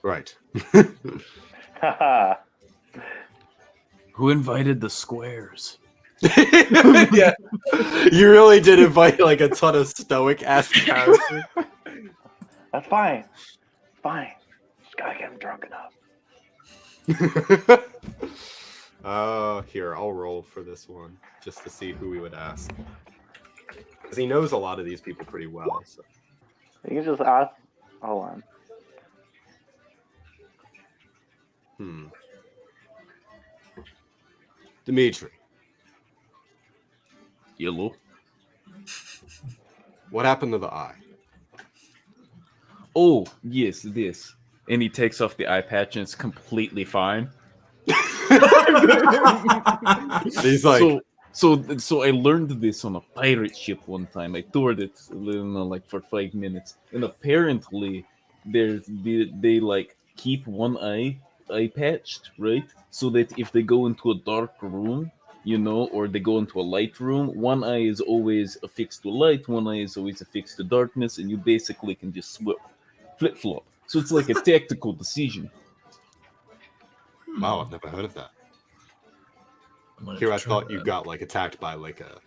Right. Who invited the squares? Yeah, you really did invite like a ton of stoic ass characters. That's fine. Fine. Just gotta get him drunk enough. Here, I'll roll for this one just to see who we would ask. Because he knows a lot of these people pretty well. So. You can just ask. Hold on. Dimitri. Yellow. What happened to the eye? Oh, yes, this. And he takes off the eye patch and it's completely fine. He's like... So I learned this on a pirate ship one time. I toured it, like for 5 minutes. And apparently, they like keep one eye patched, right? So that if they go into a dark room, or they go into a light room, one eye is always affixed to light, one eye is always affixed to darkness, and you basically can just flip-flop. So it's like a tactical decision. Wow, I've never heard of that. Here I thought you got like attacked by like a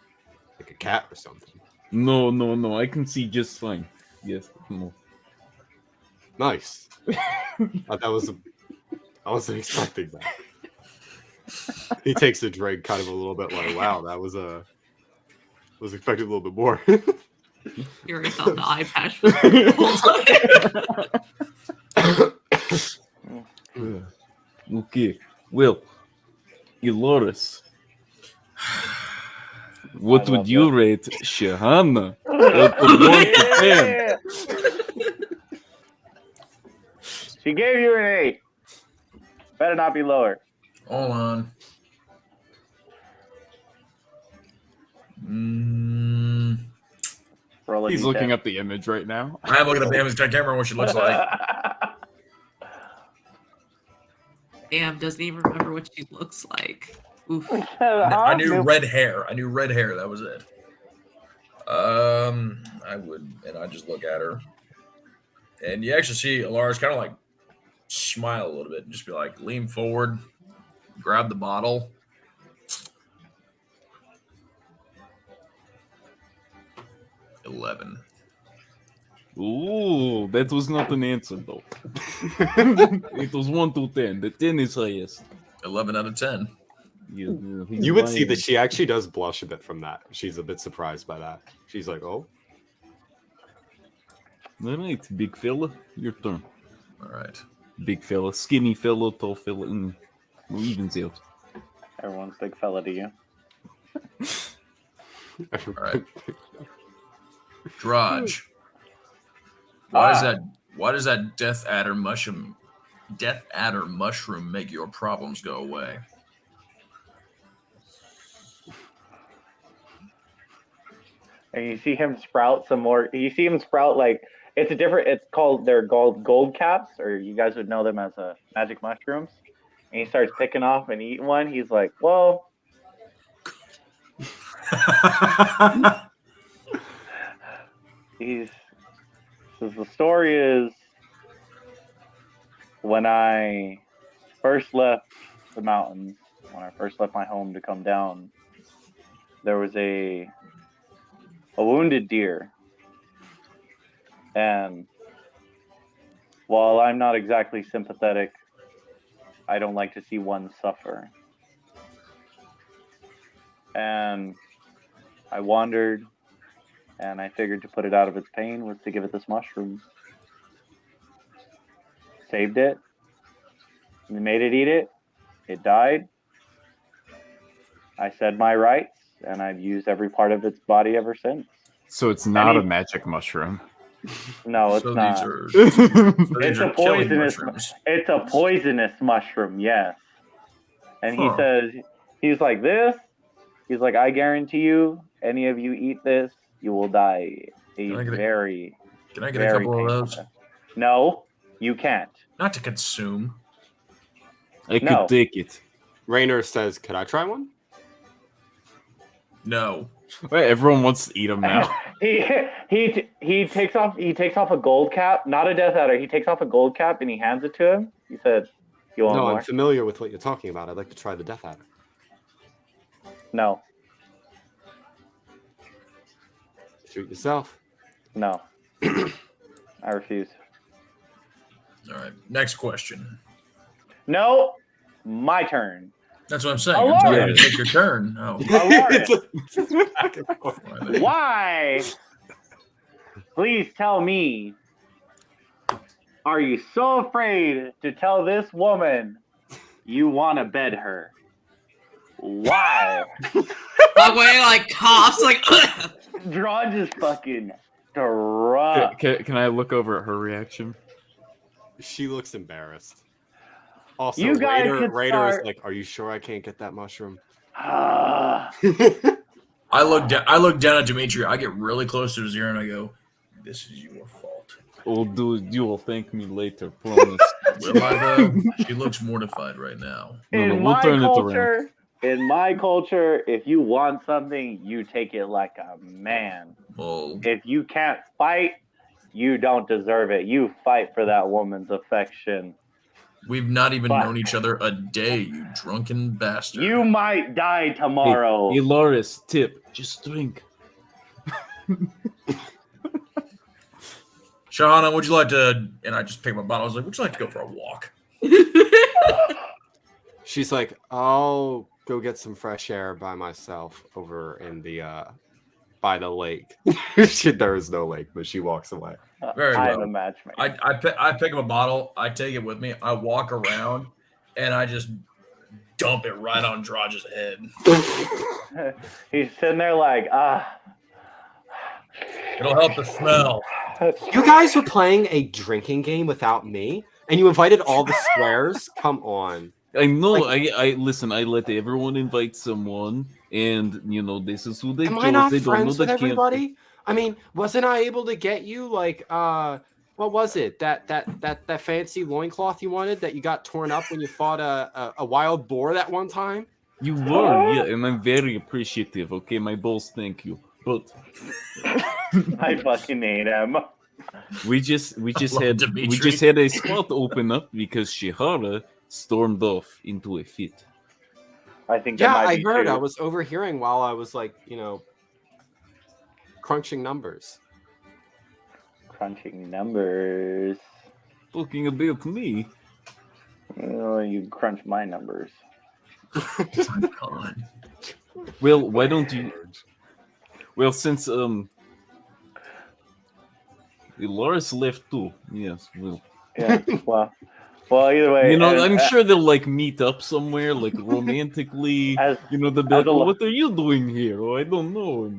cat or something. No, I can see just fine. Yes, no. Nice. I wasn't expecting that. He takes a drink, kind of a little bit like, wow, that was was expecting a little bit more. You already found the eye patch for the whole time. Okay, well, Elaris, what would you rate Shahana out of 1 to 10? She gave you an 8. Better not be lower. Hold on. Roll a He's D10. looking up the image right now. I'm looking at the image. I can't remember what she looks like. Damn, doesn't even remember what she looks like. Oof. I knew red hair. That was it. I just look at her, and you actually see Elaris kind of like smile a little bit and just be like, lean forward, grab the bottle. $11. Ooh, that was not an answer though. It was 1 to 10. The 10 is highest. 11 out of 10. You would see that she actually does blush a bit from that. She's a bit surprised by that. She's like, "Oh, All right, big fella, your turn. All right. Big fella, skinny fella, tall fella, and even out. Everyone's big fella to you. All right. Drodge. Why does that death adder mushroom make your problems go away? And you see him sprout some more. You see him sprout like they're called gold caps, or you guys would know them as magic mushrooms. And he starts picking off and eating one. He's like, "Well, the story is when I first left the mountains, when I first left my home to come down, there was a wounded deer. And while I'm not exactly sympathetic, I don't like to see one suffer. And I wandered, and I figured to put it out of its pain was to give it this mushroom. Saved it. We made it eat it. It died. I said my rights, and I've used every part of its body ever since. So it's not a magic mushroom. No, it's not. It's a poisonous. It's a poisonous mushroom. Yes. And he says, he's like this. He's like, I guarantee you, any of you eat this, you will die. Can I get a couple of those? No, you can't. Not to consume. I could take it. Rainer says, "Could I try one?" No. Wait, everyone wants to eat them now. he takes off a gold cap, not a death adder. He takes off a gold cap and he hands it to him. He said, "You want more?" No, I'm familiar with what you're talking about. I'd like to try the death adder. No. Shoot yourself. No. I refuse. All right. Next question. No. My turn. That's what I'm saying. I'm telling you to take your turn. Oh. Why? Please tell me. Are you so afraid to tell this woman you want to bed her? Why? Magwayen like coughs like. Drodge is fucking drunk. Can I look over at her reaction? She looks embarrassed. Also, You guys Raider is like, "Are you sure I can't get that mushroom?" I look down at Dimitri. I get really close to Zero and I go, "This is your fault." Oh, dude, you will thank me later, promise. Will I though? She looks mortified right now. In my culture, if you want something, you take it like a man. Well, if you can't fight, you don't deserve it. You fight for that woman's affection. We've not even known each other a day, you drunken bastard. You might die tomorrow. Hey, Elaris, tip, just drink. Shahana, would you like to... And I just picked my bottle. I was like, would you like to go for a walk? She's like, "I'll go get some fresh air by myself over in the by the lake." There is no lake, but she walks away. Very well. I'm a matchmaker. I pick up a bottle, I take it with me, I walk around, and I just dump it right on Drodge's head. He's sitting there like, It'll help the smell. You guys were playing a drinking game without me, and you invited all the squares? Come on. I know. I listen. I let everyone invite someone, and this is who they Am chose. I not They don't know friends the with everybody? I mean, wasn't I able to get you like what was it? That fancy loincloth you wanted that you got torn up when you fought a wild boar that one time? You were, yeah, and I'm very appreciative. Okay, my boss, thank you. But I fucking hate him. we just love had Dimitri. a spot open up because Shihara stormed off into a fit. I think that Yeah, might I be heard. too. I was overhearing while I was like, crunching numbers. Crunching numbers. Talking about me. Oh, you crunch my numbers. God. Well, why don't you? Well, since Elaris left too. Yes, well. Yeah. Well, either way. I'm sure they'll like meet up somewhere, like romantically. As They'll be like, oh, what are you doing here? Oh, I don't know.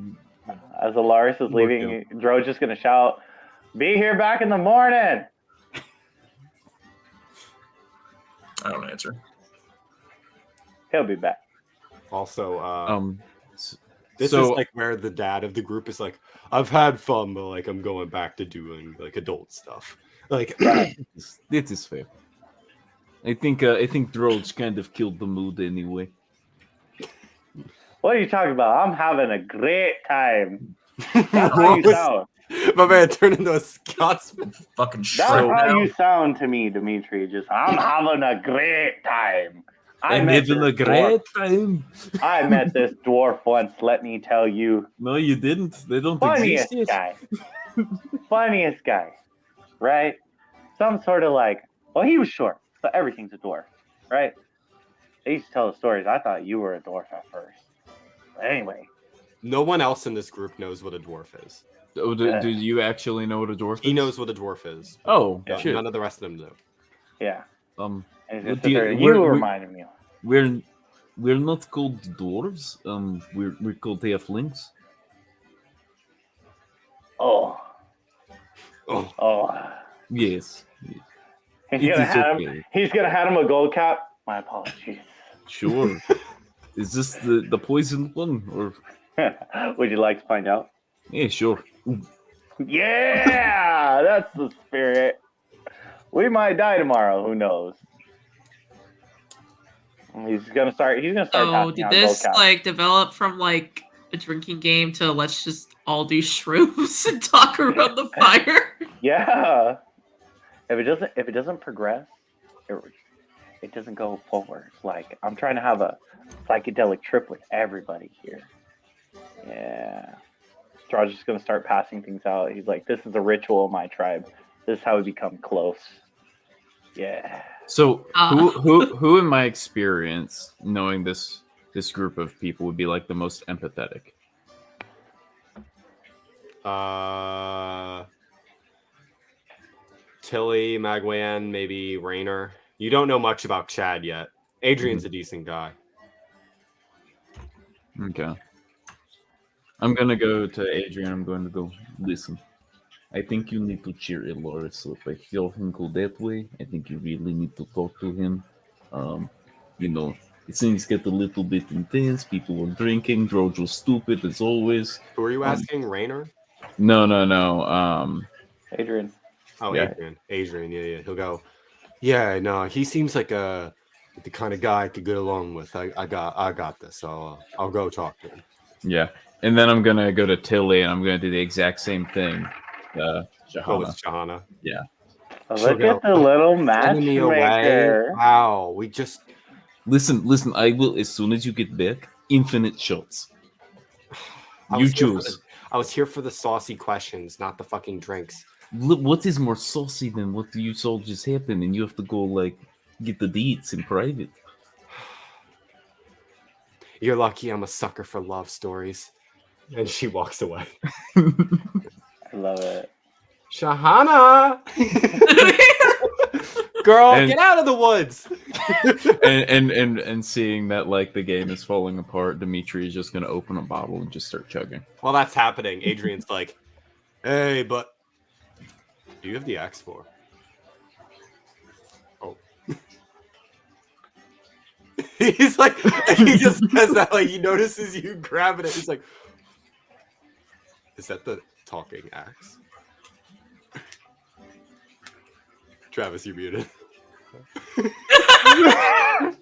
as Elaris is leaving, Drodge is gonna shout, "Be here back in the morning." I don't answer. He'll be back. Also, s- this so- is like where the dad of the group is like, I've had fun, but like I'm going back to doing like adult stuff. Like This is fair. I think Drodge kind of killed the mood anyway. What are you talking about? I'm having a great time. That's how you sound. my man turned into a Scotsman. Fucking That's shrimp how now. you sound to me, Dimitri. Just I'm having a great time. I'm having a great time. I met this dwarf once. Let me tell you, No, you didn't. They don't funniest exist guy, yet. funniest guy, right? Some sort of like, well, he was short, so everything's a dwarf, right? They used to tell the stories. I thought you were a dwarf at first. But anyway, No one else in this group knows what a dwarf is. Oh, do you actually know what a dwarf is? He knows what a dwarf is. Oh, Yeah. shit. None of the rest of them know. yeah. Um, And Well, it's do you- just- we're- you we're- reminded me. we're not called dwarves. We're called halflings. Oh, Oh, oh. Yes. He's It gonna is have okay. him. He's gonna have him a gold cap. My apologies. Sure. Is this the poisoned one or? Would you like to find out? Yeah, sure. Yeah, that's the spirit. We might die tomorrow. Who knows? He's gonna start. He's gonna start. So passing did out this gold caps. like develop from like a drinking game to let's just all do shrooms and talk around the fire? Yeah. If it doesn't progress, it doesn't go forward. Like I'm trying to have a psychedelic trip with everybody here. Yeah. Drodge is gonna start passing things out. He's like, "This is a ritual of my tribe. This is how we become close." Yeah. So Uh. who in my experience, knowing this group of people, would be like the most empathetic? Tilly, Magwayen, maybe Raynor. You don't know much about Chad yet. Adrian's a decent guy. Okay. I'm gonna go to Adrian. I'm going to go listen. I think you need to cheer Elaris up. I feel him go that way. I think you really need to talk to him. Things get a little bit intense. People were drinking. Drodge was stupid as always. Who are you asking? Raynor? No. Adrian. Oh, Yeah. Adrian, yeah. He'll go, yeah, no, he seems like the kind of guy I could get along with. I got this. I'll go talk to him. Yeah. And then I'm gonna go to Tilly and I'm gonna do the exact same thing. Go with Shahana. Shahana. Yeah. Look at the little Sending me away. matchmaker. Wow, we just Listen, I will, as soon as you get back, infinite shots. I You was here for choose. I was here for the saucy questions, not the fucking drinks. Look, what is more saucy than what you saw just happen, and you have to go like get the deets in private? You're lucky I'm a sucker for love stories. And she walks away. I love it. Shahana! Girl, And- get out of the woods! and seeing that like the game is falling apart, Dimitri is just gonna open a bottle and just start chugging. While that's happening, Adrian's like, hey, but do you have the X4? Oh. He's like, he just says that, like, he notices you grabbing it. He's like, is that the talking axe? Travis, you're muted. I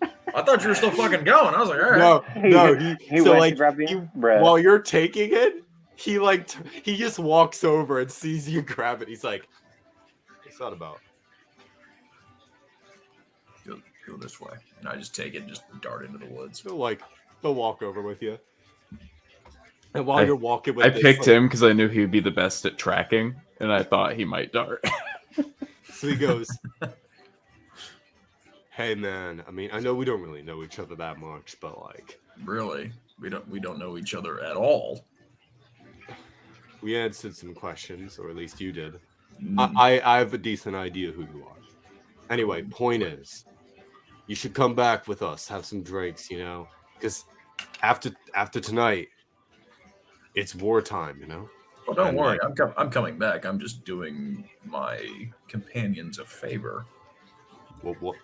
thought you were still fucking going. I was like, all right. No. He So went like, to grab the bread. while you're taking it, he like he just walks over and sees you grab it. He's like, "What's that about?" Go this way, and I just take it and just dart into the woods. They'll walk over with you. And while you're walking with I this, picked him because I knew he would be the best at tracking, and I thought he might dart. So he goes, "Hey man, I mean, I know we don't really know each other that much, but like, Really, we don't know each other at all. we answered some questions, or at least you did. Mm. I have a decent idea who you are. Anyway, point is, you should come back with us, have some drinks, you know, because after tonight, it's wartime, you know." Well, don't And, worry, like, I'm coming back. I'm just doing my companions a favor. well, what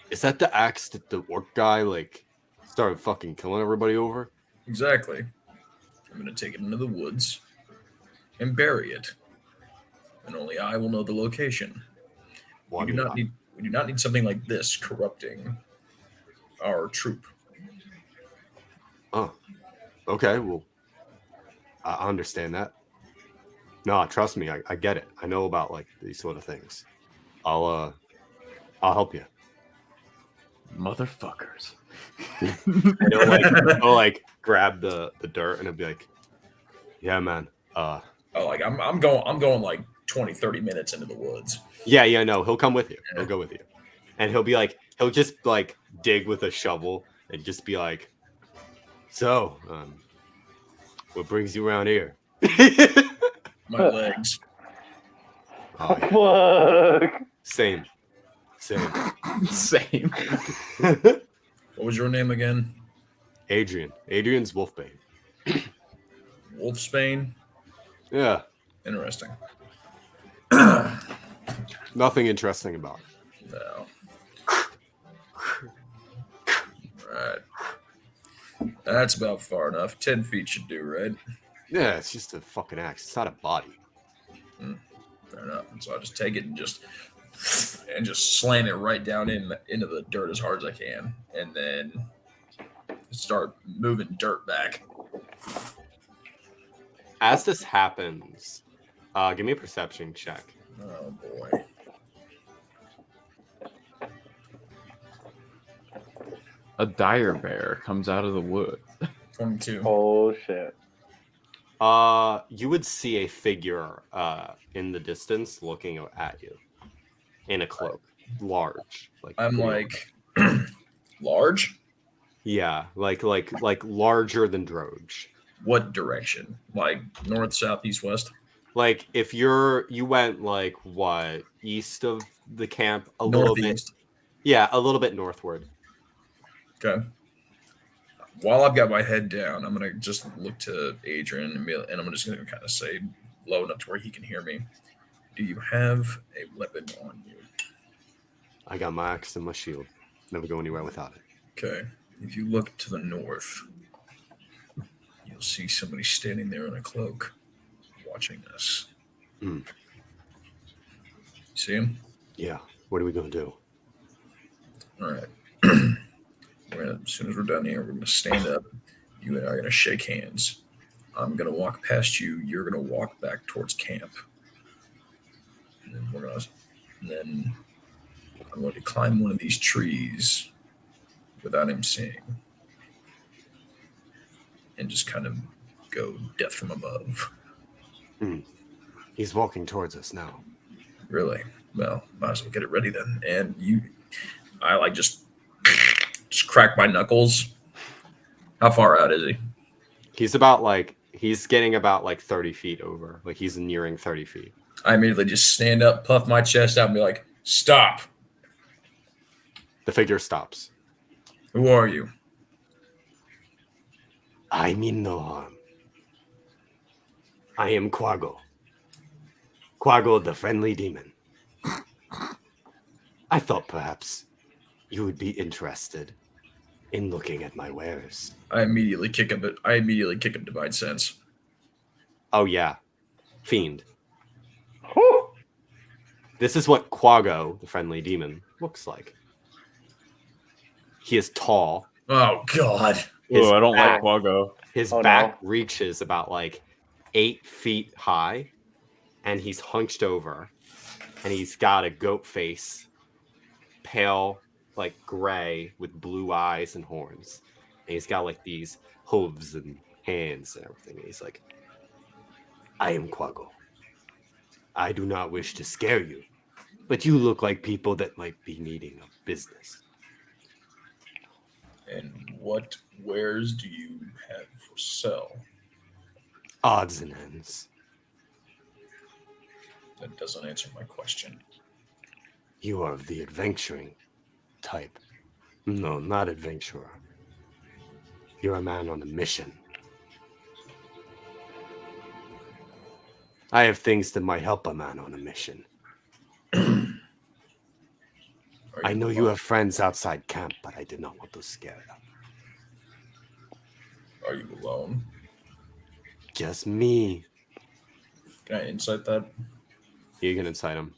is that? The axe that the orc guy like started fucking killing everybody over? Exactly. I'm gonna take it into the woods and bury it, and only I will know the location. Well, We do not need something like this corrupting our troop. Oh, okay. Well, I understand that. No, trust me, I get it. I know about like these sort of things. I'll help you. Motherfuckers. And he'll like grab the dirt and he'll be like, "Yeah, man. Oh, like I'm going like 20, 30 minutes into the woods. Yeah, no, he'll come with you. He'll go with you. And he'll be like, he'll just like dig with a shovel and just be like, so, what brings you around here?" My legs. Oh, yeah. Fuck. Same. Same. What was your name again? Adrian's Wolfbane. Wolfsbane? Yeah, Interesting. nothing interesting about it. No. Right. That's about far enough. 10 feet should do, right? Yeah, it's just a fucking axe. It's not a body. Fair enough. And so I just take it and just slam it right down into the dirt as hard as I can, and then start moving dirt back. As this happens, give me a perception check. Oh boy. A dire bear comes out of the wood. 22. Oh shit. You would see a figure in the distance looking at you in a cloak, large. Like I'm like large. yeah, like larger than Drodge. What direction? Like north, south, east, west? Like if you went like what, east of the camp a little bit. Northeast. Yeah, a little bit northward. Okay. While I've got my head down, I'm gonna just look to Adrian and I'm just gonna kind of say low enough to where he can hear me. Do you have a weapon on you? I got my axe and my shield. Never go anywhere without it. Okay. If you look to the north, you'll see somebody standing there in a cloak, watching us. Mm. See him? Yeah. What are we gonna do? All right. As soon as we're done here, we're going to stand up. You and I are going to shake hands. I'm going to walk past you. You're going to walk back towards camp. And then I'm going to climb one of these trees without him seeing. And just kind of go death from above. He's walking towards us now. Really? Well, might as well get it ready then. And I like just crack my knuckles. How far out is he? He's getting about like 30 feet over. Like he's nearing 30 feet. I immediately just stand up, puff my chest out, and be like, "Stop! The figure stops. Who are you?" I mean no harm. I am Quago. Quago the friendly demon. I thought perhaps you would be interested in looking at my wares. I immediately kick him Divine Sense. Oh yeah, fiend. Whew. This is what Quago, the friendly demon, looks like. He is tall. Oh God. His Oh, I don't like back- Quago. His Oh, back no. reaches about like 8 feet high, and he's hunched over, and he's got a goat face, pale, like gray, with blue eyes and horns. And he's got like these hooves and hands and everything. And he's like, I am Quago. I do not wish to scare you, but you look like people that might be needing a business. And what wares do you have for sale? Odds and ends. That doesn't answer my question. You are of the adventuring type. No, not adventurer. You're a man on a mission. I have things that might help a man on a mission. I know you have friends outside camp, but I did not want to scare them. Are you alone? Just me. Can I insight that? You can incite him.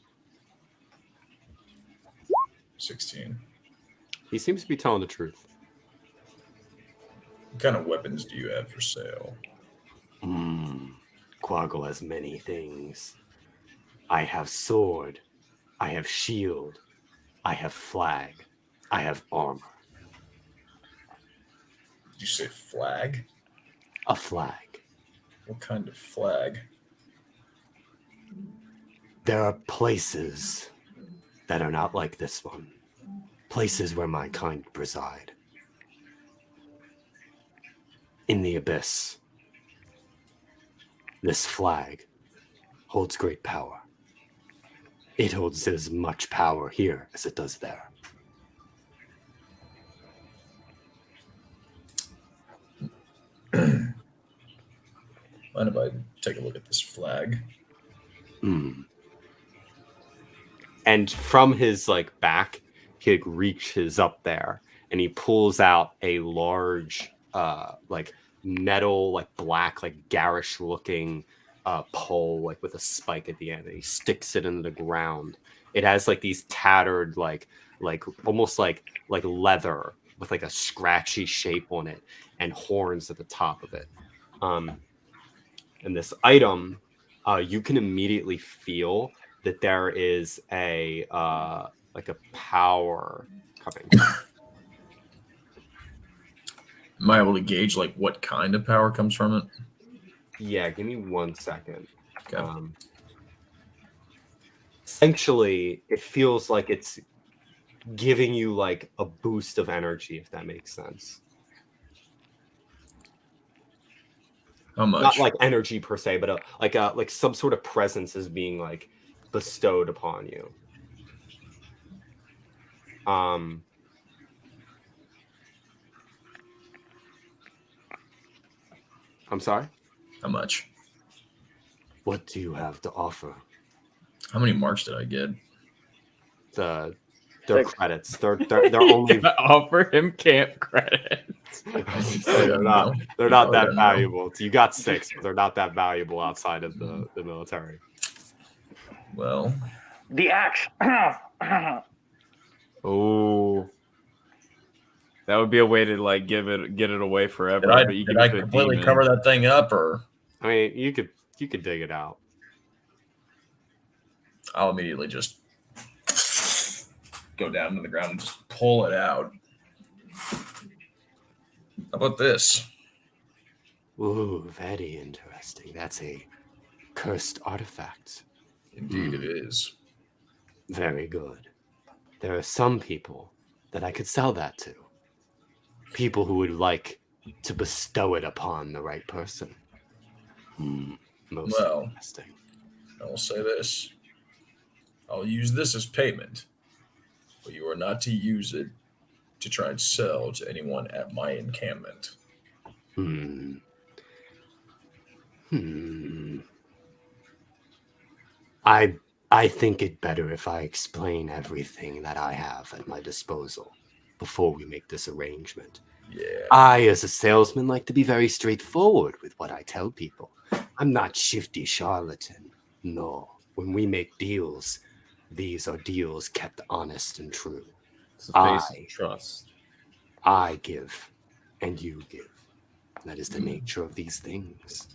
16. He seems to be telling the truth. What kind of weapons do you have for sale? Quago has many things. I have sword. I have shield. I have flag. I have armor. Did you say flag? A flag. What kind of flag? There are places that are not like this one. Places where my kind reside. In the abyss. This flag holds great power. It holds as much power here as it does there. Mind if I take a look at this flag? And from his like back, he like, reaches up there and he pulls out a large like metal, like black, like garish looking pole, like with a spike at the end, and he sticks it into the ground. It has like these tattered, like almost like leather with like a scratchy shape on it and horns at the top of it. And this item, you can immediately feel that there is a like a power coming. Am I able to gauge like what kind of power comes from it? Yeah, give me 1 second. Okay. Essentially, it feels like it's giving you like a boost of energy, if that makes sense. How much? Not like energy per se, but like some sort of presence is being like bestowed upon you. I'm sorry? How much? What do you have to offer? How many marks did I get? They're 6. credits. They're only Offer him camp credits. they're not that valuable. You got 6, but they're not that valuable outside of the military. Well, The axe. Oh, that would be a way to like get it away forever. did I, but you did give I it to a completely demon. cover that thing up, or I mean, you could dig it out. I'll immediately just go down to the ground and just pull it out. How about this? Ooh, very interesting. That's a cursed artifact. Indeed, it is. Very good. There are some people that I could sell that to. People who would like to bestow it upon the right person. Most Well, interesting. I will say this. I'll use this as payment, but you are not to use it to try and sell to anyone at my encampment. I think it better if I explain everything that I have at my disposal. before we make this arrangement. Yeah. I, as a salesman, like to be very straightforward with what I tell people. I'm not shifty charlatan. No. When we make deals, these are deals kept honest and true. It's the face I- of trust. I give, and you give. That is the nature of these things.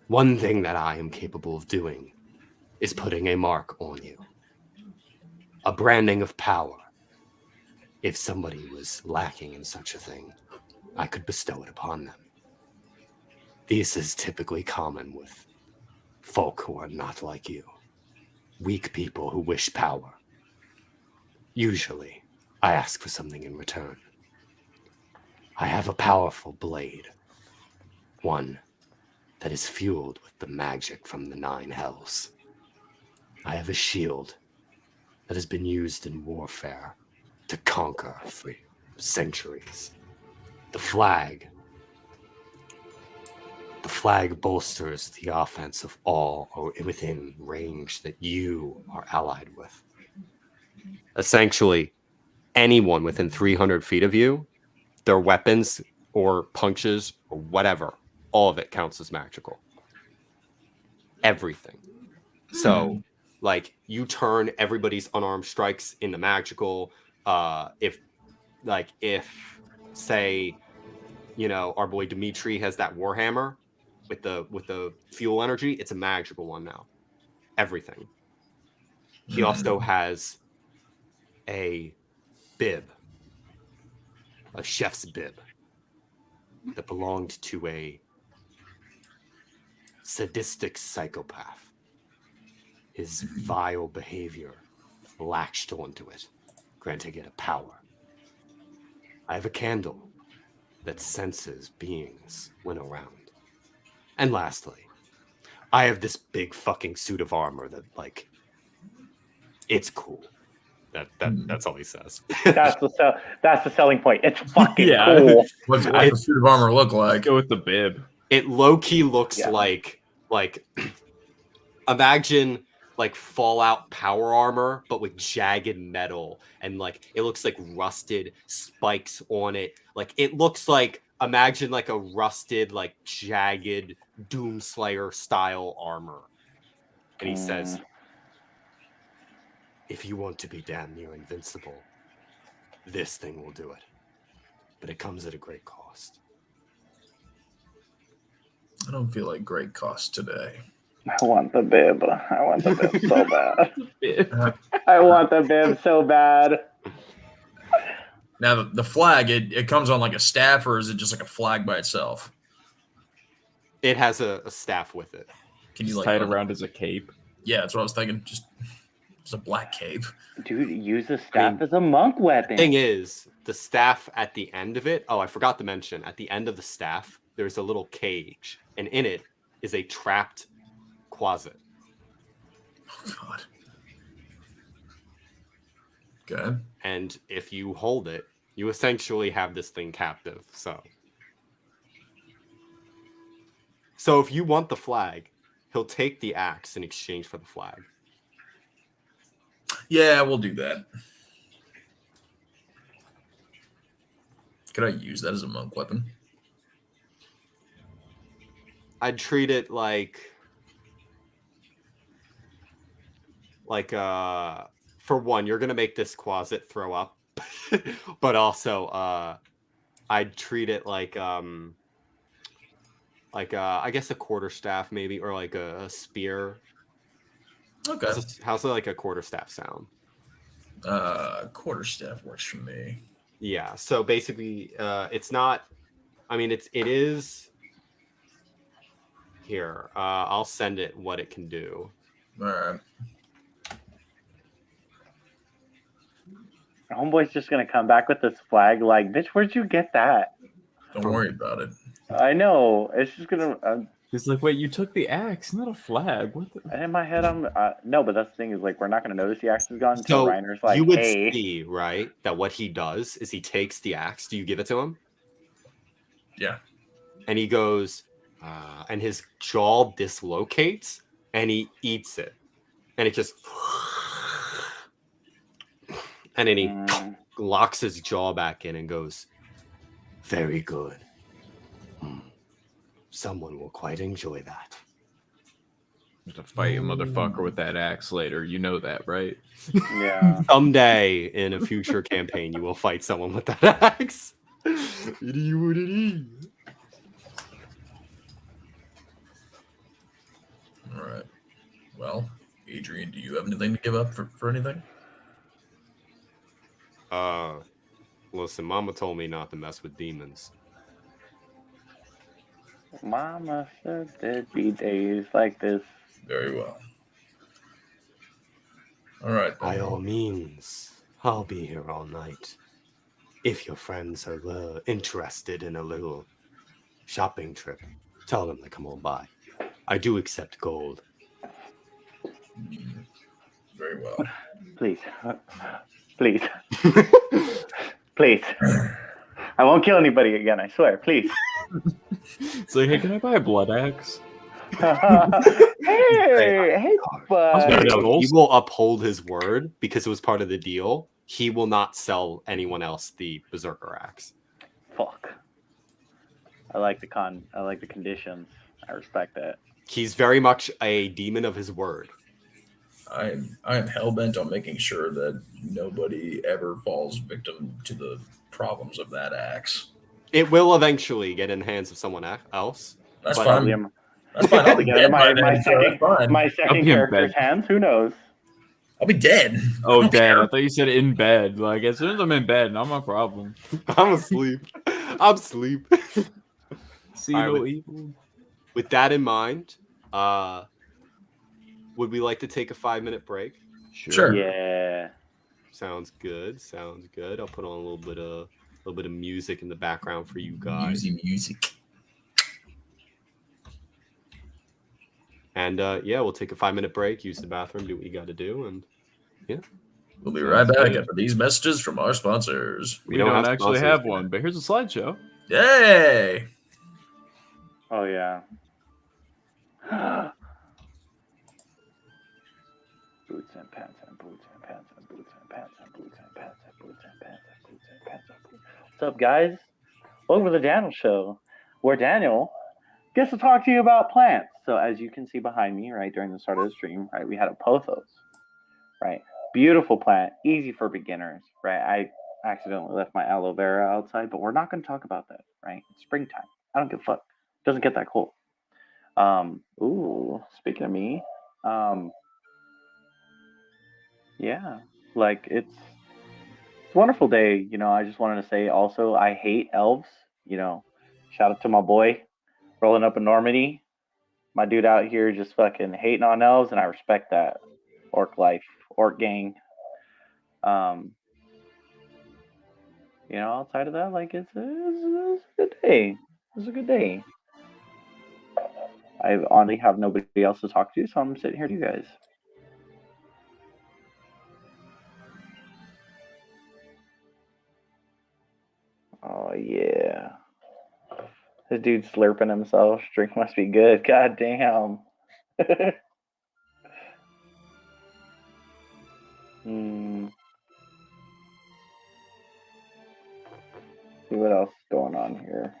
One thing that I am capable of doing is putting a mark on you. A branding of power. If somebody was lacking in such a thing, I could bestow it upon them. This is typically common with folk who are not like you. Weak people who wish power. Usually, I ask for something in return. I have a powerful blade. One that is fueled with the magic from the 9 hells. I have a shield that has been used in warfare to conquer for centuries. The flag bolsters the offense of all within range that you are allied with. Essentially, anyone within 300 feet of you, their weapons or punches or whatever, all of it counts as magical. Everything. So, like, you turn everybody's unarmed strikes into magical. If say, you know, our boy Dimitri has that warhammer with the fuel energy, it's a magical one now. Everything. He also has a bib, a chef's bib that belonged to a sadistic psychopath. His vile behavior latched onto it, granting it a power. I have a candle that senses beings when around. And lastly, I have this big fucking suit of armor that, like, it's cool. That's all he says. That's the selling point. It's fucking Yeah. cool. What's the suit of armor look like? Go with the bib. It low-key looks Yeah. like imagine like Fallout power armor, but with jagged metal, and like it looks like rusted spikes on it. Like it looks like, imagine like a rusted, like jagged Doomslayer style armor. And he says, if you want to be damn near invincible, this thing will do it. But it comes at a great cost. I don't feel like great cost today. I want the bib. I want the bib so bad. Bib. I want the bib so bad. Now the flag, it comes on like a staff, or is it just like a flag by itself? It has a staff with it. Can you Just like tie it around as a cape. Yeah, that's what I was thinking. Just a black cape. Dude, use the staff as a monk weapon. Thing is, the staff at the end of it, oh, I forgot to mention, at the end of the staff, there's a little cage, and in it is a trapped closet. Oh God. Okay. And if you hold it, you essentially have this thing captive. So if you want the flag, he'll take the axe in exchange for the flag. Yeah, we'll do that. Could I use that as a monk weapon? I'd treat it like for one, you're gonna make this closet throw up, but also I'd treat it like I guess a quarterstaff maybe, or like a spear. Okay. How's like a quarterstaff sound? Quarterstaff works for me. Yeah. So basically, it's not. I mean, it is. Here, I'll send it what it can do. All right. Homeboy's just gonna come back with this flag. Like, bitch, where'd you get that? Don't worry about it. I know. It's just gonna. He's like, wait, you took the axe, not a flag. What the? In my head, I'm no, but that's the thing is like we're not gonna notice the axe is gone until So Reiner's like, you would hey. see, right, that what he does is he takes the axe. Do you give it to him? Yeah. And he goes, and his jaw dislocates, and he eats it, and it just, and then he locks his jaw back in and goes, "Very good. Someone will quite enjoy that." To fight a motherfucker with that axe later. You know that, right? Yeah. Someday in a future campaign, you will fight someone with that axe. It is what it is. All right. Well, Adrian, do you have anything to give up for anything? Listen, Mama told me not to mess with demons. Mama said there'd be days like this. Very well. All right. By Then. all means, I'll be here all night. If your friends are interested in a little shopping trip, tell them to come on by. I do accept gold. Very well. Please. Please. Please. I won't kill anybody again, I swear. Please. It's like, hey, can I buy a blood axe? hey, bud. No, he will uphold his word because it was part of the deal. He will not sell anyone else the Berserker axe. Fuck. I like the conditions. I respect that. He's very much a demon of his word. I am hell-bent on making sure that nobody ever falls victim to the problems of that axe. It will eventually get in the hands of someone else. That's But fine. That's fine. I'll be dead by then, so that's fine. My I'll second be in character's bed. hands. Who knows? I'll be dead. Oh, I don't Dad, care. I thought you said in bed. Like, as soon as I'm in bed, not my problem. I'm asleep. I'm asleep. See All right, no with- evil. With that in mind, would we like to take a 5-minute break? Sure. Yeah. Sounds good. Sounds good. I'll put on a little bit of music in the background for you guys. Music. And yeah, we'll take a 5-minute break, use the bathroom, do what you got to do, and We'll be Sounds right back good. after these messages from our sponsors. We don't actually sponsors have yet. one, but here's a slideshow. Yay! Oh yeah. Boots and pants and boots and pants and boots and pants and boots and pants and boots and pants and boots and pants and boots. What's up, guys? Welcome to the Daniel Show, where Daniel gets to talk to you about plants. So as you can see behind me, right, during the start of the stream, right, we had a pothos, right? Beautiful plant, easy for beginners, right? I accidentally left my aloe vera outside, but we're not going to talk about that, right? It's springtime. I don't give a fuck. It doesn't get that cold. Ooh, speaking of me, yeah, like it's a wonderful day. You know, I just wanted to say also, I hate elves. You know, shout out to my boy rolling up in Normandy. My dude out here just fucking hating on elves, and I respect that. Orc life, orc gang. You know, outside of that, like it's a good day. It's a good day. I honestly have nobody else to talk to, so I'm sitting here with you guys. Oh yeah. This dude's slurping himself. Drink must be good. God damn. See what else is going on here.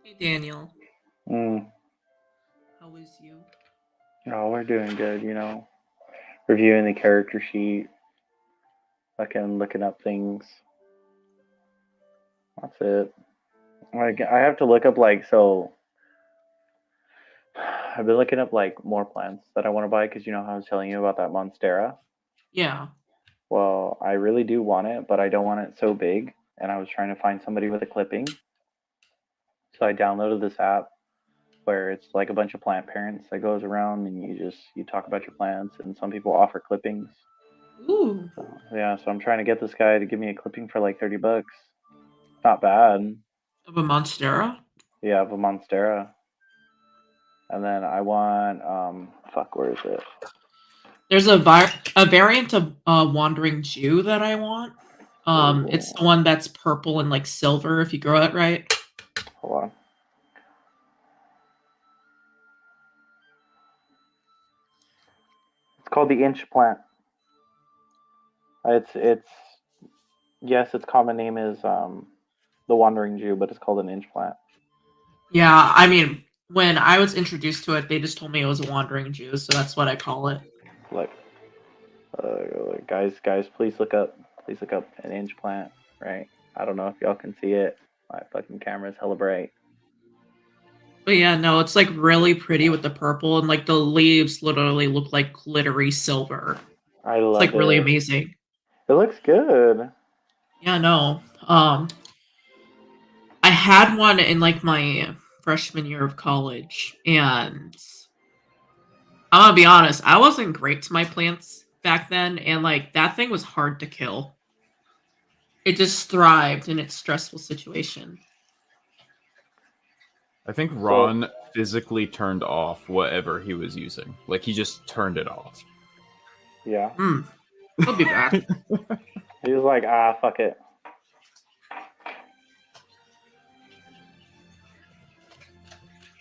Hey, Daniel. How is you? Oh, we're doing good, you know. Reviewing the character sheet. Fucking looking up things. That's it. Like I have to look up so I've been looking up more plants that I want to buy because you know how I was telling you about that Monstera. Yeah. Well, I really do want it, but I don't want it so big. And I was trying to find somebody with a clipping. So I downloaded this app where it's like a bunch of plant parents that goes around and you talk about your plants, and some people offer clippings. Ooh. So, yeah, so I'm trying to get this guy to give me a clipping for like $30. Not bad. Of a Monstera? Yeah, of a Monstera. And then I want where is it? There's a variant of Wandering Jew that I want. It's the one that's purple and like silver if you grow it right. Hold on. It's called the inch plant. It's yes, its common name is the Wandering Jew, but it's called an inch plant. Yeah, I mean, when I was introduced to it, they just told me it was a Wandering Jew, so that's what I call it. Look, guys, please look up an inch plant. Right? I don't know if y'all can see it. My fucking camera's hella bright. But yeah, no, it's like really pretty with the purple, and like the leaves literally look like glittery silver. I love It's like it. really amazing. It looks good. Yeah, no. I had one in like my freshman year of college, and I'm gonna be honest, I wasn't great to my plants back then, and like that thing was hard to kill. It just thrived in its stressful situation. I think Ron physically turned off whatever he was using. Like he just turned it off. Yeah. He'll be back. He was like, fuck it.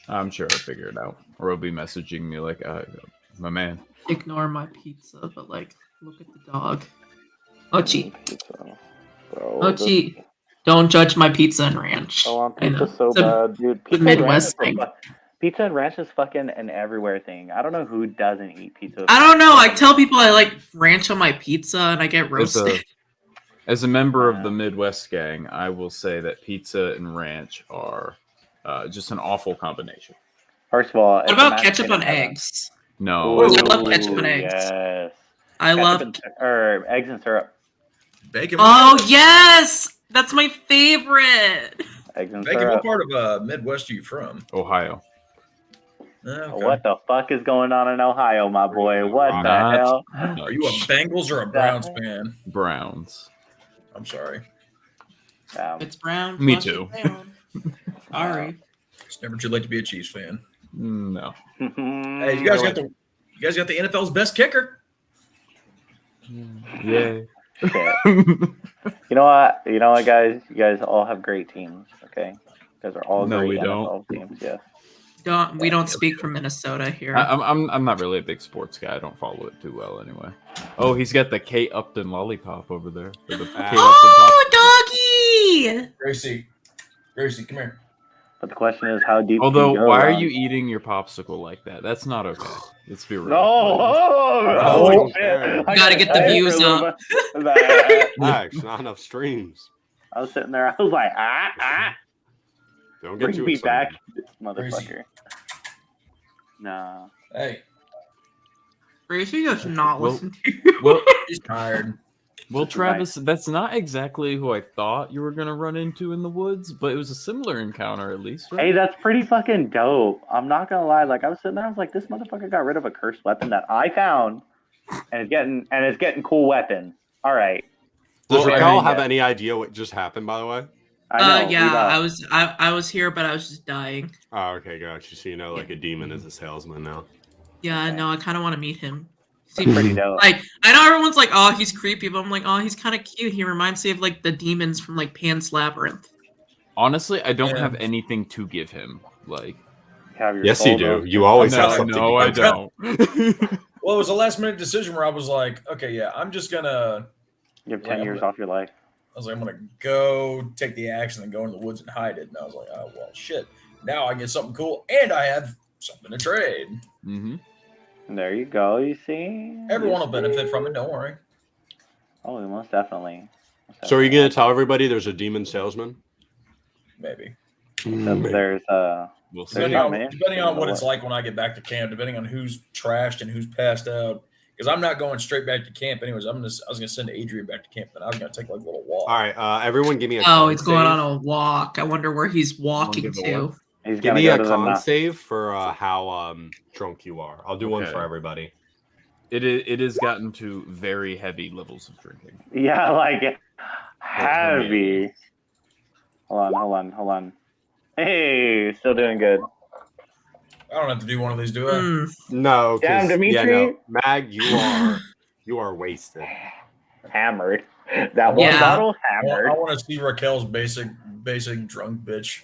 I'm sure I'll figure it out. Or he'll be messaging me like, my man. Ignore my pizza, but like, look at the dog. Oh, gee. Bro, Oh, gee. Don't judge my pizza and ranch. I want I know. pizza so It's a- bad, dude. Pizza Midwest and ranch thing. Pizza and ranch is fucking an everywhere thing. I don't know who doesn't eat pizza. I don't know. I tell people I like ranch on my pizza and I get roasted. As a member of the Midwest gang, I will say that pizza and ranch are just an awful combination. First of all, What about ketchup on eggs? No. I love ketchup and eggs. Yes. I love. Or eggs and syrup. Bacon. Oh yes, that's my favorite. Eggs and Bacon, syrup. what part of Midwest are you from? Ohio. Okay. What the fuck is going on in Ohio, my boy? What the hell? Are you a Bengals or a Browns fan? Browns. I'm sorry. It's brown. Me flush too. it down. Sorry. It's never too late to be a Chiefs fan. No. Hey, you guys got the NFL's best kicker. Yay. You know what, guys? You guys all have great teams. Okay, you guys are all No, great we NFL don't. teams. Yeah. We don't speak from Minnesota here. I'm not really a big sports guy. I don't follow it too well anyway. Oh, he's got the Kate Upton lollipop over there. Or the Kate Oh, doggy! Gracie, come here. But the question is, how deep? Although, can you go, why are Ron? you eating your popsicle like that? That's not okay. Let's be real. No, shit. Gotta get the views up. Max, not enough streams. I was sitting there. I was like, Don't get bring too me excited. back, motherfucker. Nah. Hey, Gracie does not Well- listen to you. Well, he's tired. well, Travis, that's not exactly who I thought you were gonna run into in the woods, but it was a similar encounter at least, right? Hey, that's pretty fucking dope. I'm not gonna lie. Like I was sitting there, I was like, this motherfucker got rid of a cursed weapon that I found, and it's getting cool weapons. All right. Does Well, I Raquel mean, have any idea what just happened, by the way? I know. Yeah, I was here, but I was just dying. Oh, okay, gotcha. So you know, like a demon is a salesman now. Yeah, no, I kind of want to meet him. That's pretty dope. Like, I know everyone's like, oh, he's creepy, but I'm like, oh, he's kind of cute. He reminds me of like the demons from like Pan's Labyrinth. Honestly, I don't Yeah. have anything to give him. Like, Have your Yes, you soul do. You always have no, something. no, to I give. don't. Well, it was a last minute decision where I was like, okay, yeah, I'm just gonna. You have 10 years off your life. I was like, I'm gonna go take the action and go in the woods and hide it. And I was like, oh well, shit. Now I get something cool, and I have something to trade. Mm-hmm. There you go. You see. Everyone You will benefit see? from it. Don't worry. Oh, most definitely. So are you gonna tell everybody there's a demon salesman? Maybe. There's We'll see. There's Depending not on, many. depending on what What? it's like when I get back to camp, depending on who's trashed and who's passed out. Because I'm not going straight back to camp. Anyways, I was gonna send Adrian back to camp, but I was gonna take like a little walk. All right, everyone, give me a. Oh, con he's going save. on a walk. I wonder where he's walking give a to. what? He's Give gonna me go a to the con north. save for how drunk you are. I'll do one Okay. for everybody. It has gotten to very heavy levels of drinking. Yeah, like heavy. Hold on. Hey, still doing good. I don't have to do one of these, do I? Hmm. No, Damn, 'cause- Dimitri. Yeah, no, Mag, you are wasted. Hammered. That one Yeah. bottle I hammered. want to see Raquel's basic drunk bitch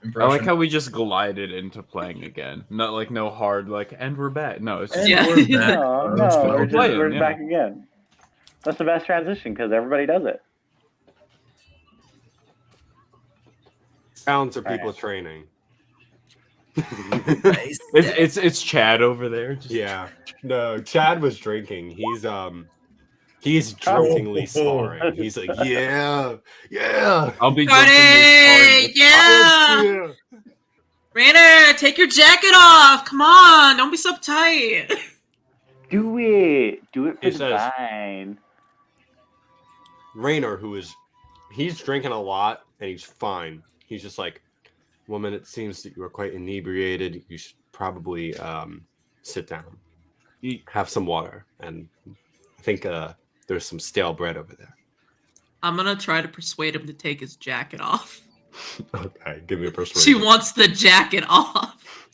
I impression. like how we just glided into playing again. Not like no hard like, and we're back. No, it's just Yeah. we're back. No, That's no, what we're, we're playing, we're yeah. back again. That's the best transition because everybody does it. Sounds of All people right. training. it's Chad over there. Just, Yeah. No, Chad was drinking. He's drinkingly sparring. He's like, yeah. I'll be Party! drinking this Yeah! Yeah. Rainer, take your jacket off. Come on. Don't be so tight. Do it. Do it for He the says- vine. Raynor, he's drinking a lot and he's fine. He's just like, woman, it seems that you are quite inebriated. You should probably sit down, have some water, and I think there's some stale bread over there. I'm going to try to persuade him to take his jacket off. Okay, give me a persuasion. She wants the jacket off.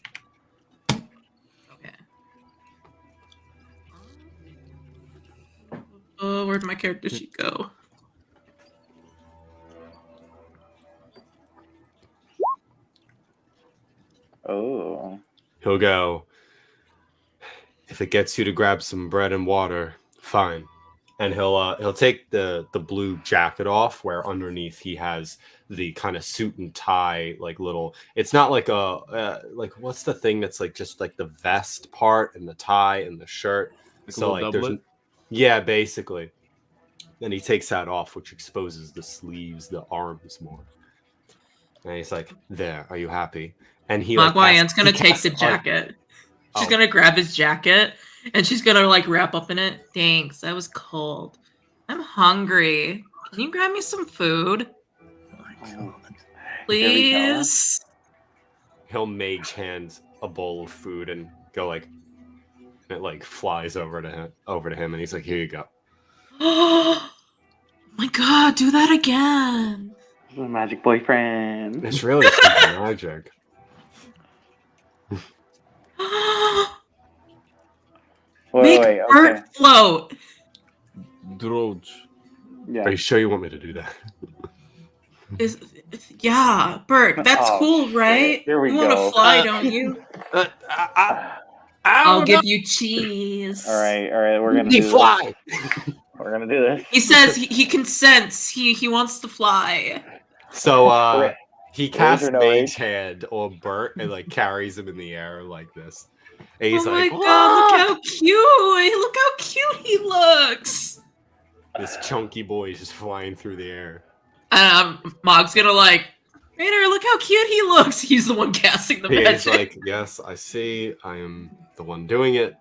Okay. Oh, where'd my character sheet go? Oh. He'll go, if it gets you to grab some bread and water, fine. And he'll take the blue jacket off, where underneath he has the kind of suit and tie, like little. It's not like a like what's the thing that's like just like the vest part and the tie and the shirt. So like there's yeah, basically. Then he takes that off, which exposes the sleeves, the arms more. And he's like, "There, are you happy?" And he Magwayen's like, gonna take the jacket. She's gonna grab his jacket and she's gonna like wrap up in it. Thanks, that was cold. I'm hungry. Can you grab me some food, Oh my God. please? He'll mage hand a bowl of food and go like, and it like flies over to him, and he's like, "Here you go." Oh my god, do that again. My magic boyfriend. It's really something magic. Make Wait, Bert okay. float. Drodge. Yeah. Are you sure you want me to do that? Yeah, Bert, that's Oh, cool, right? here we you want to go. fly, don't you? I'll give you cheese. All right, we're gonna He do fly. this. We're gonna do this. He says he consents. He wants to fly. So he casts or no mage age? hand on Bert and like carries him in the air like this. And he's oh like, my god, "Whoa!" look how cute! Look how cute he looks. This chunky boy is just flying through the air. Mog's gonna like, Rainer, look how cute he looks. He's the one casting the He's magic. like, "Yes, I see. I am the one doing it."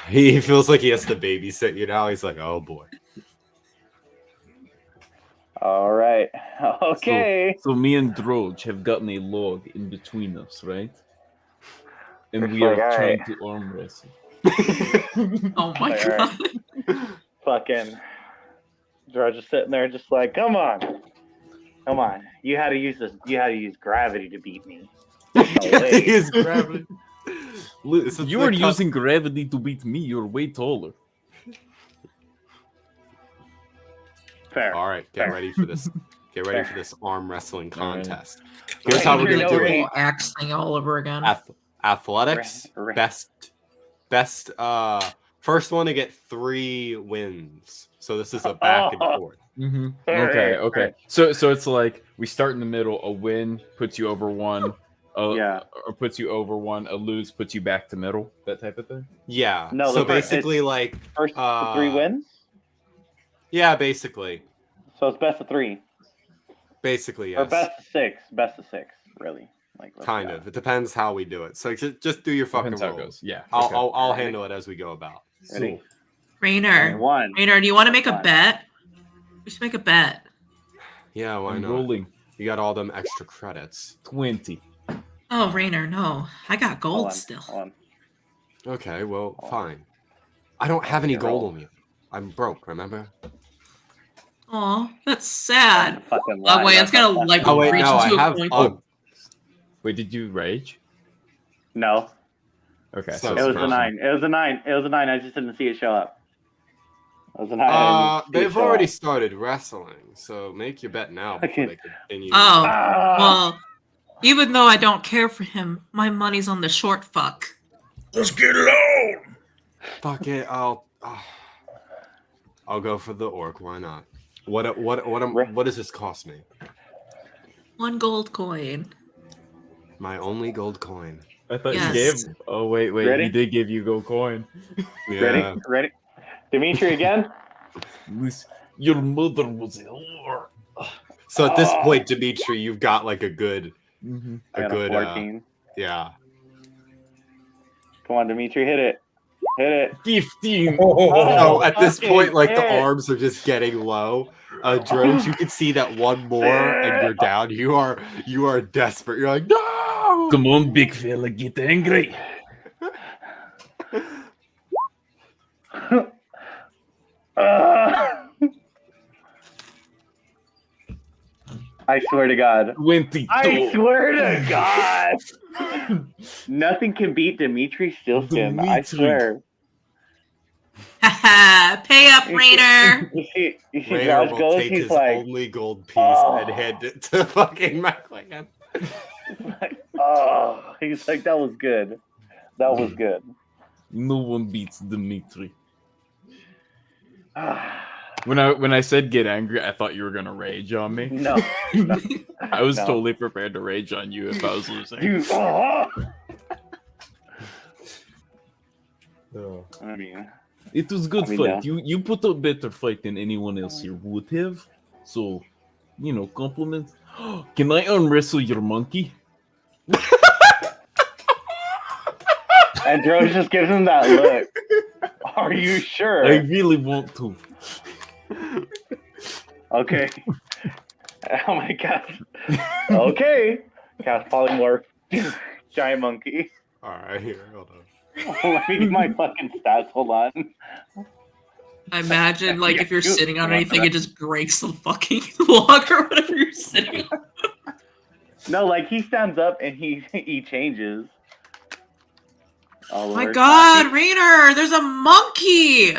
He feels like he has to babysit you now. He's like, "Oh boy." All right. Okay. So me and Drodge have gotten a log in between us, right? And It's we are like, all trying right. to arm wrestle. Oh my All god. right. Fucking Drodge is sitting there, just like, come on. You had to use this. You had to use gravity to beat me. way. He is gravity. You are using gravity to beat me. You're way taller. Fair. All right, get Fair. ready for this. Get ready Fair. for this arm wrestling All right. contest. Here's how we're Ranger, gonna no do it. way. Whole axe thing all over again. Athletics, Right. best first one to get 3 wins. So this is a back and forth. Mm-hmm. Fair, Okay. fair. So it's like we start in the middle. A win puts you over one. Yeah. Or puts you over one. A lose puts you back to middle. That type of thing. Yeah. No, so the first- basically like First to 3 wins. yeah, basically. So it's best of 3. Basically, Or yes. best of 6. Best of 6, really. Like, let's Kind go. of. It depends how we do it. So just do your fucking Depends how it roll. goes. Yeah. I'll handle it as we go about. Ready? Rainer, One. Rainer, do you want to make a One. bet? We should make a bet. Yeah, why I'm not? rolling You got all them extra credits. 20. Oh, Rainer, no. I got gold Hold on, still. hold on. Okay, well, Oh. fine. I don't have any Your gold roll. on me. I'm broke, remember? Oh, that's sad. Fucking lie. Magwayen's That's a gonna fucking like Oh, wait, reach no, I into a have... coin. Oh, Wait, did you rage? No, Okay. So it was it's a wrong. 9. It was a 9. It was a 9. I just didn't see it show up. It was a 9. I didn't see it they've show already up. started wrestling, so make your bet now before they continue. Oh, Ah! well, even though I don't care for him, my money's on the short fuck. Let's get it on. Fuck it, I'll go for the orc. Why not? What does this cost me? 1 gold coin. My only gold coin. I thought Yes. you gave. Oh wait, Ready? he did give you gold coin. Yeah. Ready? Dimitri again? Your mother was a whore. So at this Oh. point, Dimitri, you've got like a good, Mm-hmm. I got a good, 14. yeah. Come on, Dimitri, hit it. Hit it. 15. Oh, at this fucking point, like the hit. arms are just getting low. Drodge, you can see that one more and you're down. You are desperate. You're like, no! Come on, big fella, get angry. I swear to God. 22. I swear to God. Nothing can beat Dimitri Steelskin. I Dimitri. swear. Haha, pay up, Rainer. You see Rainer Drodge will goes, take he's his like, only gold piece "Oh." and hand it to fucking Magwayen. oh, he's like, that was good. That was good. No one beats Dimitri. When I said get angry, I thought you were gonna rage on me. No. I was No. totally prepared to rage on you if I was losing. You, I mean, It was good I mean, fight. yeah. You put up better fight than anyone else here would have. So, compliments. Can I unwrestle your monkey? and Drodge just gives him that look. Are you sure? I really want to. Okay. Oh my God. Okay. Cast polymorph. Giant monkey. Alright, here, hold on. Let me get my fucking stats. Hold on. I imagine, like, if you're you- sitting on anything, it just breaks the fucking log or whatever you're sitting on. No, like he stands up and he changes. Oh My Lord. God, Rainer, there's a monkey.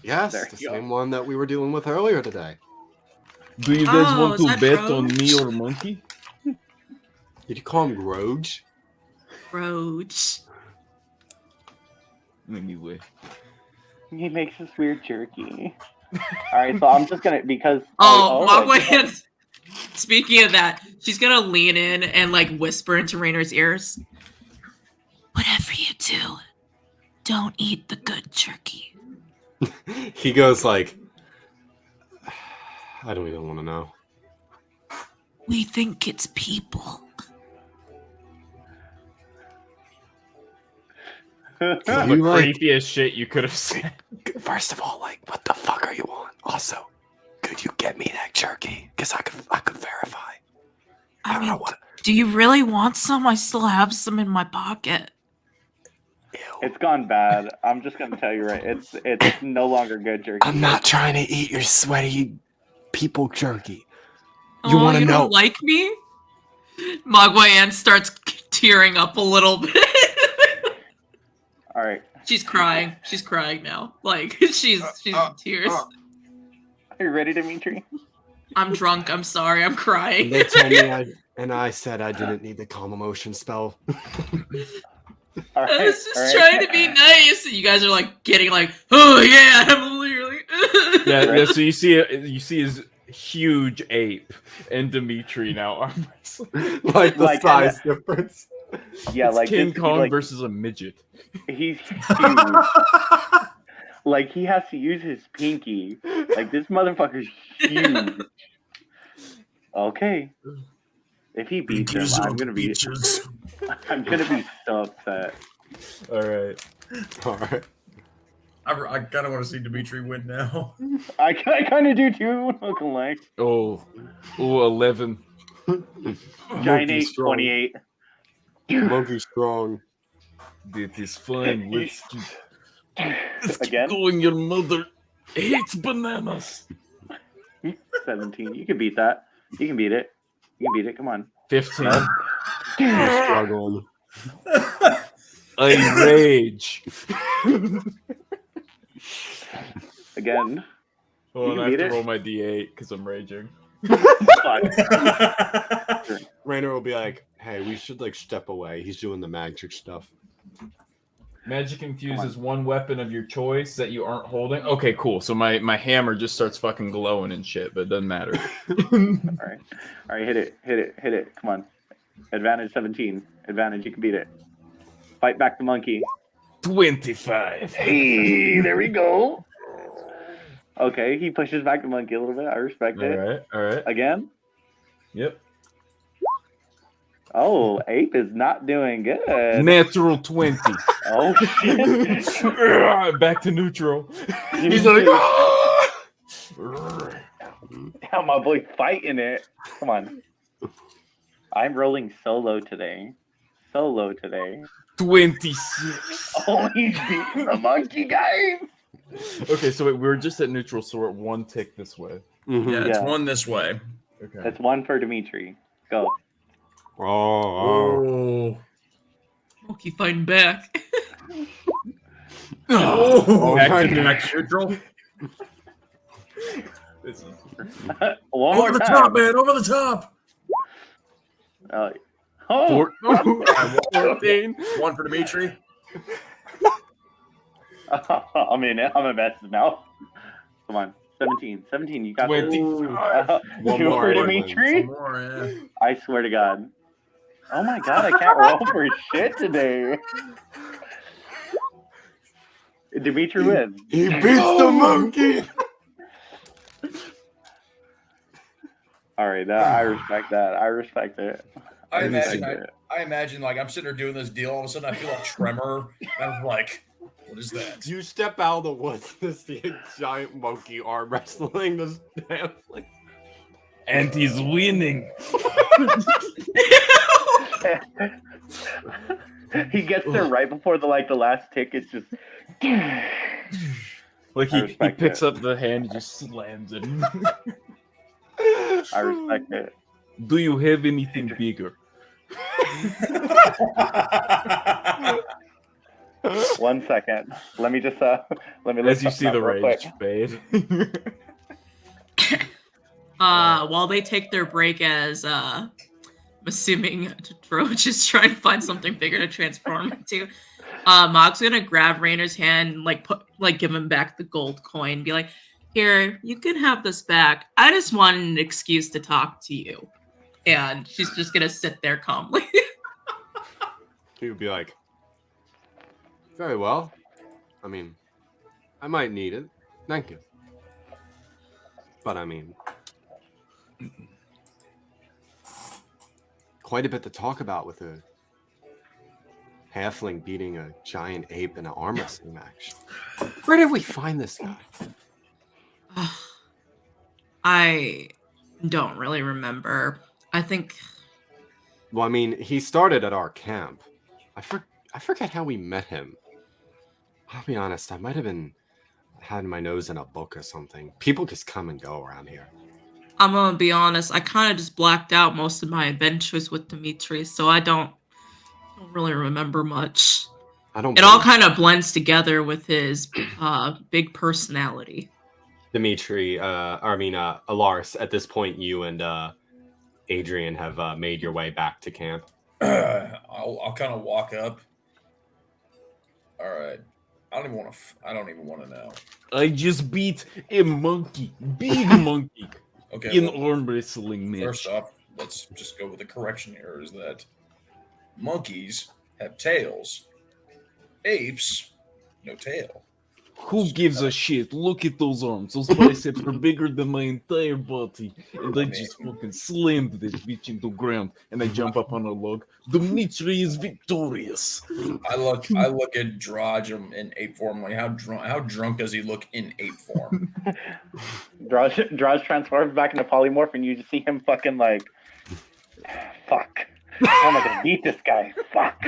Yes, There the you go. same one that we were dealing with earlier today. Do you guys Oh, want is to that bet on Drodge? me or monkey? Did you call him Drodge? Roach. Anyway. He makes this weird jerky. All right, so I'm just gonna because. Oh, I just- Magwayen. Speaking of that, she's gonna lean in and like whisper into Rainer's ears. Whatever you do, don't eat the good jerky. He goes like, I don't even want to know. We think it's people. The You like- creepiest shit you could have said. First of all, like, what the fuck are you on? Also, could you get me that jerky? Because I could verify. I I don't mean, know what. do you really want some? I still have some in my pocket. Ew. It's gone bad. I'm just gonna tell you right. It's no longer good jerky. I'm not trying to eat your sweaty people jerky. You Oh, want to you know? don't like me? Magwayen starts tearing up a little bit. All right. She's crying. She's crying now. Like she's in tears. Are you ready, Dimitri? I'm drunk. I'm sorry. I'm crying. They told me I said I didn't need the calm emotion spell. All right. I was just all right. trying to be nice. And you guys are like getting like, oh yeah, I'm literally. Yeah. So you see his huge ape and Dimitri now arm wrestling. Like the Like, size difference. Yeah, It's like King this, Kong like, versus a midget. he's huge. Like he has to use his pinky. Like this motherfucker's huge. Okay. If he beats him, Beaches I'm on gonna be beaches. I'm gonna be so upset. All right. All right. I kind of want to see Dimitri win now. I kind of do too. Not gonna lie. Oh, 11. Giant Monkey 8, strong. 28. Monkey strong. It is fine. Let's keep Again, going. Your mother hates bananas. 17. You can beat that. You can beat it. You can beat it. Come on. 15. You're struggling. I rage. Again. Oh, and I have beat to it? roll my d8 because I'm raging. Fuck. Rainer will be like, "Hey, we should like step away. He's doing the magic stuff." Magic infuses one weapon of your choice that you aren't holding. Okay, cool. So my hammer just starts fucking glowing and shit, but it doesn't matter. All right. Hit it. Come on. Advantage 17. Advantage. You can beat it. Fight back the monkey. 25. Hey, there we go. Okay, he pushes back the monkey a little bit. I respect it. All right. Again. Yep. Oh, Ape is not doing good. Natural 20. Oh shit. Back to neutral. He's like, how my boy fighting it. Come on. I'm rolling solo today. 26. Oh, he's beating the monkey, guys. Okay, so wait, we're just at neutral, so we're at one tick this way. Mhm. Yeah, it's Yeah. one this way. Okay. That's one for Dimitri. Go. Oh. Monkey fighting back. Oh, Back my to God. back to neutral. This is... One Over more the time. top, man. Over the top. Oh. 14. One for Dimitri. I'm a mess now. Come on. 17. 17. You got 20. One two more for win. Dimitri? One more, yeah. I swear to God. Oh my God, I can't roll for shit today. Dimitri wins. He beats the monkey. All right, I respect that. I respect it. I respect imagine, it. I imagine, like, I'm sitting there doing this deal. All of a sudden, I feel a tremor. And I'm like, what is that? You step out of the woods to see a giant monkey arm wrestling this halfling. And he's winning. He gets there right before the last tick. It's just. Like I he respect picks it. up the hand and just slams it. I respect it. Do you have anything bigger? 1 second. Let me just let me. look As you see something the up real rage quick. fade. While they take their break, as I'm assuming Drodge is trying to find something bigger to transform into, Mog's gonna grab Rainer's hand, and, give him back the gold coin, be like, "Here, you can have this back. I just wanted an excuse to talk to you." And she's just gonna sit there calmly. He would be like, "Very well. I mean, I might need it. Thank you. But I mean, quite a bit to talk about with a halfling beating a giant ape in an arm wrestling match. Where did we find this guy?" I don't really remember. I think Well, I mean, he started at our camp. I forget how we met him. I'll be honest, I might have had my nose in a book or something. People just come and go around here. I'm gonna be honest. I kind of just blacked out most of my adventures with Dimitri, so I don't really remember much. I don't. It all blame kind of blends together with his big personality. Dimitri. Elaris. At this point, you and Adrian have made your way back to camp. I'll kind of walk up. All right. I don't even want to know. I just beat a monkey, big monkey, Okay. in well, arm wrestling match. first off, let's just go with the correction here: is that monkeys have tails, apes no tail. Who gives a shit? Look at those arms. Those biceps are bigger than my entire body. And I just fucking slammed this bitch into the ground. And I jump up on a log. Dimitri is victorious. I look at Drodge in ape form. Like how drunk does he look in ape form? Drodge transforms back into polymorph, and you just see him fucking like, fuck. How am I gonna beat this guy? Fuck.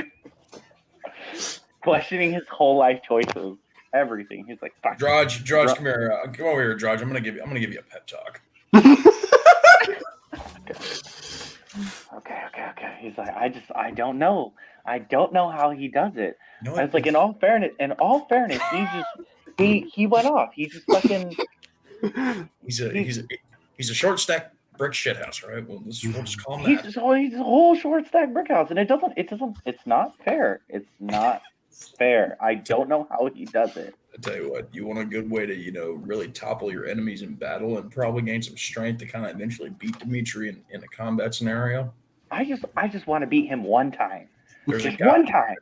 Questioning his whole life choices, everything. He's like, fuck. Drodge, come here. Come over here, Drodge. I'm gonna give you a pep talk. Okay. He's like, I don't know. I don't know how he does it. You know I was like, in all fairness, he went off. He just fucking. He's a short stack brick shithouse, right? We'll just call him He's that. a whole short stack brick house, and it's not fair. It's not fair. I don't know how he does it. I tell you what, you want a good way to, really topple your enemies in battle and probably gain some strength to kind of eventually beat Dimitri in a combat scenario. I just want to beat him one time. There's one time.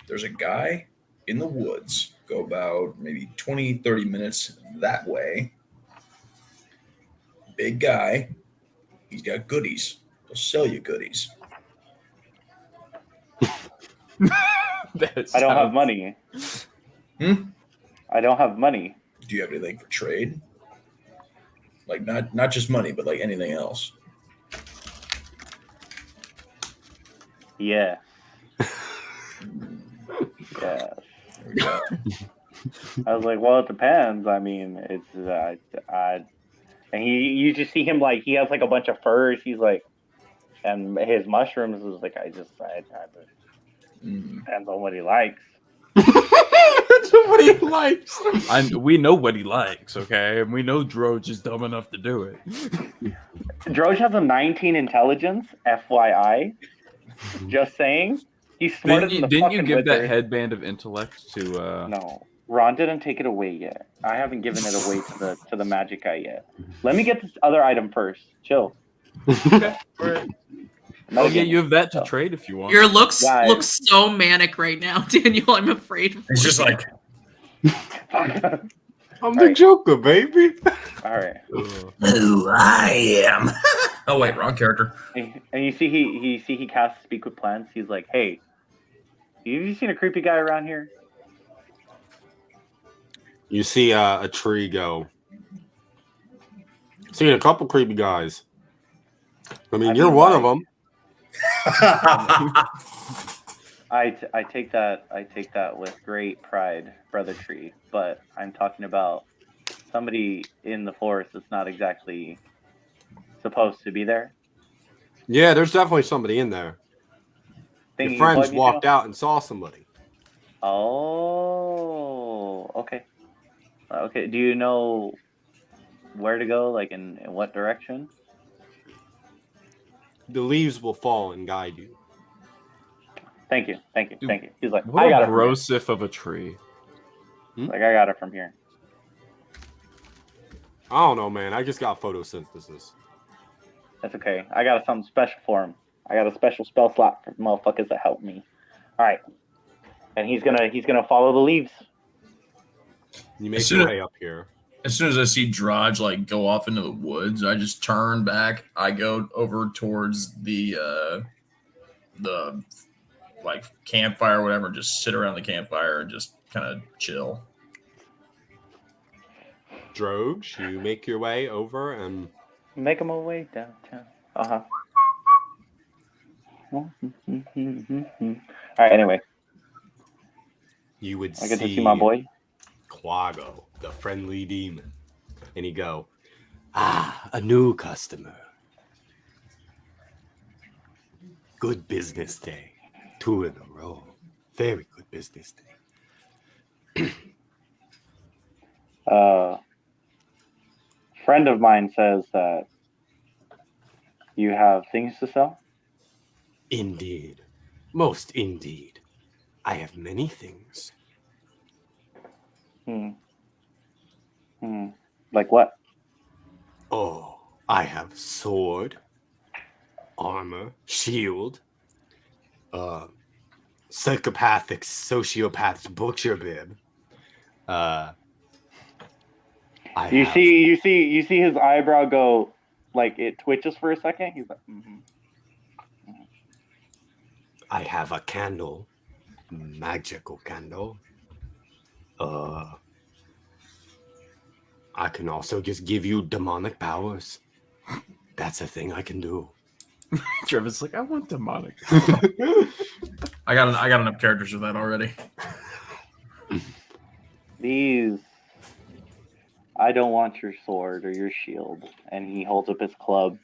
There's a guy in the woods, go about maybe 20, 30 minutes that way. Big guy. He's got goodies. He'll sell you goodies. I don't have money. I don't have money. Do you have anything for trade? Like not just money, but like anything else? Yeah. Yeah. There we go. I was like, well, it depends. I mean, it's and you just see him like he has like a bunch of furs. He's like, and his mushrooms is like, I depends on what he likes. That's what he likes. We know what he likes, okay? And we know Drodge is dumb enough to do it. Drodge has a 19 intelligence, FYI. Just saying. He's smarter than the Didn't fucking you give that wizard. headband of intellect to No. Ron didn't take it away yet. I haven't given it away to the magic guy yet. Let me get this other item first. Chill. Okay. Oh yeah, you have that to trade if you want. Your looks so manic right now, Daniel. I'm afraid. It's just like I'm the Joker, baby. All right. who I am. Oh wait, wrong character. And you see he casts Speak with Plants. He's like, hey, have you seen a creepy guy around here? You see a tree go. Seen a couple creepy guys. I mean, you're one of them. I take that with great pride, Brother Tree. But I'm talking about somebody in the forest that's not exactly supposed to be there. Yeah, there's definitely somebody in there. Your friends walked out and saw somebody. Oh, okay. Okay, do you know where to go, like in what direction? The leaves will fall and guide you. Thank you. He's like, What I got a it. grosif of a tree. Like, I got it from here. I don't know, man. I just got photosynthesis. That's okay. I got something special for him. I got a special spell slot for motherfuckers that help me. All right, and he's gonna follow the leaves. You make your way up here. As soon as I see Drodge like go off into the woods, I just turn back. I go over towards the like campfire or whatever, and just sit around the campfire and just kind of chill. Drodge, you make your way over and Make him away downtown. All right. Anyway, you would I get to see see my boy. Quago, the friendly demon. And he go, a new customer. Good business day. 2 in a row. Very good business day. Friend of mine says that you have things to sell. Indeed. Most indeed. I have many things. Like what? Oh, I have sword, armor, shield, psychopathic, sociopath butcher bib, You see his eyebrow go, like it twitches for a second. He's like, I have a candle, magical candle. I can also just give you demonic powers. That's a thing I can do. Trevor's like, I want demonic. I got enough characters for that already. these. I don't want your sword or your shield. And he holds up his club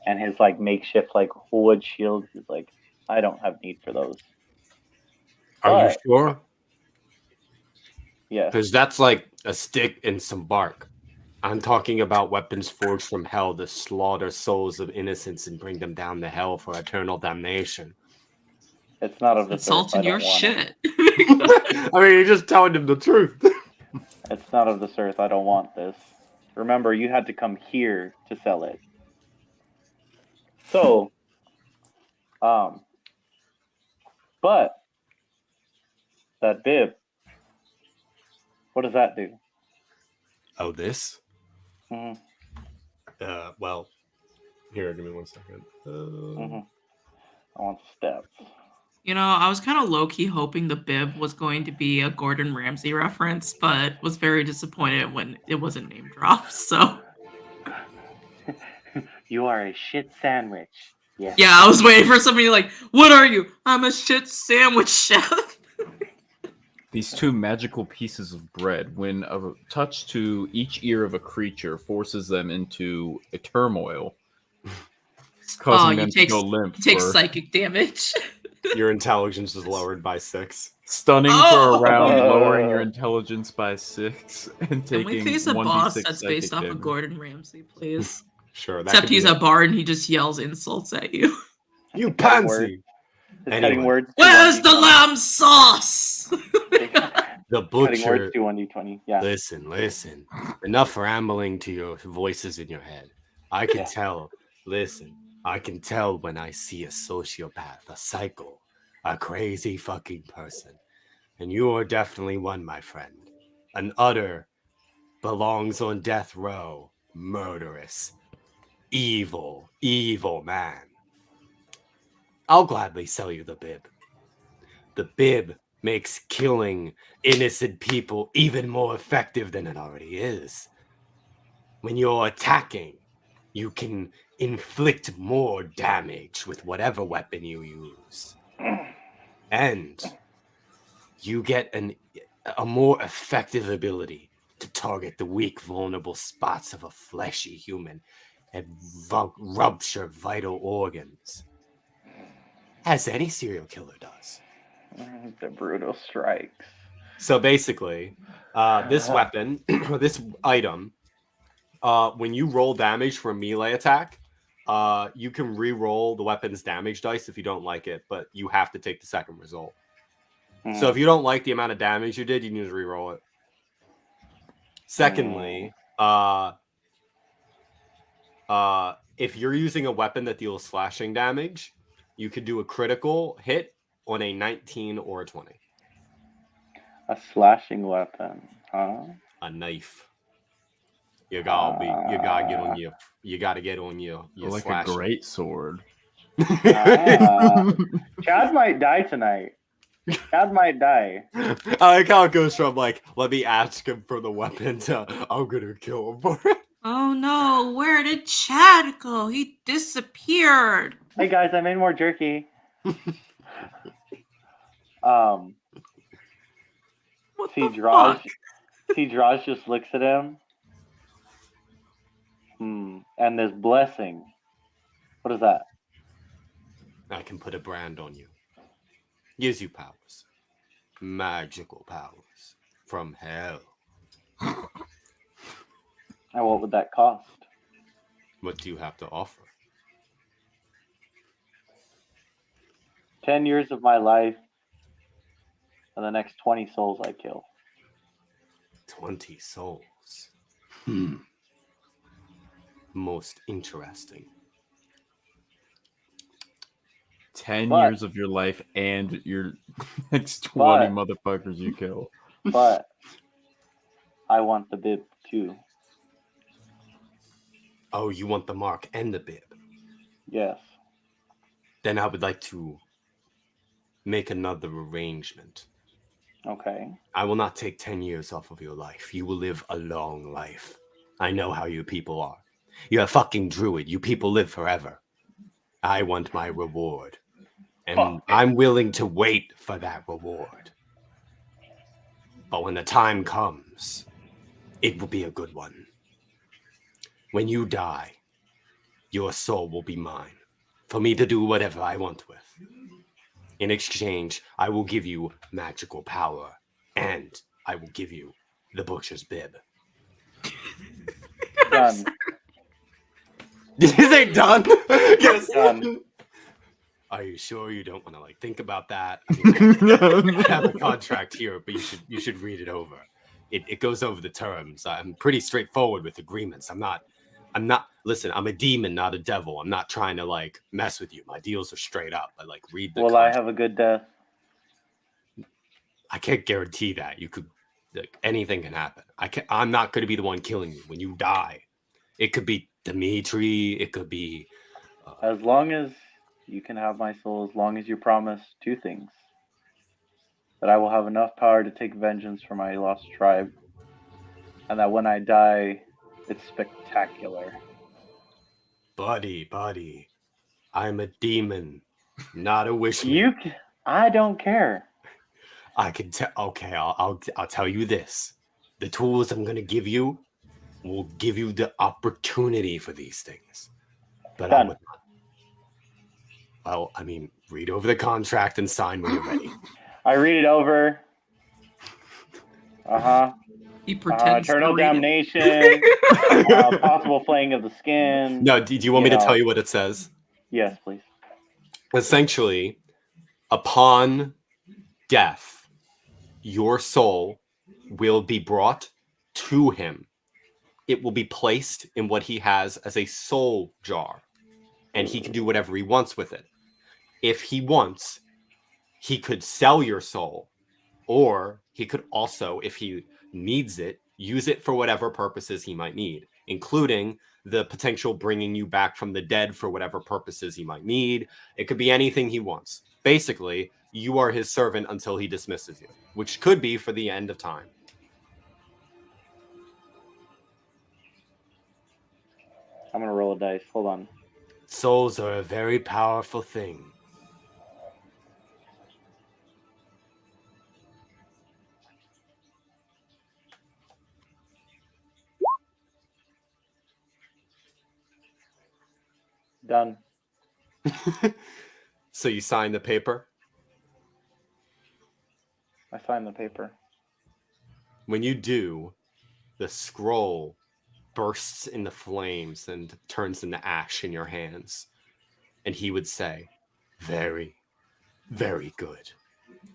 and his like makeshift like wood shield. He's like, I don't have need for those. Are you But- sure? Yes. Because that's like a stick and some bark. I'm talking about weapons forged from hell to slaughter souls of innocence and bring them down to hell for eternal damnation. It's not of this earth. I Insulting don't your want it. shit. I mean, you're just telling him the truth. It's not of this earth. I don't want this. Remember, you had to come here to sell it. So, but that bib, what does that do? Oh, this? hmm Well, here, give me 1 second. I want the stats. You know, I was kind of low-key hoping the bib was going to be a Gordon Ramsay reference, but was very disappointed when it wasn't name dropped, so... You are a shit sandwich. Yes. Yeah, I was waiting for somebody like, what are you? I'm a shit sandwich chef. These two magical pieces of bread, when a touch to each ear of a creature forces them into a turmoil, causing them to go limp. Take for psychic damage. Your intelligence is lowered by 6. stunning Oh! for a round, lowering your intelligence by 6, and Can we taking face a 1d6 boss that's psychic based off of damage. Gordon Ramsay, please? Sure. That Except could be he's a bard and he just yells insults at you. You Cutting pansy! His Anyway. cutting words. to Where's the 1d20. lamb sauce? The Cutting butcher. words to 1d20. Yeah. Listen. Enough rambling to your voices in your head. I can Yeah. tell. Listen, I can tell when I see a sociopath, a psycho, a crazy fucking person. And you are definitely one, my friend. An utter, belongs on death row, murderous, evil man. I'll gladly sell you the bib. The bib makes killing innocent people even more effective than it already is. When you're attacking, you can inflict more damage with whatever weapon you use. And you get a more effective ability to target the weak, vulnerable spots of a fleshy human and rupture vital organs. As any serial killer does. The brutal strikes. So basically, this weapon, or this item, when you roll damage for a melee attack, you can re-roll the weapon's damage dice if you don't like it, but you have to take the second result. So if you don't like the amount of damage you did, you need to re-roll it. Secondly, if you're using a weapon that deals slashing damage, you could do a critical hit on a 19 or a 20. A slashing weapon, huh? A knife. You gotta get on your. You gotta get on your Like slashing. a great sword. Chad might die tonight. Chad might die. I like how it goes from like, let me ask him for the weapon to I'm gonna kill him for it. Oh no, where did Chad go? He disappeared. Hey guys, I made more jerky. What See the Drodge. fuck? See Drodge just looks at him. And this blessing. What is that? I can put a brand on you. Gives you powers. Magical powers. From hell. And what would that cost? What do you have to offer? 10 years of my life and the next 20 souls I kill. 20 souls. Most interesting. 10 But- years of your life and your next 20 But- motherfuckers you kill. But I want the bib too. Oh, you want the mark and the bib? Yes. Then I would like to make another arrangement. Okay. I will not take 10 years off of your life. You will live a long life. I know how you people are. You're a fucking druid. You people live forever. I want my reward. And Fuck. I'm willing to wait for that reward. But when the time comes, it will be a good one. When you die, your soul will be mine, for me to do whatever I want with. In exchange, I will give you magical power, and I will give you the butcher's bib. Done. Did you say done? Yes. Done. Are you sure you don't want to think about that? I mean, I have a contract here, but you should read it over. It goes over the terms. I'm pretty straightforward with agreements. I'm not. Listen, I'm a demon, not a devil. I'm not trying to mess with you. My deals are straight up. I read the. Will I have a good death? I can't guarantee that. You could. Anything can happen. I'm not going to be the one killing you when you die. It could be Dimitri. It could be. As long as you can have my soul, as long as you promise two things. That I will have enough power to take vengeance for my lost tribe. And that when I die, it's spectacular. Buddy. I'm a demon, not a wishman. I don't care. I can tell. Okay, I'll tell you this: the tools I'm gonna give you will give you the opportunity for these things. But Done. read over the contract and sign when you're ready. I read it over. He pretends Eternal to read it. damnation. Possible flaying of the skin. No, do you want me to tell you what it says? Yes, please. Essentially, upon death, your soul will be brought to him. It will be placed in what he has as a soul jar, and he can do whatever he wants with it. If he wants, he could sell your soul, or he could also, if he needs it, use it for whatever purposes he might need, including the potential bringing you back from the dead for whatever purposes he might need. It could be anything he wants. Basically, you are his servant until he dismisses you, which could be for the end of time. I'm going to roll a dice. Hold on. Souls are a very powerful thing. Done. So you sign the paper? I signed the paper. When you do, the scroll bursts into flames and turns into ash in your hands. And he would say, very, very good.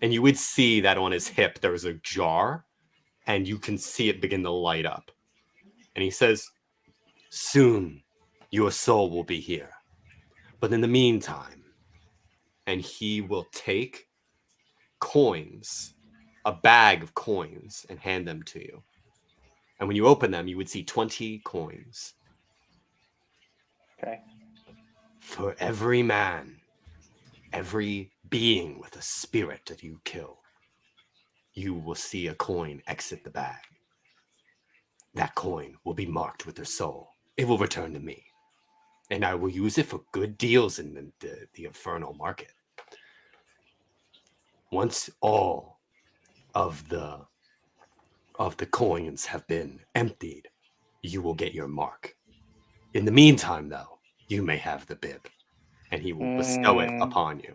And you would see that on his hip there was a jar, and you can see it begin to light up. And he says, soon your soul will be here. But in the meantime, and he will take coins, a bag of coins, and hand them to you. And when you open them, you would see 20 coins. Okay. For every man, every being with a spirit that you kill, you will see a coin exit the bag. That coin will be marked with their soul. It will return to me. And I will use it for good deals in the infernal market. Once all of the coins have been emptied, you will get your mark. In the meantime, though, you may have the bib, and he will bestow it upon you.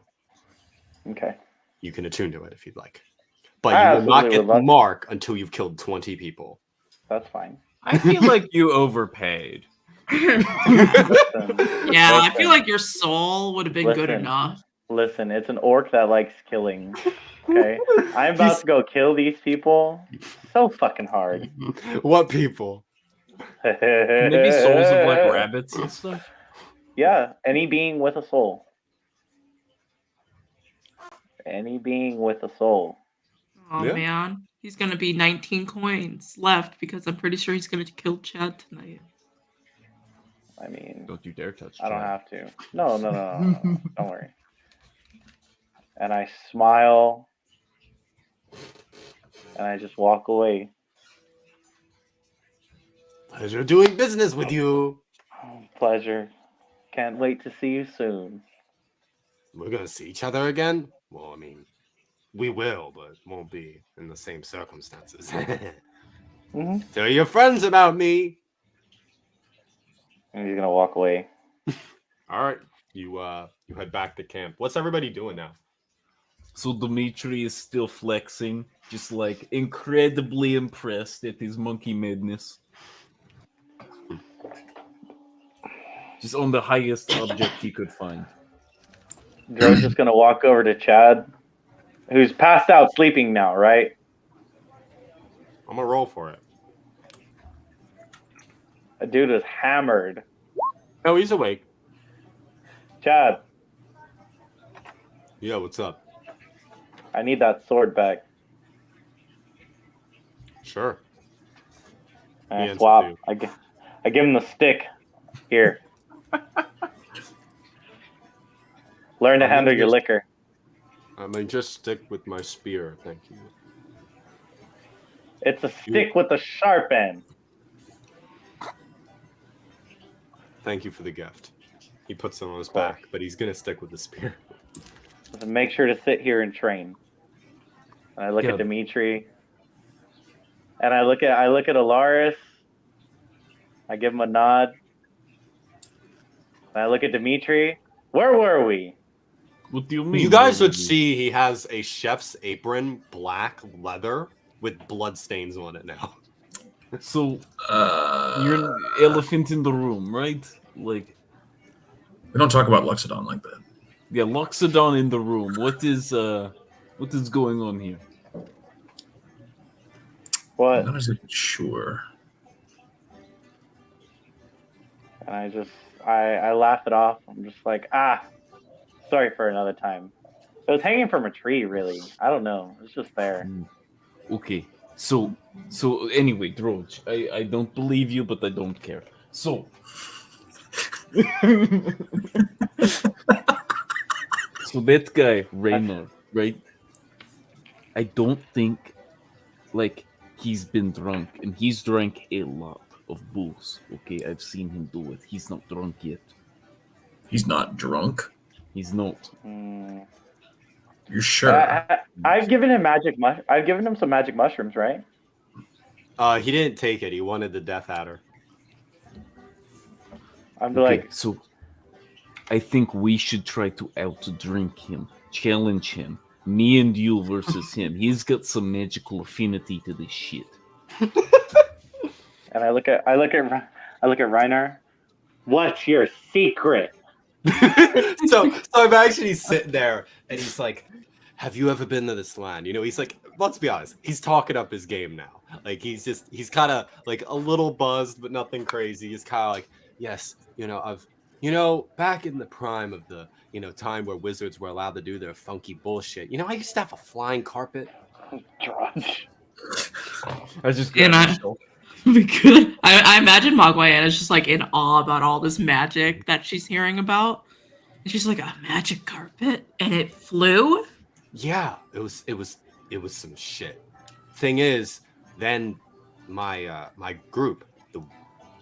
Okay. You can attune to it if you'd like. But you will not get the mark until you've killed 20 people. That's fine. I feel like you overpaid. Yeah, I feel like your soul would have been good enough. Listen, it's an orc that likes killing. Okay? I'm about to go kill these people so fucking hard. What people? Maybe souls of rabbits and stuff? Yeah, any being with a soul. Any being with a soul. Oh, yeah. Man. He's going to be 19 coins left because I'm pretty sure he's going to kill Chad tonight. I mean, Don't you dare touch. I don't Chad. have to. No. Don't worry. And I smile, and I just walk away. Pleasure doing business with you. Pleasure. Can't wait to see you soon. We're gonna see each other again? Well, I mean, we will, but won't be in the same circumstances. Mm-hmm. Tell your friends about me. And he's gonna walk away. All right, you head back to camp. What's everybody doing now? So Dimitri is still flexing, just like incredibly impressed at his monkey madness. Just on the highest object he could find. Joe's just gonna walk over to Chad, who's passed out sleeping now, right? I'm gonna roll for it. A dude is hammered. Oh, he's awake. Chad, Yeah, what's up? I need that sword back. Sure. And I He swap. answers I give him the stick. Here. Learn to I'm handle gonna your just- liquor. I mean, just stick with my spear, thank you. It's a stick with a sharp end. Thank you for the gift. He puts it on his Of course. back, but he's gonna stick with the spear. So make sure to sit here and train. And I look Yeah. at Dimitri. And I look at Elaris. I give him a nod. And I look at Dimitri. Where were we? What do you mean? You guys would Dimitri? see he has a chef's apron, black leather, with blood stains on it now. So you're an elephant in the room, right? Like, We don't talk about Luxodon like that. yeah, Loxodon in the room. What is going on here? What? I'm not exactly sure. And I laugh it off. I'm just like, sorry for another time. It was hanging from a tree, really. I don't know. It's just there. Okay, so anyway, Drodge, I don't believe you, but I don't care. So, so that guy Raynor, right? I don't think like he's been drunk, and he's drank a lot of booze. Okay, I've seen him do it. He's not drunk yet. He's not drunk. He's not. Mm. You're sure? I've given him I've given him some magic mushrooms, right? He didn't take it. He wanted the Death Adder. I'm Okay, like, so I think we should try to outdrink him, challenge him. Me and you versus him. He's got some magical affinity to this shit. and I look at Reiner. What's your secret? so I'm actually sitting there, and he's like, "Have you ever been to this land?" You know, he's like, let's be honest, he's talking up his game now. Like he's kind of like a little buzzed, but nothing crazy. He's kind of like, yes, back in the prime of the time where wizards were allowed to do their funky bullshit. I used to have a flying carpet. Drodge. I just And I imagine Magwayen is just like in awe about all this magic that she's hearing about. And she's like, a magic carpet? And it flew? Yeah, it was some shit. Thing is, then my group, the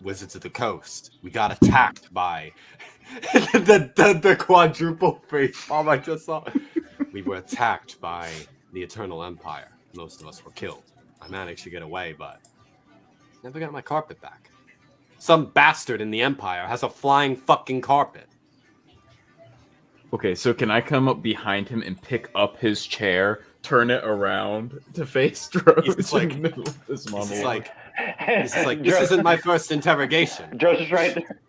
Wizards of the Coast, we got attacked by the quadruple face bomb I just saw. We were attacked by the Eternal Empire. Most of us were killed. I managed to get away, but never got my carpet back. Some bastard in the Empire has a flying fucking carpet. Okay, so can I come up behind him and pick up his chair, turn it around to face Drodge? He's like- in the middle of this monologue? This isn't my first interrogation. Drodge is right there.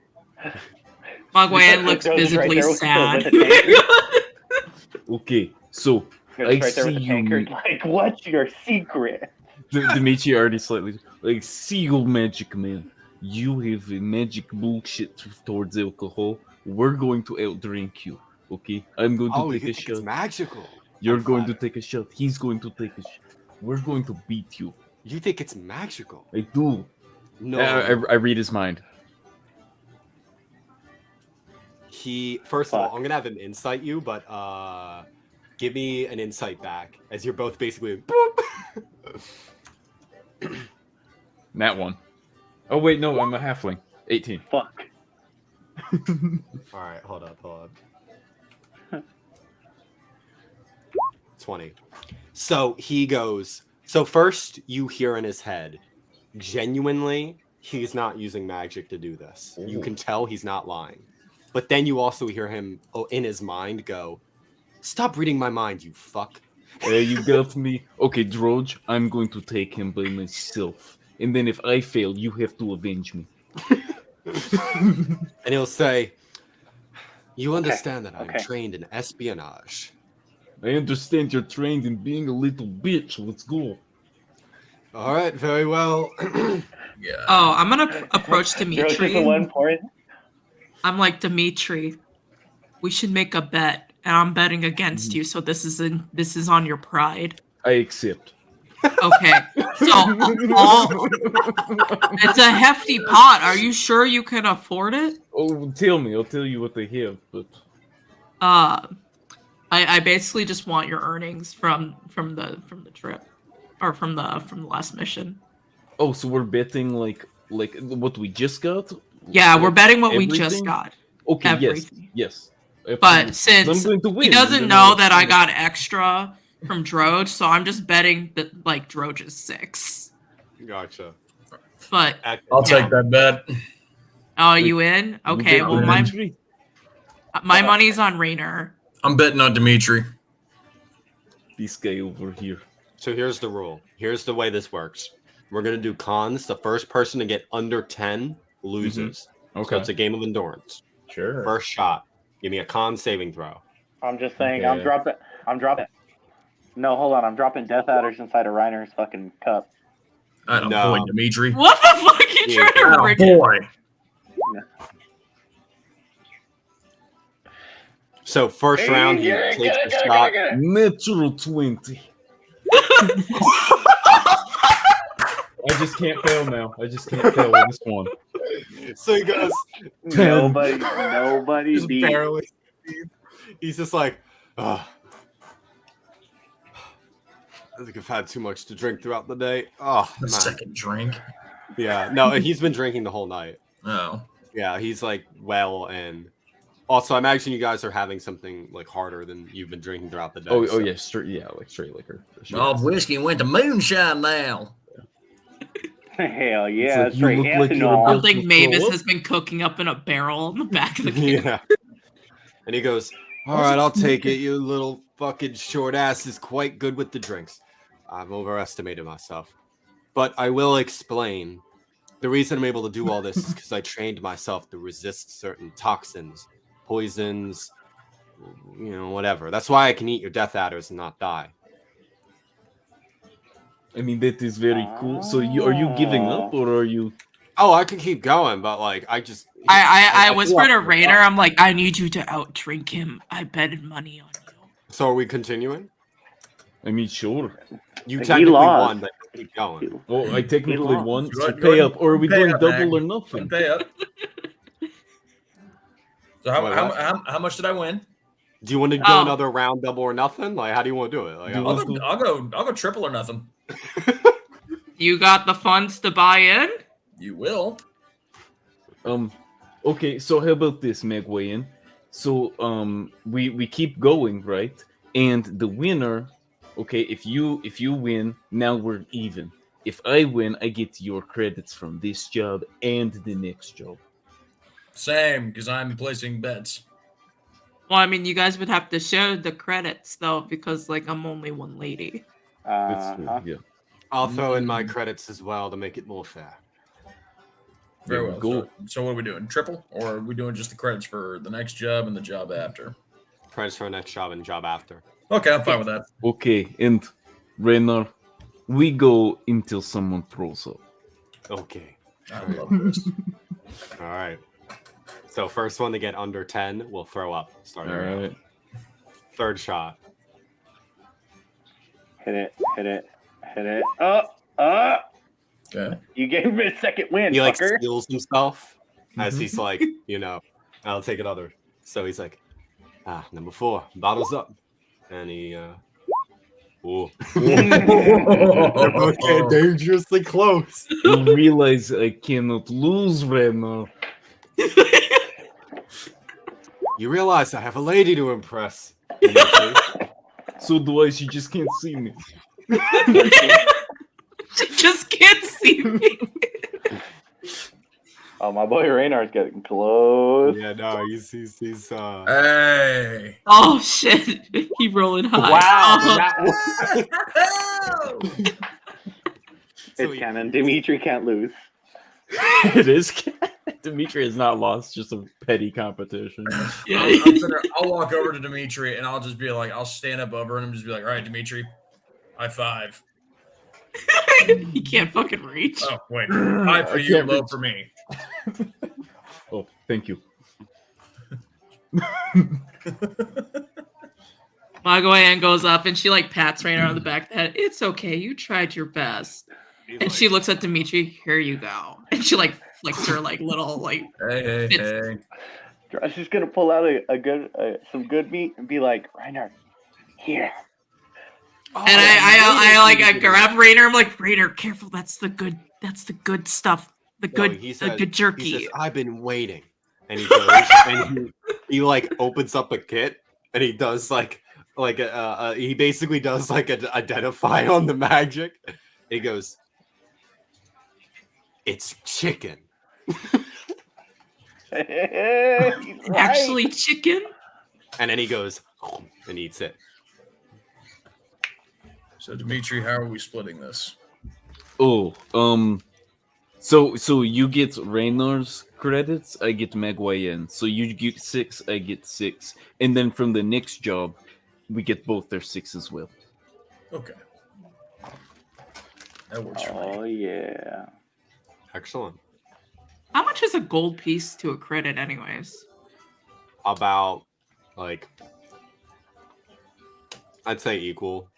Magwayen looks Drodge is right visibly there with sad. the tankard. Okay, so Drodge is I right there with see the you. tankard. Like, what's your secret? Dimitri already slightly like, see you, magic man. You have a magic bullshit towards alcohol. We're going to outdrink you. Okay, I'm going to You take a think it's shot. magical? You're I'm going to flattered. take a shot. He's going to take a shot. We're going to beat you. You think it's magical? I do. No. I read his mind. He first of all, Fuck. I'm gonna have him insight you, but give me an insight back as you're both basically. That one. Oh wait, no, I'm a halfling. 18. Fuck. All right, hold up. 20. So he goes. So first, you hear in his head, genuinely, he's not using magic to do this. You can tell he's not lying. But then you also hear him in his mind go, "Stop reading my mind, you fuck." You got me. Okay, Drodge, I'm going to take him by myself. And then if I fail, you have to avenge me. And he'll say, "You understand that I'm okay. trained in espionage." I understand you're trained in being a little bitch. Let's go. All right, very well. Yeah. Oh, I'm gonna approach Droge is Dimitri. a 1 point. I'm like, Dimitri, we should make a bet, and I'm betting against you. So this is on your pride. I accept. Okay. So it's a hefty pot. Are you sure you can afford it? Oh, tell me. I'll tell you what they have. But I basically just want your earnings from the trip, or from the last mission. oh, so we're betting like what we just got? Yeah, we're Like, betting what we just everything? got. Okay, Everything. yes. But Absolutely. since I'm going to win, he doesn't then know I'll- that I got extra from Drodge, so I'm just betting that like Drodge is 6. Gotcha. But I'll take that bet. oh, you in? You Okay, bet well Dimitri. my money's on Rainer. I'm betting on Dimitri. This guy over here. So here's the rule. Here's the way this works. We're gonna do cons. The first person to get under 10 loses. Okay. So it's a game of endurance. Sure. First shot. Give me a con saving throw. I'm just saying, Okay. I'm dropping. No, hold on. I'm dropping Death Adders inside of Reiner's fucking cup. Atta No. boy, Dimitri. What the fuck are you Yeah. trying to Atta bring? boy. So first round, he Get it, takes get it, the get it, shot. get it, get it. Natural 20. I just can't fail now. I just can't fail with this one. So he goes, Nobody just beat. barely. He's just like, oh, I think I've had too much to drink throughout the day. Oh, The man. second drink. Yeah, no, he's been drinking the whole night. Oh. Yeah, he's like well, and also I imagine you guys are having something like harder than you've been drinking throughout the day. Oh, so- yeah, like straight liquor. For sure. All whiskey went to moonshine now. Hell yeah, like that's you straight look like you're ethanol. about- Something to Mavis throw has been cooking up in a barrel in the back of the cave. Yeah. And he goes, all right, I'll take it. You little fucking short ass is quite good with the drinks. I've overestimated myself. But I will explain. The reason I'm able to do all this is because I trained myself to resist certain toxins, poisons, whatever. That's why I can eat your Death Adders and not die. I mean, that is very cool. So are you giving up or are you? Oh, I can keep going, but like I just I whisper to feel Rainer, I'm like, I need you to outdrink him. I betted money on you. So are we continuing? I mean, sure. You He technically lost. won, but keep going. Well, I technically lost. won, Go so ahead, pay go up. Or are we Pay doing up, double Mag. or nothing? Pay up. So Wait, what? how much did I win? Do you want to do Oh. another round double or nothing? Like how do you want to do it? Like, Do you want- I'll go triple or nothing. You got the funds to buy in? You will. Okay, so how about this, Magwayen? So we keep going, right? And the winner, okay, if you win, now we're even. If I win, I get your credits from this job and the next job. Same, because I'm placing bets. Well, I mean, you guys would have to show the credits though, because like I'm only one lady. That's true, Uh-huh. yeah. I'll throw in my credits as well to make it more fair. Very There we well. go. So what are we doing? Triple? Or are we doing just the credits for the next job and the job after? Credits for next job and job after. Okay, I'm fine with that. Okay, and Rainer, we go until someone throws up. Okay. I love this. All right. So first one to get under 10 will throw up. Starting All round. right. Third shot. Hit it. Oh. Okay. You gave me a second win, He like fucker. steals himself as Mm-hmm. he's like, I'll take another So he's like, number 4, bottles up. And he, ooh. They're both getting dangerously close. You realize I cannot lose right now. You realize I have a lady to impress. Dimitri. So do I, she just can't see me. She just can't see me. Oh, my boy Raynar's getting close. Yeah, no, he's Hey. Oh shit! He rolling high. Wow. Oh. It's canon. Dimitri can't lose. It is. Dimitri has not lost, just a petty competition. Yeah. I'll walk over to Dimitri and I'll just be like, I'll stand up over him and just be like, all right, Dimitri, high five. He can't fucking reach. Oh, wait. High for you, low for me. Oh, thank you. Magwayen goes up and she like pats Rainer on the back of the head. It's okay, you tried your best. And she looks at Dimitri. Here you go. And she like flicks her like little like. Hey. Drodge is gonna pull out some good meat and be like, Rainer, here. And I grab Rainer. I'm like, Rainer, careful. That's the good stuff. The good jerky. He says, I've been waiting. And he goes and he like opens up a kit and he does he basically does like an identify on the magic. He goes, it's chicken. He's Actually chicken? And then he goes and eats it. So, Dimitri, how are we splitting this? Oh, so you get Rainer's credits, I get Magwayen. So you get 6, I get 6. And then from the next job, we get both their 6 as well. Okay. That works for me. Oh, yeah. Excellent. How much is a gold piece to a credit, anyways? About I'd say equal.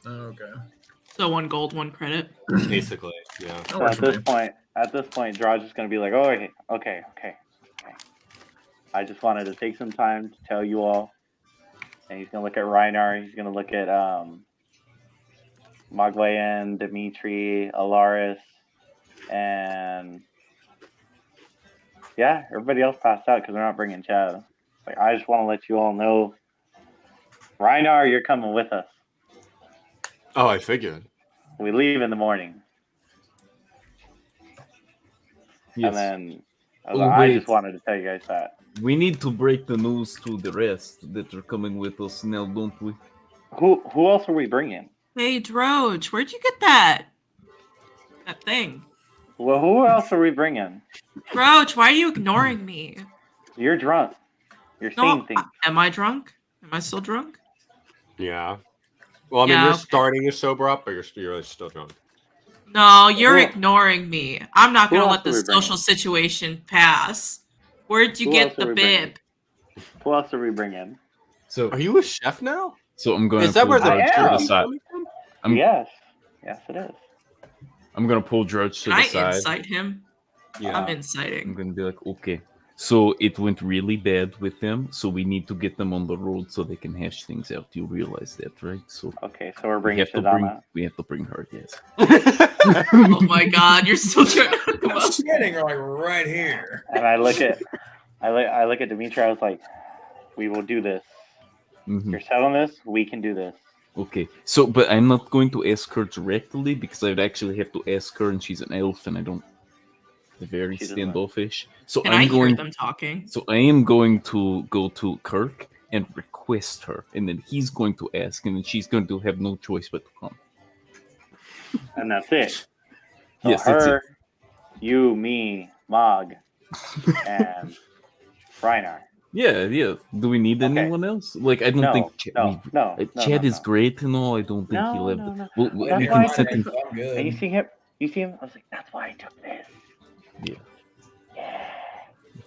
Okay. So 1 gold, 1 credit. Basically, yeah. So at this point, Drodge is gonna be like, oh, okay. I just wanted to take some time to tell you all. And he's gonna look at Rainer. He's gonna look at Magwayen, Dimitri, Elaris, and yeah, everybody else passed out because they're not bringing Chaz. Like, I just want to let you all know, Rainer, you're coming with us. Oh, I figured. We leave in the morning. Yes. And then Oh, I wait. just wanted to tell you guys that. We need to break the news to the rest that are coming with us now, don't we? Who else are we bringing? Hey, Drodge, where'd you get that thing? Well, who else are we bringing? Drodge, why are you ignoring me? You're drunk. You're No, saying things. am I drunk? Am I still drunk? Yeah. Well, I mean, Yeah, you're okay. starting to sober up, but you're still drunk. No, you're Who- ignoring me. I'm not who gonna else let are we this bringing? social situation pass. Where'd you Who get else are the we bringing? bib? Who else are we bringing? So, Are you a chef now? I'm going Is to that pull where the I Drodge to am. the side. I'm- Yes, it is. I'm going to pull Drodge to Can the I side. incite him? Yeah. I'm inciting. I'm going to be like, okay. So it went really bad with them, so we need to get them on the road so they can hash things out. You realize that, right? So Okay, so we're we bringing have to Shazama. bring her, yes. Oh my god, you're still trying to hook him I'm up. standing like right here. And I look at Dimitri. I was like, we will do this. Mhm. You're selling this. We can do this. Okay, so, but I'm not going to ask her directly because I'd actually have to ask her, and she's an elf, and I don't. They're very She doesn't. standoffish. So Can I I'm hear going. them talking? So I am going to go to Kirk and request her, and then he's going to ask, and then she's going to have no choice but to come. And that's it. So Yes, that's her, you, me, Mog, and Rainer. Yeah. Do we need Okay. anyone else? Like, I don't No, think no. Chad is great and all. I don't think No, he'll have. no. Well, That's we why can set him. I'm good. And you see him? I was like, that's why I took this. Yeah.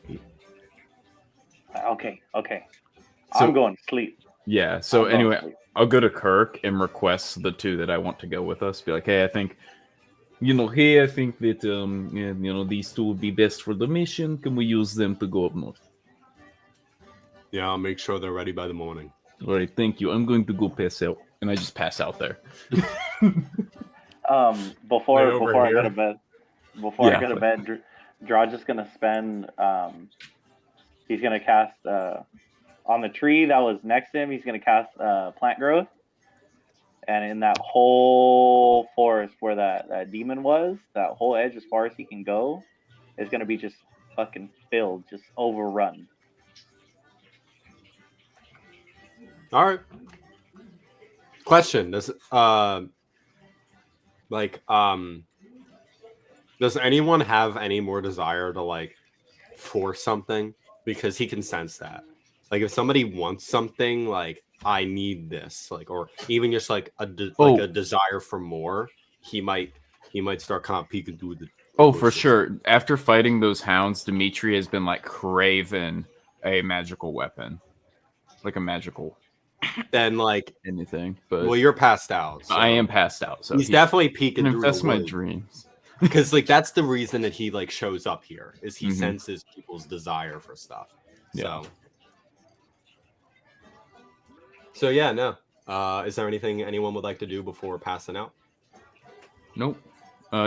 Yeah. Okay. So- I'm going to sleep. Yeah. So I'm going to anyway, sleep. I'll go to Kirk and request the 2 that I want to go with us. Be like, hey, I think that these 2 would be best for the mission. Can we use them to go up north? Yeah, I'll make sure they're ready by the morning. All right, thank you. I'm going to go pass out, and I just pass out there. Before over I go to here. bed, Yeah, I go to bed, Drodge is gonna spend. He's gonna cast on the tree that was next to him. He's gonna cast plant growth, and in that whole forest where that demon was, that whole edge as far as he can go, is gonna be just fucking filled, just overrun. All right. Question: does anyone have any more desire to like force something? Because he can sense that. Like if somebody wants something, like I need this, like, or even just like a desire for more, he might start kind of peeking through the. Oh, for sure. After fighting those hounds, Dimitri has been like craving a magical weapon, like a magical. Then like anything, but well, you're passed out. So I am passed out, so he's definitely peeking through. That's my dreams. Because like that's the reason that he like shows up here is he senses people's desire for stuff. Yeah. So yeah, no. Is there anything anyone would like to do before passing out? Nope.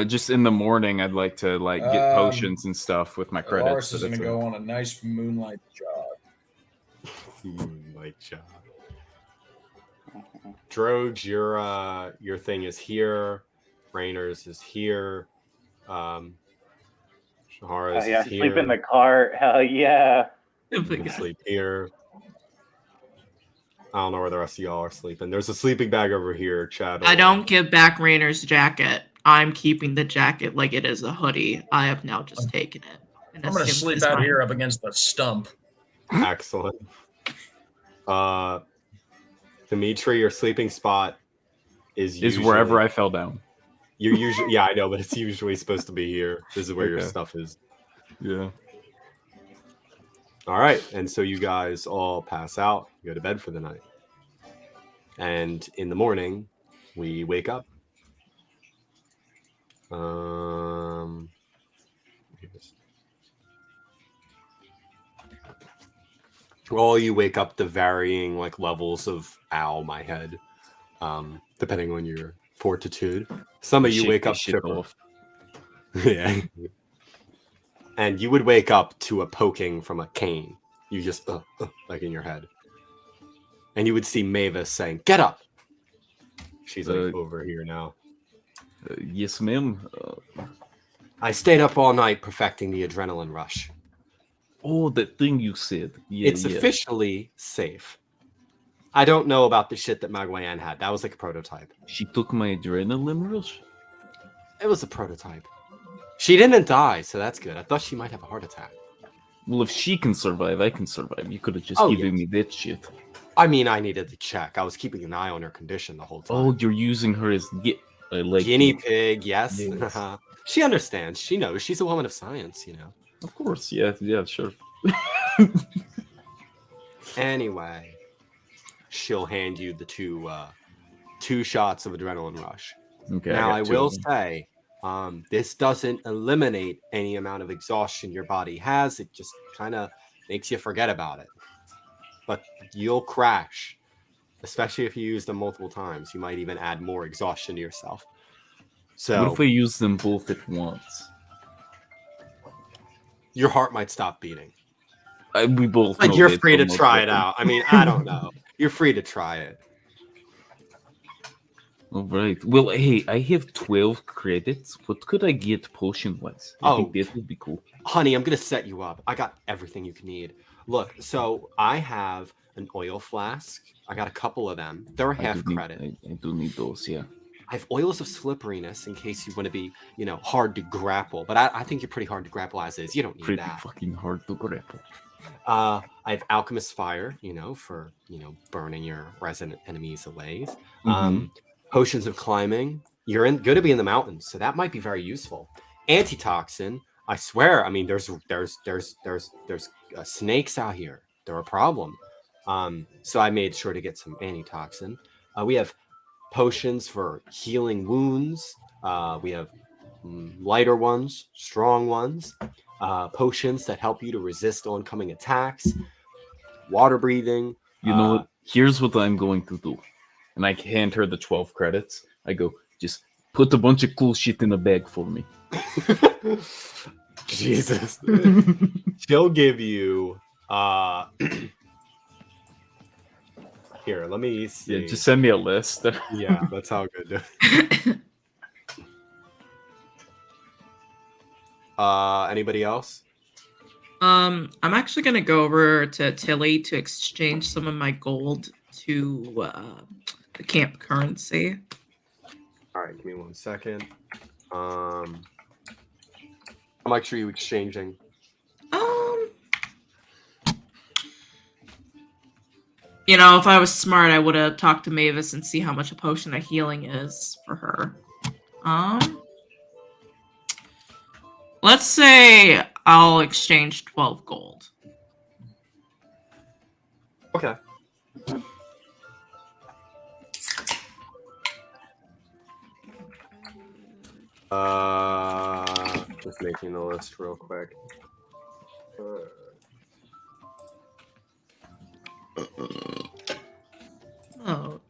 Just in the morning, I'd like to like get potions and stuff with my credits. Elaris is gonna go on a nice moonlight jog. Moonlight jog. Drodge, your thing is here. Rainer's is here. Shahara's Yeah, is here. sleep in the car. Hell yeah. You can sleep here. I don't know where the rest of y'all are sleeping. There's a sleeping bag over here, Chad. I don't give back Rainer's jacket. I'm keeping the jacket like it is a hoodie. I have now just taken it. I'm going to sleep out here up against the stump. Excellent. Dimitri, your sleeping spot is wherever I fell down. You're usually, yeah, I know, but it's usually supposed to be here. This is where your stuff is. Yeah. All right, and so you guys all pass out, you go to bed for the night, and in the morning, we wake up. All you wake up to varying like levels of my head, depending on your fortitude. Some of you wake up chipper. Yeah. And you would wake up to a poking from a cane. You just like in your head. And you would see Mavis saying, "Get up." She's like over here now. Yes, ma'am. I stayed up all night perfecting the adrenaline rush. Oh, that thing you said. Yeah, it's officially safe. I don't know about the shit that Magwayen had. That was like a prototype. She took my adrenaline rush? It was a prototype. She didn't die, so that's good. I thought she might have a heart attack. Well, if she can survive, I can survive. You could have just given me that shit. I mean, I needed to check. I was keeping an eye on her condition the whole time. Oh, you're using her as guinea pig, yes. She understands. She knows. She's a woman of science, you know. Of course, yeah, sure. Anyway, she'll hand you the two shots of adrenaline rush. Okay. Now, I will say, this doesn't eliminate any amount of exhaustion your body has. It just kind of makes you forget about it. But you'll crash, especially if you use them multiple times. You might even add more exhaustion to yourself. So, what if I use them both at once? Your heart might stop beating. We both. Like you're free to try it out. I mean, I don't know. You're free to try it. All right. Well, hey, I have 12 credits. What could I get potion-wise? I think that would be cool. Honey, I'm going to set you up. I got everything you can need. Look, so I have an oil flask. I got a couple of them. They're a half credit. I do need those, yeah. I have oils of slipperiness in case you want to be, hard to grapple. But I think you're pretty hard to grapple as is. You don't need that. Pretty fucking hard to grapple. I have Alchemist Fire, for, burning your resident enemies away. Potions of Climbing. You're going to be in the mountains, so that might be very useful. Antitoxin. I swear, I mean, there's snakes out here. They're a problem. So I made sure to get some antitoxin. We have potions for healing wounds. We have lighter ones, strong ones. Potions that help you to resist oncoming attacks. water breathing. You know what? Here's what I'm going to do. And I hand her the 12 credits. I go, just put a bunch of cool shit in a bag for me. Jesus. She'll give you here, let me see. Yeah, just send me a list. Yeah, that's how good. Anybody else? I'm actually gonna go over to Tilly to exchange some of my gold to the camp currency. All right, give me 1 second. How much are you exchanging? You know, if I was smart, I would have talked to Mavis and see how much a potion of healing is for her. Let's say I'll exchange 12 gold. Okay. Just making the list real quick. Oh.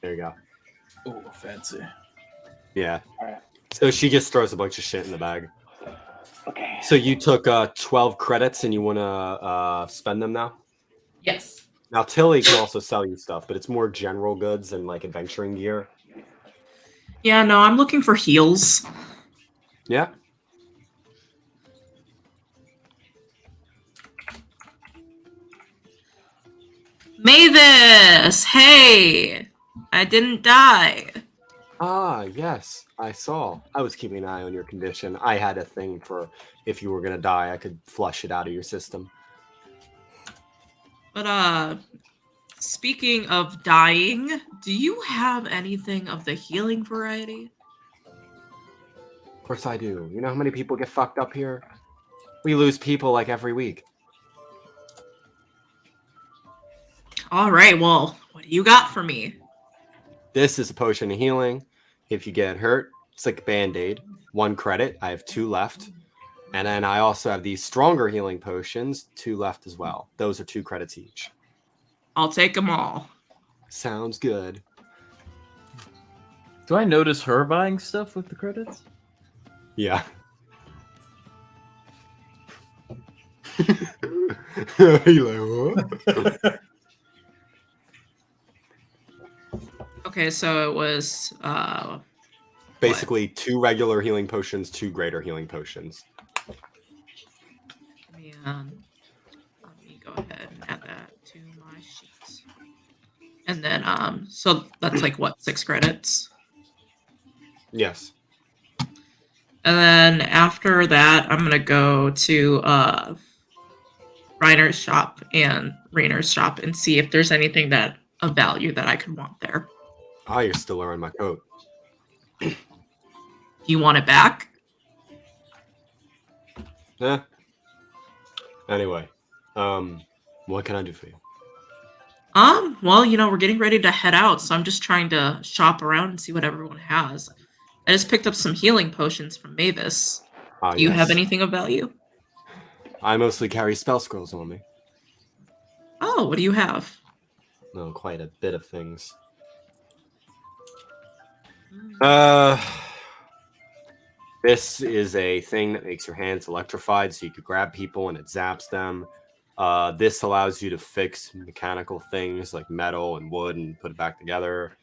There you go. Oh, fancy. Yeah. All right. So she just throws a bunch of shit in the bag. Okay. So you took 12 credits and you want to spend them now? Yes. Now, Tilly can also sell you stuff, but it's more general goods and like adventuring gear. Yeah, no, I'm looking for heals. Yeah. Mavis! Hey! I didn't die. Ah, yes, I saw. I was keeping an eye on your condition. I had a thing for if you were going to die, I could flush it out of your system. But, speaking of dying, do you have anything of the healing variety? Of course I do. You know how many people get fucked up here? We lose people like every week. All right, well, what do you got for me? This is a potion of healing. If you get hurt, it's like a band-aid. 1 credit. I have 2 left. And then I also have these stronger healing potions, 2 left as well. Those are 2 credits each. I'll take them all. Sounds good. Do I notice her buying stuff with the credits? Yeah. You like, what? Okay, so it was, Basically, 2 regular healing potions, 2 greater healing potions. let me go ahead and add that to my sheet. And then, so that's like, what, 6 credits? Yes. And then after that, I'm gonna go to Reiner's shop and Rainer's shop and see if there's anything that of value that I could want there. Ah, you're still wearing my coat. Do you want it back? Yeah. Anyway, what can I do for you? Well, you know, we're getting ready to head out, so I'm just trying to shop around and see what everyone has. I just picked up some healing potions from Mavis. Ah, Do you have yes. anything of value? I mostly carry spell scrolls on me. Oh, what do you have? No, quite a bit of things. This is a thing that makes your hands electrified, so you could grab people and it zaps them. This allows you to fix mechanical things like metal and wood and put it back together.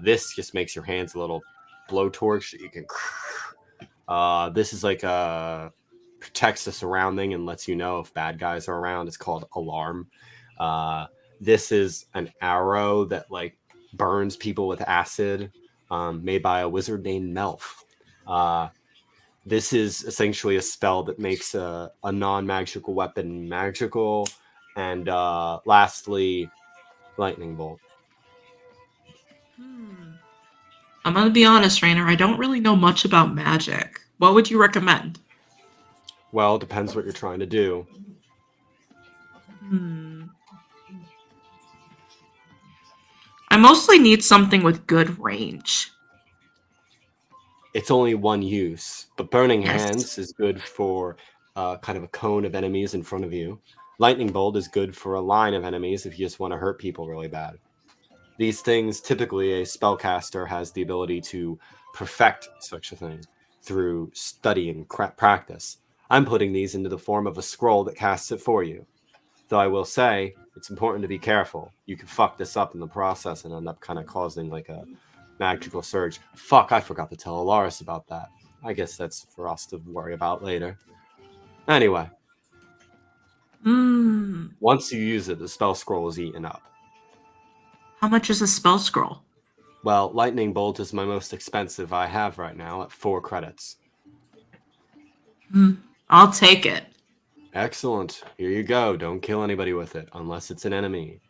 This just makes your hands a little blowtorch that you can. This is like protects the surrounding and lets you know if bad guys are around. It's called Alarm. This is an arrow that like burns people with acid, made by a wizard named Melf. This is essentially a spell that makes a non-magical weapon magical. And lastly, Lightning Bolt. I'm gonna be honest, Rainer. I don't really know much about magic. What would you recommend? Well, it depends what you're trying to do. I mostly need something with good range. It's only one use, but Burning Yes. Hands is good for kind of a cone of enemies in front of you. Lightning Bolt is good for a line of enemies if you just want to hurt people really bad. These things, typically a spellcaster has the ability to perfect such a thing through study and practice. I'm putting these into the form of a scroll that casts it for you. Though I will say, it's important to be careful. You can fuck this up in the process and end up kind of causing like a magical surge. Fuck, I forgot to tell Elaris about that. I guess that's for us to worry about later. Anyway, once you use it, the spell scroll is eaten up. How much is a spell scroll? Well, Lightning Bolt is my most expensive I have right now at 4 credits. I'll take it. Excellent. Here you go. Don't kill anybody with it, unless it's an enemy.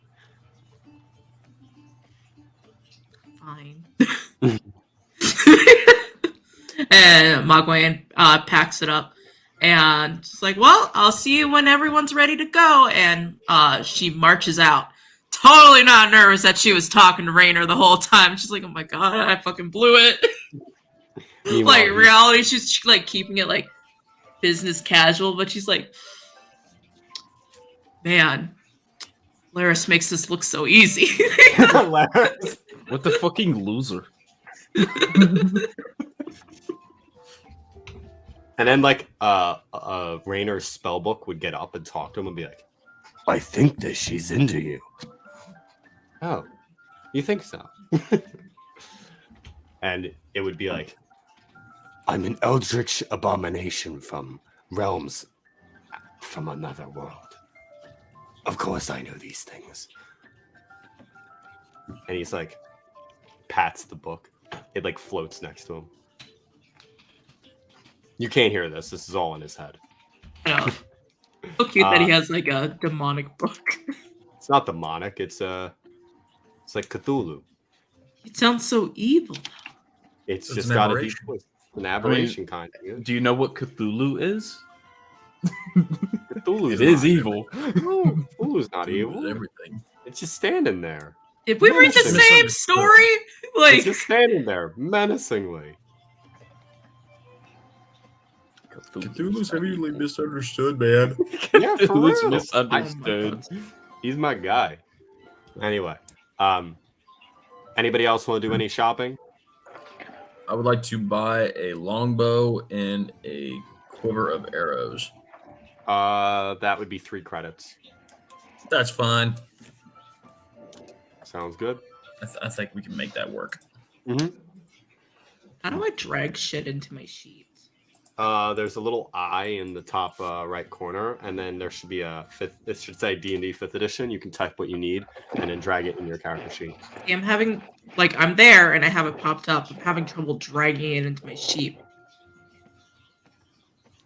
Fine. And Magwayen packs it up. And she's like, well, I'll see you when everyone's ready to go. And she marches out. Totally not nervous that she was talking to Rainer the whole time. She's like, oh my god, I fucking blew it. Like, in reality, she's like keeping it like business casual, but she's like, man, Elaris makes this look so easy. What the fucking loser? And then, like, Rainer's spellbook would get up and talk to him and be like, I think that she's into you. Oh, you think so? And it would be like, I'm an eldritch abomination from realms from another world. Of course I know these things. And he's like, pats the book. It, like, floats next to him. You can't hear this. This is all in his head. Yeah. So cute that he has like a demonic book. It's not demonic. It's like Cthulhu. It sounds so evil. It's It's just an got aberration. an aberration kind of. Yeah. Do you know what Cthulhu is? Cthulhu's It is not evil. No, Cthulhu's not Cthulhu evil. is everything. It's just standing there. Did we read the Menacing. same story? It's Like, just standing there, menacingly. Cthulhu's heavily misunderstood, man. Yeah, for Cthulhu's real. misunderstood. He's my guy. Anyway, anybody else want to do any shopping? I would like to buy a longbow and a quiver of arrows. That would be 3 credits. That's fine. Sounds good. I think we can make that work. Mm-hmm. how do I drag shit into my sheets? There's a little eye in the top right corner, and then there should be a 5th. It should say D&D 5th edition. You can type what you need, and then drag it in your character sheet. I'm having, like, I'm there and I have it popped up. I'm having trouble dragging it into my sheet.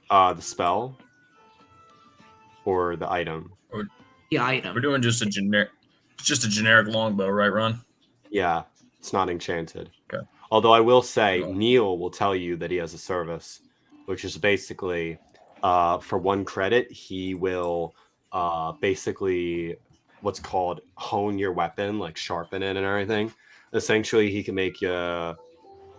The spell or the item. The item. We're doing just a generic longbow, right, Ron? Yeah, it's not enchanted. Okay. Although I will say, Oh. Neil will tell you that he has a service, which is basically for 1 credit, he will basically what's called hone your weapon, like sharpen it and everything. Essentially, he can make you.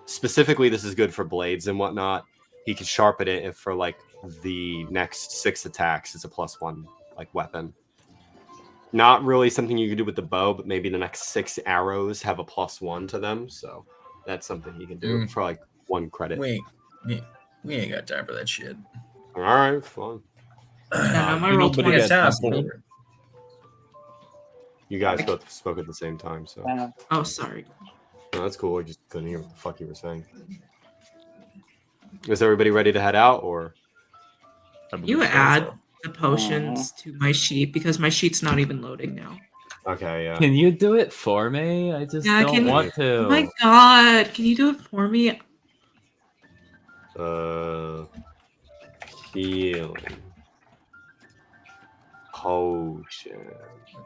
Specifically, this is good for blades and whatnot. He can sharpen it if for like the next 6 attacks, it's a +1 like weapon. Not really something you can do with the bow, but maybe the next 6 arrows have a +1 to them. So that's something you can do for like 1 credit. We ain't got time for that shit. All right, fine. Yeah, no, my You roll know, but 20 it is has fine. time for it. You guys both spoke at the same time, so Oh, sorry. no, that's cool. I just couldn't hear what the fuck you were saying. Is everybody ready to head out, or I believe You so. add the potions to my sheet because my sheet's not even loading now. okay? Yeah. Can you do it for me? I just Yeah, don't can- want to. Oh my god, can you do it for me? Healing potion.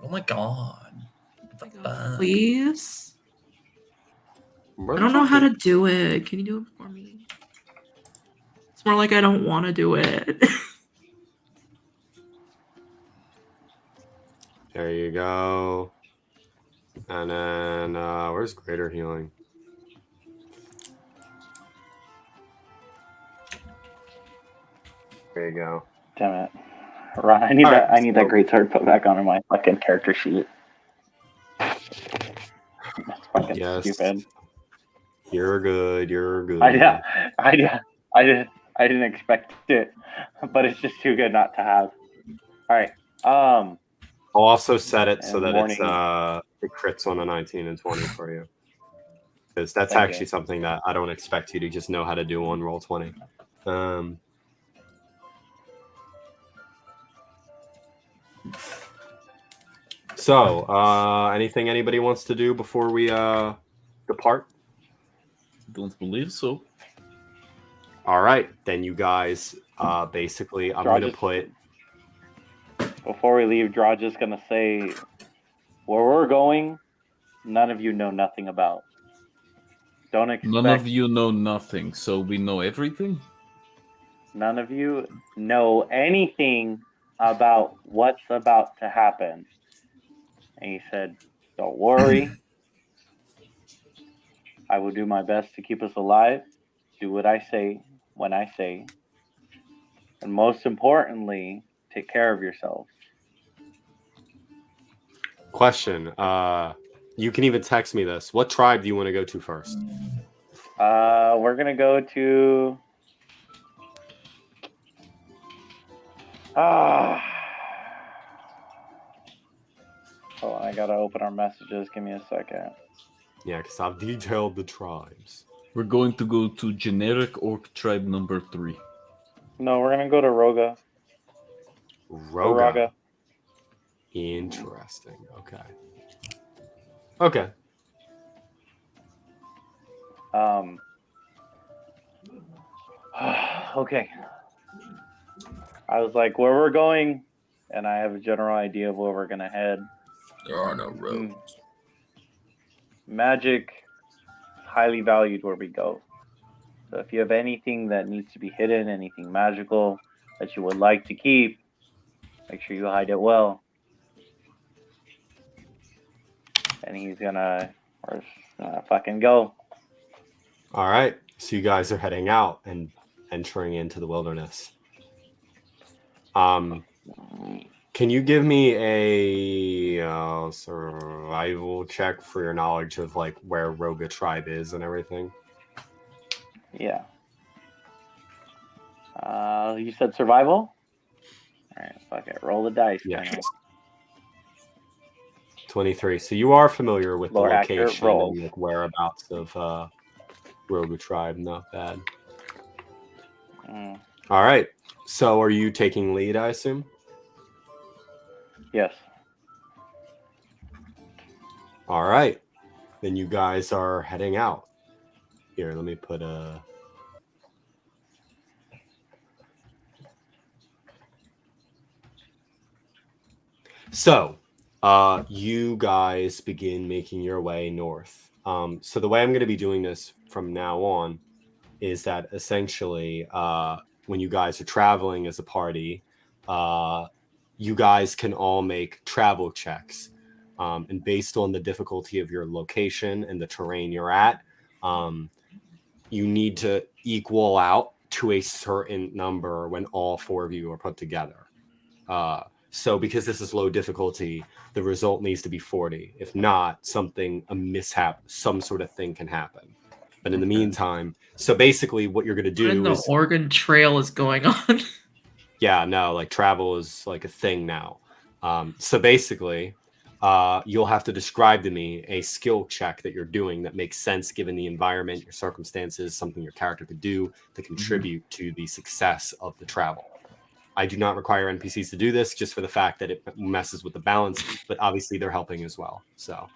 Oh my god. What the fuck? Please? Where I the don't know fuck how did- to do it. Can you do it for me? It's more like I don't want to do it. There you go. And then where's greater healing? There you go. Damn it, Ron! I need All that. right, I need that great sword put back on my fucking character sheet. That's fucking stupid. You're good. You're good. I didn't expect it, but it's just too good not to have. All right. I'll also set it so that morning. it crits on a 19 and 20 for you. Because that's Thank actually you. something that I don't expect you to just know how to do on roll 20. So, anything anybody wants to do before we depart? Don't believe so. All right, then you guys, basically, I'm going to put... Before we leave, Drodge is going to say, where we're going, none of you know nothing about. Don't expect... None of you know nothing, so we know everything? None of you know anything about what's about to happen. And he said, don't worry. I will do my best to keep us alive. Do what I say when I say. And most importantly, take care of yourselves. Question. You can even text me this. What tribe do you want to go to first? We're going to go to... Hold on, I got to open our messages. Give me a second. Yeah, because I've detailed the tribes. We're going to go to generic orc tribe number 3. No, we're going to go to Roga. Roga. Interesting. Okay. Okay. Okay. I was like, where we're going, and I have a general idea of where we're going to head. There are no roads. Magic is highly valued where we go. So if you have anything that needs to be hidden, anything magical that you would like to keep, make sure you hide it well. And we're just gonna fucking go. All right. So you guys are heading out and entering into the wilderness. Can you give me a survival check for your knowledge of like where Roga tribe is and everything? Yeah. You said survival? All right, fuck it. Roll the dice. Yeah. Man. 23. So you are familiar with More the accurate location rolls. and like whereabouts of Roga tribe. Not bad. All right. So are you taking lead, I assume? Yes. All right. Then you guys are heading out. Here, let me put a... So, you guys begin making your way north. So the way I'm going to be doing this from now on is that essentially when you guys are traveling as a party, you guys can all make travel checks. And based on the difficulty of your location and the terrain you're at, you need to equal out to a certain number when all 4 of you are put together. So because this is low difficulty, the result needs to be 40. If not, a mishap, some sort of thing can happen. But in the meantime, so basically what you're going to do When the Oregon Trail is going on. Yeah, no, like travel is like a thing now. So basically, you'll have to describe to me a skill check that you're doing that makes sense given the environment, your circumstances, something your character could do to contribute to the success of the travel. I do not require NPCs to do this just for the fact that it messes with the balance, but obviously they're helping as well. So,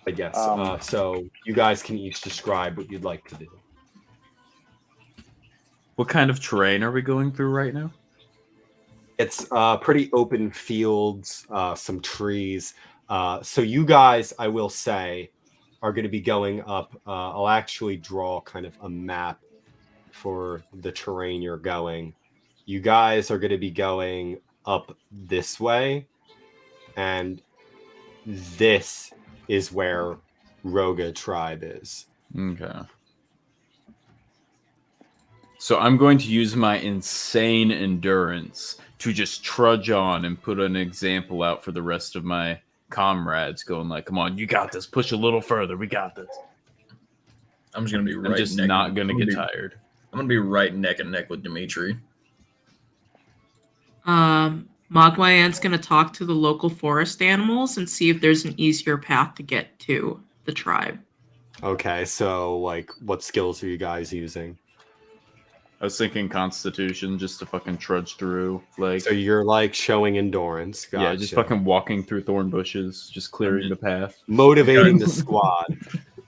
I guess. So you guys can each describe what you'd like to do. What kind of terrain are we going through right now? It's pretty open fields, some trees. So you guys, I will say, are going to be going up. I'll actually draw kind of a map for the terrain you're going. You guys are going to be going up this way, and this is where Roga tribe is. Okay. So I'm going to use my insane endurance to just trudge on and put an example out for the rest of my comrades, going like, "Come on, you got this. Push a little further. We got this." I'm just gonna be right. I'm just not gonna get tired. I'm gonna be right neck and neck with Dimitri. Magwayen's gonna talk to the local forest animals and see if there's an easier path to get to the tribe. Okay, so like, what skills are you guys using? I was thinking Constitution just to fucking trudge through. Like, So you're like showing endurance. Gotcha. yeah, just fucking walking through thorn bushes, just clearing the path. Motivating the squad.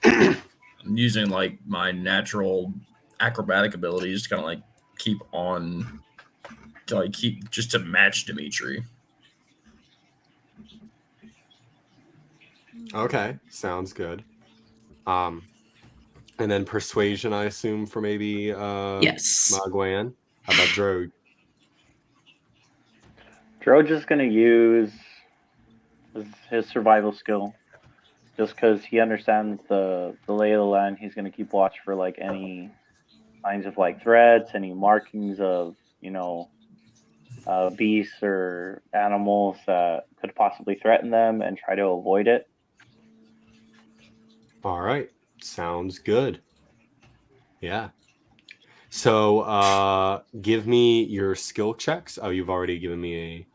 I'm using like my natural acrobatic abilities to kind of like keep on, to like keep just to match Dimitri. Okay, sounds good. And then persuasion, I assume, for maybe Yes. Magwayen. How about Drodge? Drodge is going to use his survival skill, just because he understands the lay of the land. He's going to keep watch for like any signs of like threats, any markings of beasts or animals that could possibly threaten them, and try to avoid it. All right, sounds good. Yeah. So give me your skill checks. Oh, you've already given me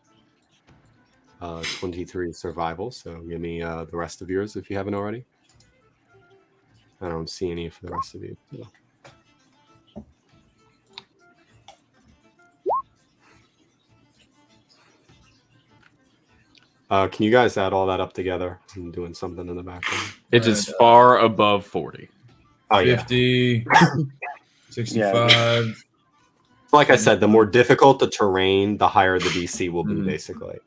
a 23 survival, so give me the rest of yours if you haven't already. I don't see any for the rest of you. So. Can you guys add all that up together? I'm doing something in the background. It is far above 40. Oh, 50, 65. Like I said, the more difficult the terrain, the higher the DC will be, basically.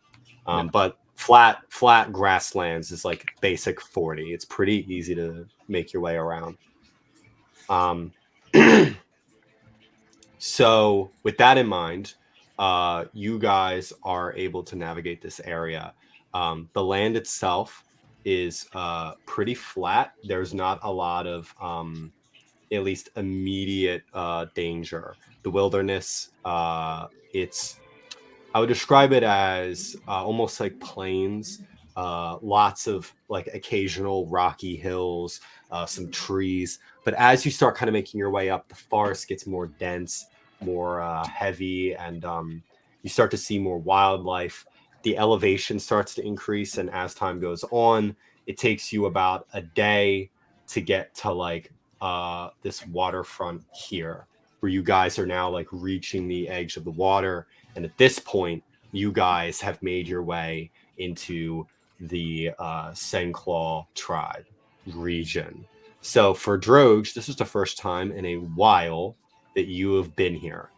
But flat grasslands is like basic 40. It's pretty easy to make your way around. So with that in mind, you guys are able to navigate this area. The land itself is pretty flat. There's not a lot of at least immediate danger. The wilderness, I would describe it as almost like plains, lots of like occasional rocky hills, some trees. But as you start kind of making your way up, the forest gets more dense, more heavy, and you start to see more wildlife. The elevation starts to increase, and as time goes on, it takes you about a day to get to like this waterfront here, where you guys are now like reaching the edge of the water. And at this point, you guys have made your way into the Senclaw tribe region. So for Drodge, this is the first time in a while that you have been here.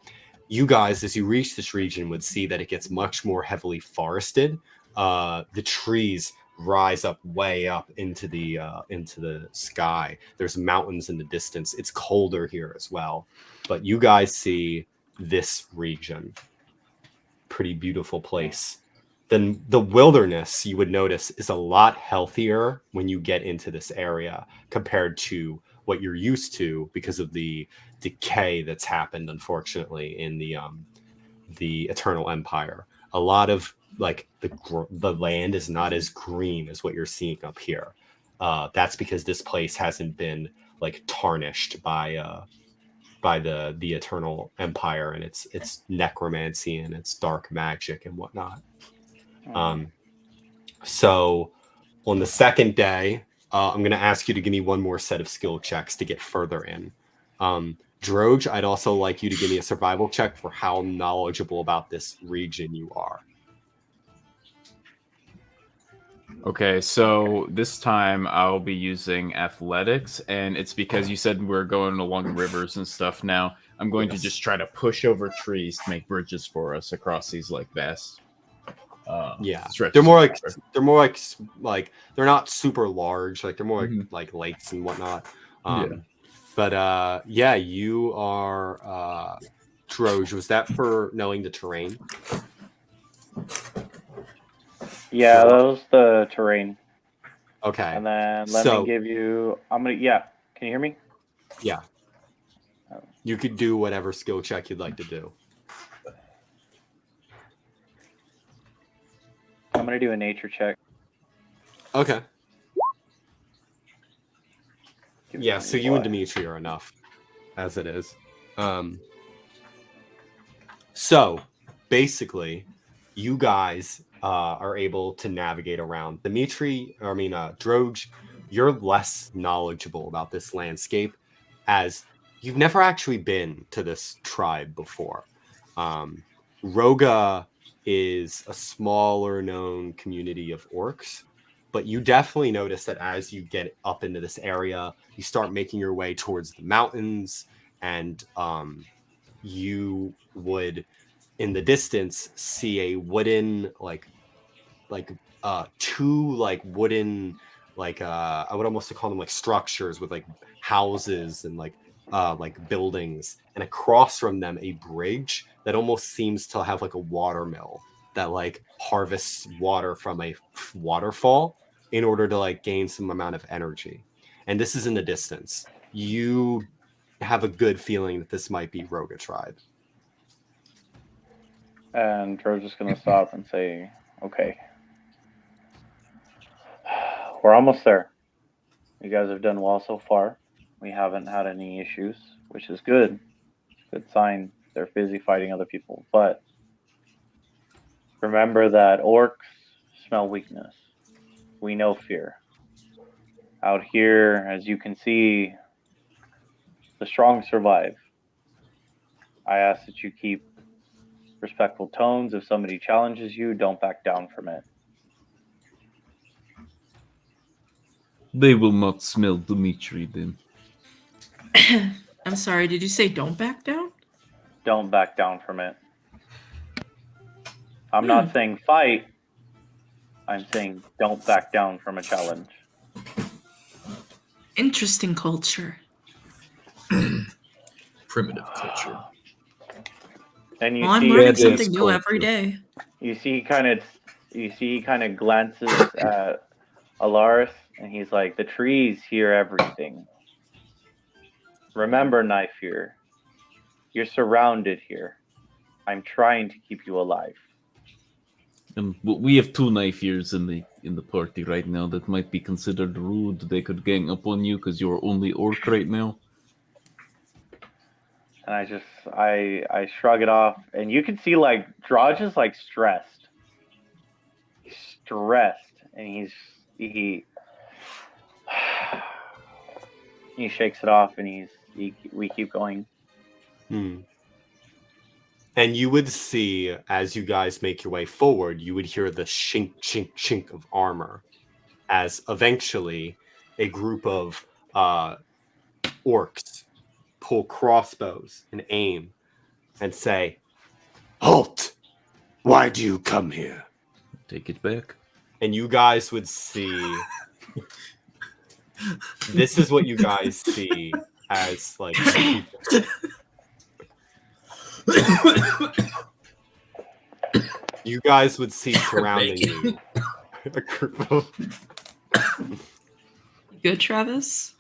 You guys, as you reach this region, would see that it gets much more heavily forested. The trees rise up way up into the sky. There's mountains in the distance. It's colder here as well. But you guys see this region. Pretty beautiful place. Then the wilderness, you would notice, is a lot healthier when you get into this area compared to what you're used to because of the decay that's happened, unfortunately, in the Eternal Empire. A lot of like the land is not as green as what you're seeing up here. That's because this place hasn't been like tarnished by the Eternal Empire and its necromancy and its dark magic and whatnot. So on the second day, I'm going to ask you to give me one more set of skill checks to get further in. Drodge, I'd also like you to give me a survival check for how knowledgeable about this region you are. Okay, so this time I'll be using athletics, and it's because you said we're going along rivers and stuff now. I'm going to just try to push over trees to make bridges for us across these like vast stretches. They're more like they're not super large, like they're more like lakes and whatnot. But you are Drodge. Was that for knowing the terrain? Yeah, that was the terrain. Okay. And then let me give you. Yeah. Can you hear me? Yeah. You could do whatever skill check you'd like to do. I'm gonna do a nature check. Okay. Yeah, so you and Dimitri are enough as it is. So basically, you guys are able to navigate around. Drodge, you're less knowledgeable about this landscape as you've never actually been to this tribe before. Roga is a smaller known community of orcs, but you definitely notice that as you get up into this area, you start making your way towards the mountains, and you would in the distance see a wooden two wooden I would almost call them like structures with like houses and like buildings, and across from them a bridge that almost seems to have like a water mill that like harvests water from a waterfall in order to like gain some amount of energy. And this is in the distance. You have a good feeling that this might be Roga tribe. And Dro's just gonna stop and say, "Okay, we're almost there. You guys have done well so far. We haven't had any issues, which is good. Good sign. They're busy fighting other people. But remember that orcs smell weakness. We know fear. Out here, as you can see, the strong survive. I ask that you keep respectful tones. If somebody challenges you, don't back down from it." They will not smell Dimitri then. I'm sorry, did you say don't back down? Don't back down from it. I'm not saying fight. I'm saying don't back down from a challenge. Interesting culture. Primitive culture. And you Well, I'm see, learning Badass something new culture. every day. you see, he kind of glances at Elaris, and he's like, "The trees hear everything. Remember, knife here. You're surrounded here. I'm trying to keep you alive." And we have two knife ears in the party right now. That might be considered rude. They could gang up on you because you're only orc right now. And I shrug it off, and you can see like Drodge is like stressed. He's stressed, and he shakes it off, and we keep going. And you would see, as you guys make your way forward, you would hear the shink, shink, shink of armor as eventually a group of orcs pull crossbows and aim and say, "Halt! Why do you come here?" Take it back. And you guys would see... This is what you guys see as like... You guys would see surrounding you a group of... Good, Travis?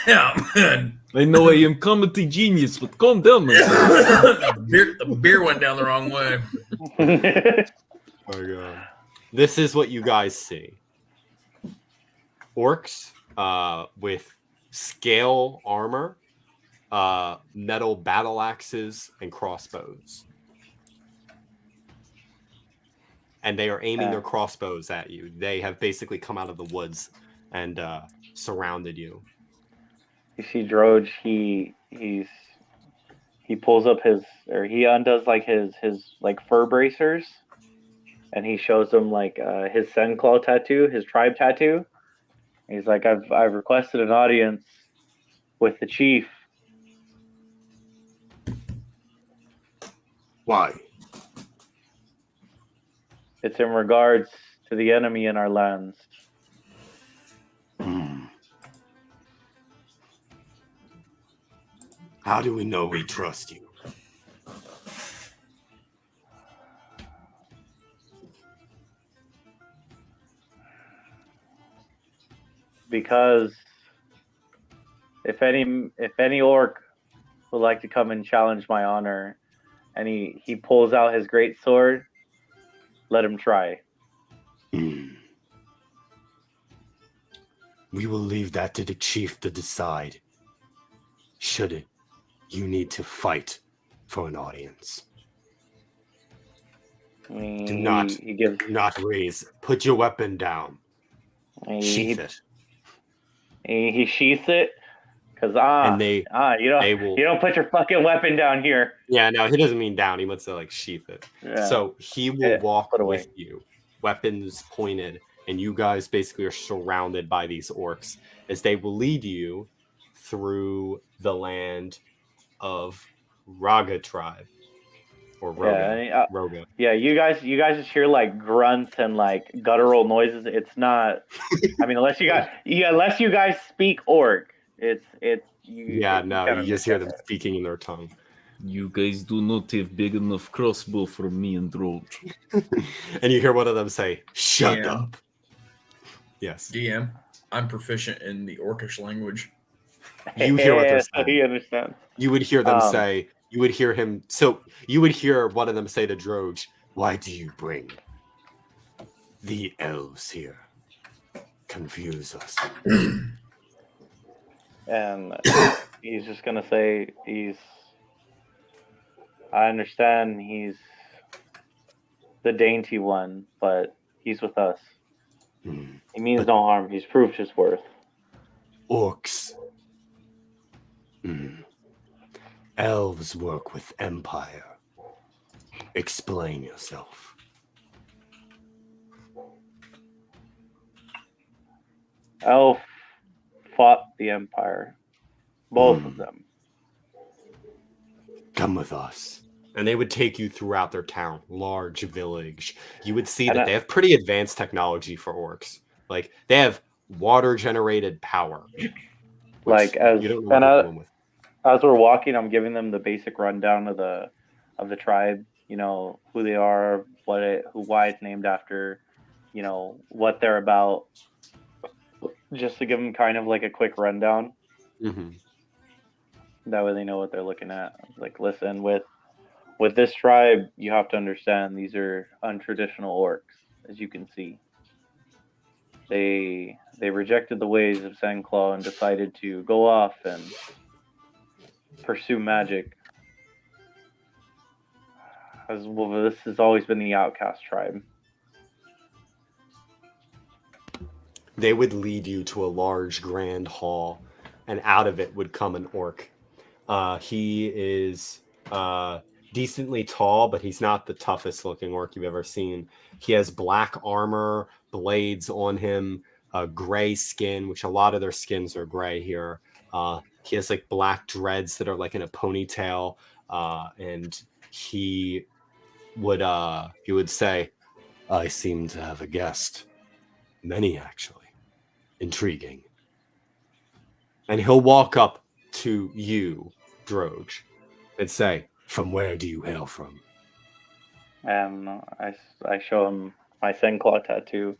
Yeah, man. I know I am comedy genius, but calm down, man. The beer went down the wrong way. Oh my god. This is what you guys see. Orcs with scale armor, metal battle axes, and crossbows. And they are aiming their crossbows at you. They have basically come out of the woods and surrounded you. You see Drodge, he pulls up he undoes like his like fur bracers, and he shows them like his Sen Claw tattoo, his tribe tattoo. He's like, I've requested an audience with the chief. Why? It's in regards to the enemy in our lands. How do we know we trust you? because if any orc would like to come and challenge my honor, and he pulls out his great sword, let him try. We will leave that to the chief to decide. Should it, you need to fight for an audience. Do not raise. Put your weapon down. Sheath it. He sheaths it. Cause you don't put your fucking weapon down here. Yeah, no, he doesn't mean down. He wants to like sheath it. Yeah. So he will walk with you, weapons pointed, and you guys basically are surrounded by these orcs as they will lead you through the land of Raga tribe. Or Roga. Roga. Yeah, you guys just hear like grunts and like guttural noises. It's not. I mean, unless you guys speak orc, you just hear them speaking in their tongue. You guys do not have big enough crossbow for me and Drodge. And you hear one of them say, "Shut up." Yes. DM, I'm proficient in the orcish language. You hear what they're saying. He understands. You would hear them say. You would hear him. So you would hear one of them say to Drodge, "Why do you bring the elves here? Confuse us." And he's just gonna say I understand he's the dainty one, but he's with us. He means no harm. He's proved his worth. Orcs. Elves work with Empire. Explain yourself. Elf fought the Empire. Both of them. Come with us. And they would take you throughout their town, large village. You would see that they have pretty advanced technology for orcs. Like, they have water-generated power. Like, as we're walking, I'm giving them the basic rundown of the tribe. You know, who they are, why it's named after, you know, what they're about. Just to give them kind of like a quick rundown. Mm-hmm. That way they know what they're looking at. Like, listen, with this tribe, you have to understand these are untraditional orcs, as you can see. They rejected the ways of Sandclaw and decided to go off and pursue magic. As well, this has always been the outcast tribe. They would lead you to a large grand hall, and out of it would come an orc. He is decently tall, but he's not the toughest looking orc you've ever seen. He has black armor, blades on him, gray skin, which a lot of their skins are gray here. He has like black dreads that are like in a ponytail, and he would say, "I seem to have a guest. Many, actually. Intriguing." And he'll walk up to you, Drodge, and say, "From where do you hail from?" And I show him my Sandclaw tattoo.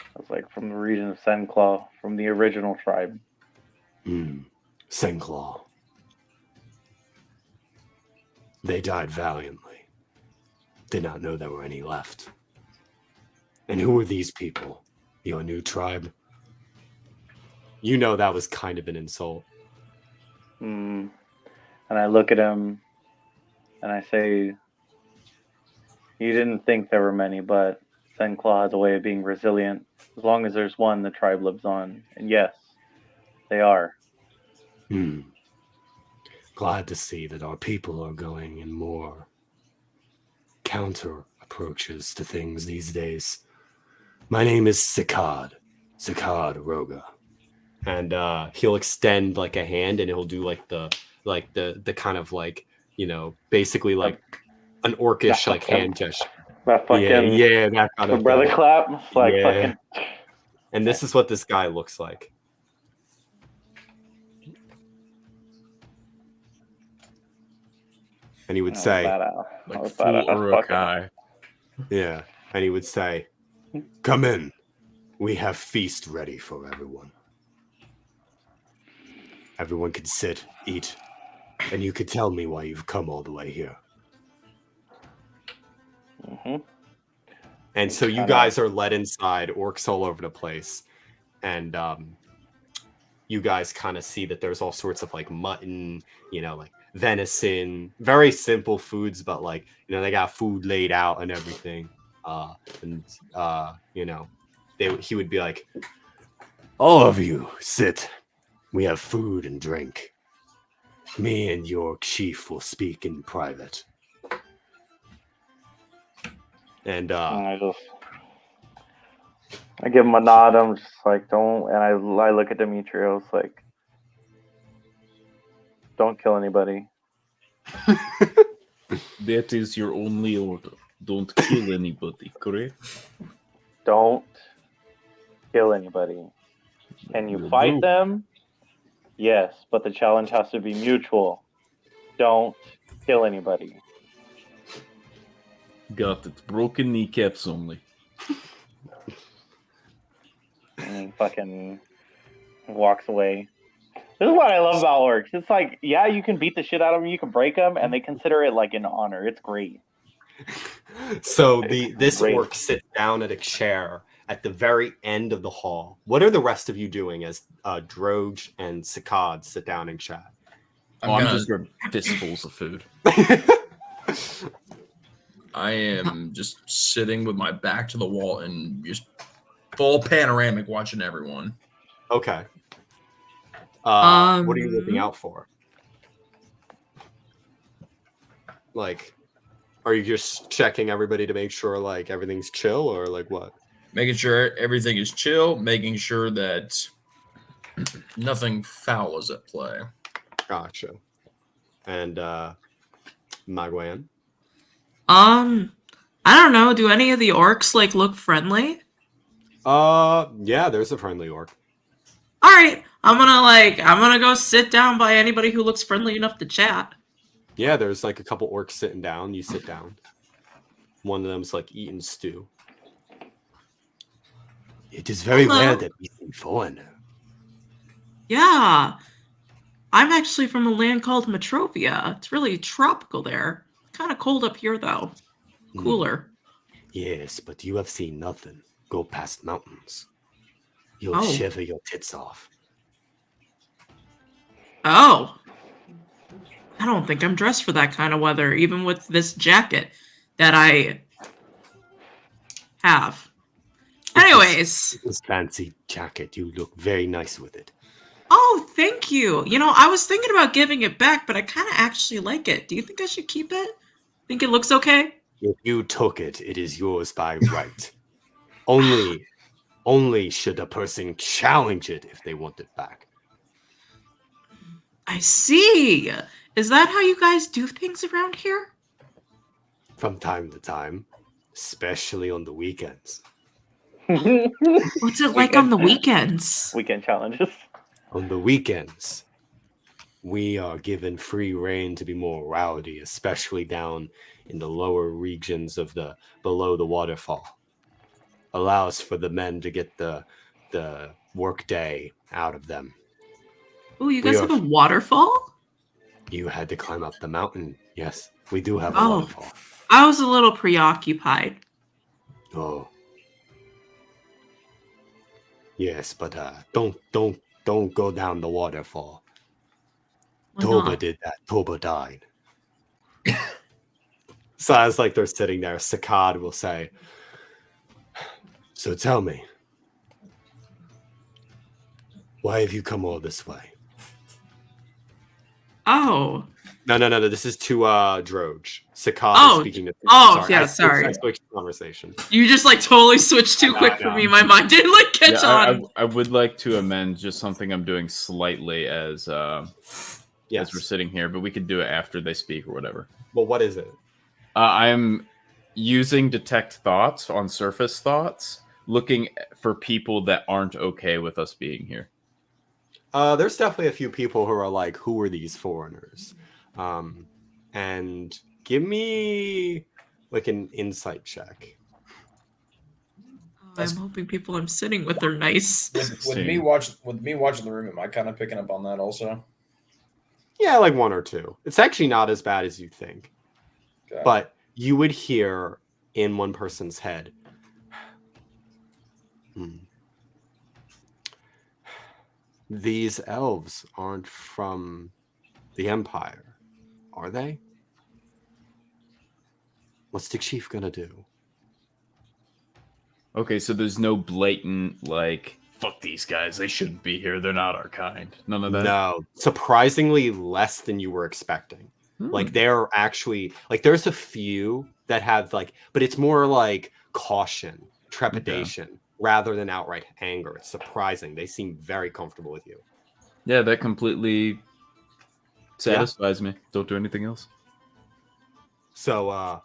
I was like, from the region of Sandclaw, from the original tribe. Sandclaw. They died valiantly. Did not know there were any left. And who are these people? Your new tribe? You know that was kind of an insult. And I look at him and I say, you didn't think there were many, but Sandclaw has a way of being resilient. As long as there's one, the tribe lives on. And yes, they are. Glad to see that our people are going in more counter approaches to things these days. My name is Sikad Roga. And he'll extend like a hand, and he'll do like the kind of like, you know, basically like an orcish like hand gesture. That fucking that kind of brother clap. It's like fucking. And this is what this guy looks like. And he would say, like full Urukai. Yeah. And he would say, "Come in. We have feast ready for everyone." Everyone can sit, eat, and you could tell me why you've come all the way here. Mm-hmm. And so you guys are led inside, orcs all over the place, and you guys kind of see that there's all sorts of like mutton, like venison, very simple foods, but like they got food laid out and everything. He would be like, all of you sit. We have food and drink. Me and your chief will speak in private. And I give him a nod. I'm just like, don't. And I look at Dimitri. I was like, don't kill anybody. That is your only order. Don't kill anybody, correct? Don't kill anybody. Can you fight them? Yes, but the challenge has to be mutual. Don't kill anybody. Got it. Broken kneecaps only. And he fucking walks away. This is what I love about orcs. It's like, yeah, you can beat the shit out of them, you can break them, and they consider it like an honor. It's great. So this orc sits down at a chair at the very end of the hall. What are the rest of you doing as Drodge and Sakad sit down and chat? I'm just grabbing fistfuls of food. I am just sitting with my back to the wall and just full panoramic watching everyone. Okay. What are you looking out for? Like, are you just checking everybody to make sure like everything's chill, or like what? Making sure everything is chill, making sure that nothing foul is at play. Gotcha. And Magwayen? I don't know. Do any of the orcs like look friendly? Yeah, there's a friendly orc. All right, I'm gonna go sit down by anybody who looks friendly enough to chat. Yeah, there's like a couple orcs sitting down. You sit down. One of them's like eating stew. It is very rare that we see foreigner. Yeah, I'm actually from a land called Metrovia. It's really tropical there. Kind of cold up here though. Cooler. Yes, but you have seen nothing. Go past mountains. You'll shiver your tits off. Oh. I don't think I'm dressed for that kind of weather, even with this jacket that I have. Anyways. This fancy jacket, you look very nice with it. Oh, thank you. I was thinking about giving it back, but I kind of actually like it. Do you think I should keep it? Think it looks okay? If you took it, it is yours by right. Only should a person challenge it if they want it back. I see. Is that how you guys do things around here? From time to time, especially on the weekends. What's it like on the weekends? Weekend challenges. On the weekends, we are given free reign to be more rowdy, especially down in the lower regions of below the waterfall. Allows for the men to get the work day out of them. Oh, you guys have a waterfall? You had to climb up the mountain. Yes, we do have a waterfall. I was a little preoccupied. Oh. Yes, but don't go down the waterfall. Toba did that. Toba died. So as like they're sitting there, Sakad will say, so tell me, why have you come all this way? Oh. No. This is to Drodge. Sakad is speaking to. Sorry. I switched conversation. You just like totally switched too quick for me. My mind didn't like catch on. I would like to amend just something I'm doing slightly as we're sitting here, but we could do it after they speak or whatever. Well, what is it? I'm using detect thoughts on surface thoughts, looking for people that aren't okay with us being here. There's definitely a few people who are like, who are these foreigners? And give me like an insight check. I'm hoping people I'm sitting with are nice. With me watching the room, am I kind of picking up on that also? Yeah, like one or two. It's actually not as bad as you think. Okay. But you would hear in one person's head, these elves aren't from the Empire, are they? What's the chief gonna do? Okay, so there's no blatant, like, fuck these guys, they shouldn't be here, they're not our kind. None of that? No, surprisingly less than you were expecting. Like, they're actually, like, there's a few that have, like, but it's more like caution, trepidation, rather than outright anger. It's surprising. They seem very comfortable with you. Yeah, that completely satisfies me. Don't do anything else. So,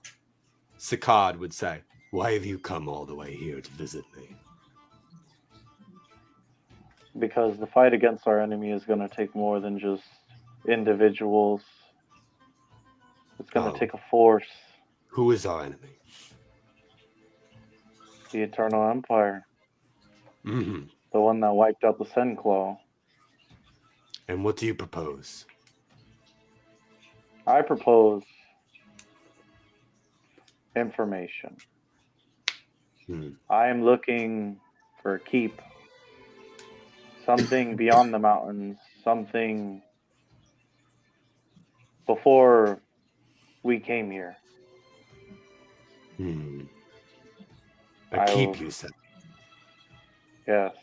Sakad would say, why have you come all the way here to visit me? Because the fight against our enemy is going to take more than just individuals. It's going to take a force. Who is our enemy? The Eternal Empire. Mm-hmm. The one that wiped out the Sen Claw. And what do you propose? I propose information. I am looking for a keep. Something beyond the mountains. Something before we came here. A keep, you said? Yes.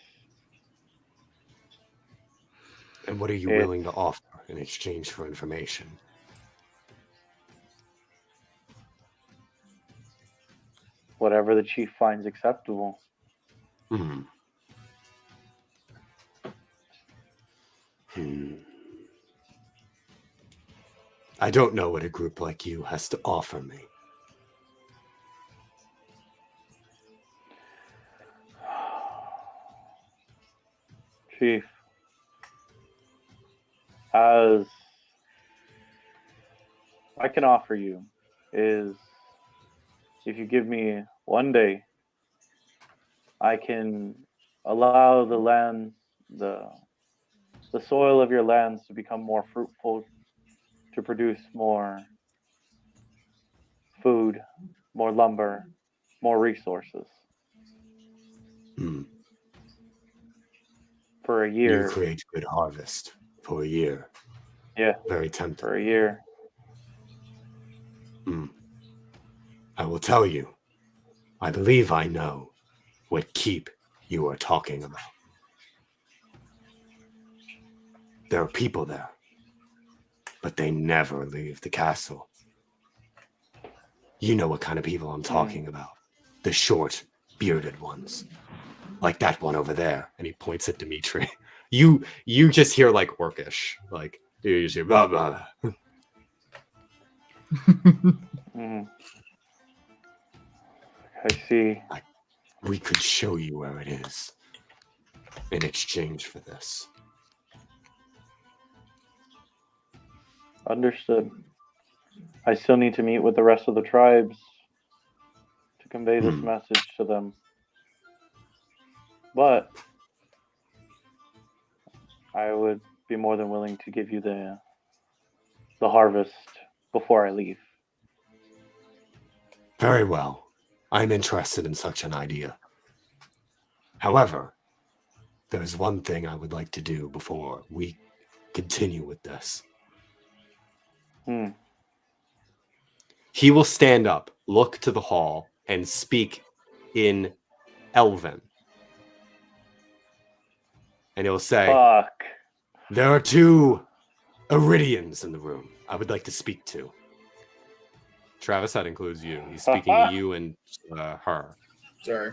And what are you willing to offer in exchange for information? Whatever the chief finds acceptable. I don't know what a group like you has to offer me. Chief, as I can offer you is if you give me one day, I can allow the land, the soil of your lands to become more fruitful, to produce more food, more lumber, more resources. For a year. You create good harvest for a year. Yeah. Very tempting. For a year. I will tell you, I believe I know what keep you are talking about. There are people there, but they never leave the castle. You know what kind of people I'm talking about. The short, bearded ones. Like that one over there. And he points at Dimitri. You just hear like orcish. Like, you just hear blah, blah. I see. We could show you where it is in exchange for this. Understood. I still need to meet with the rest of the tribes to convey this message to them. But I would be more than willing to give you the harvest before I leave. Very well. I'm interested in such an idea. However, there's one thing I would like to do before we continue with this. He will stand up, look to the hall, and speak in Elven. And he'll say, Fuck. There are 2 Iridians in the room I would like to speak to. Travis, that includes you. He's speaking to you and her. Sorry.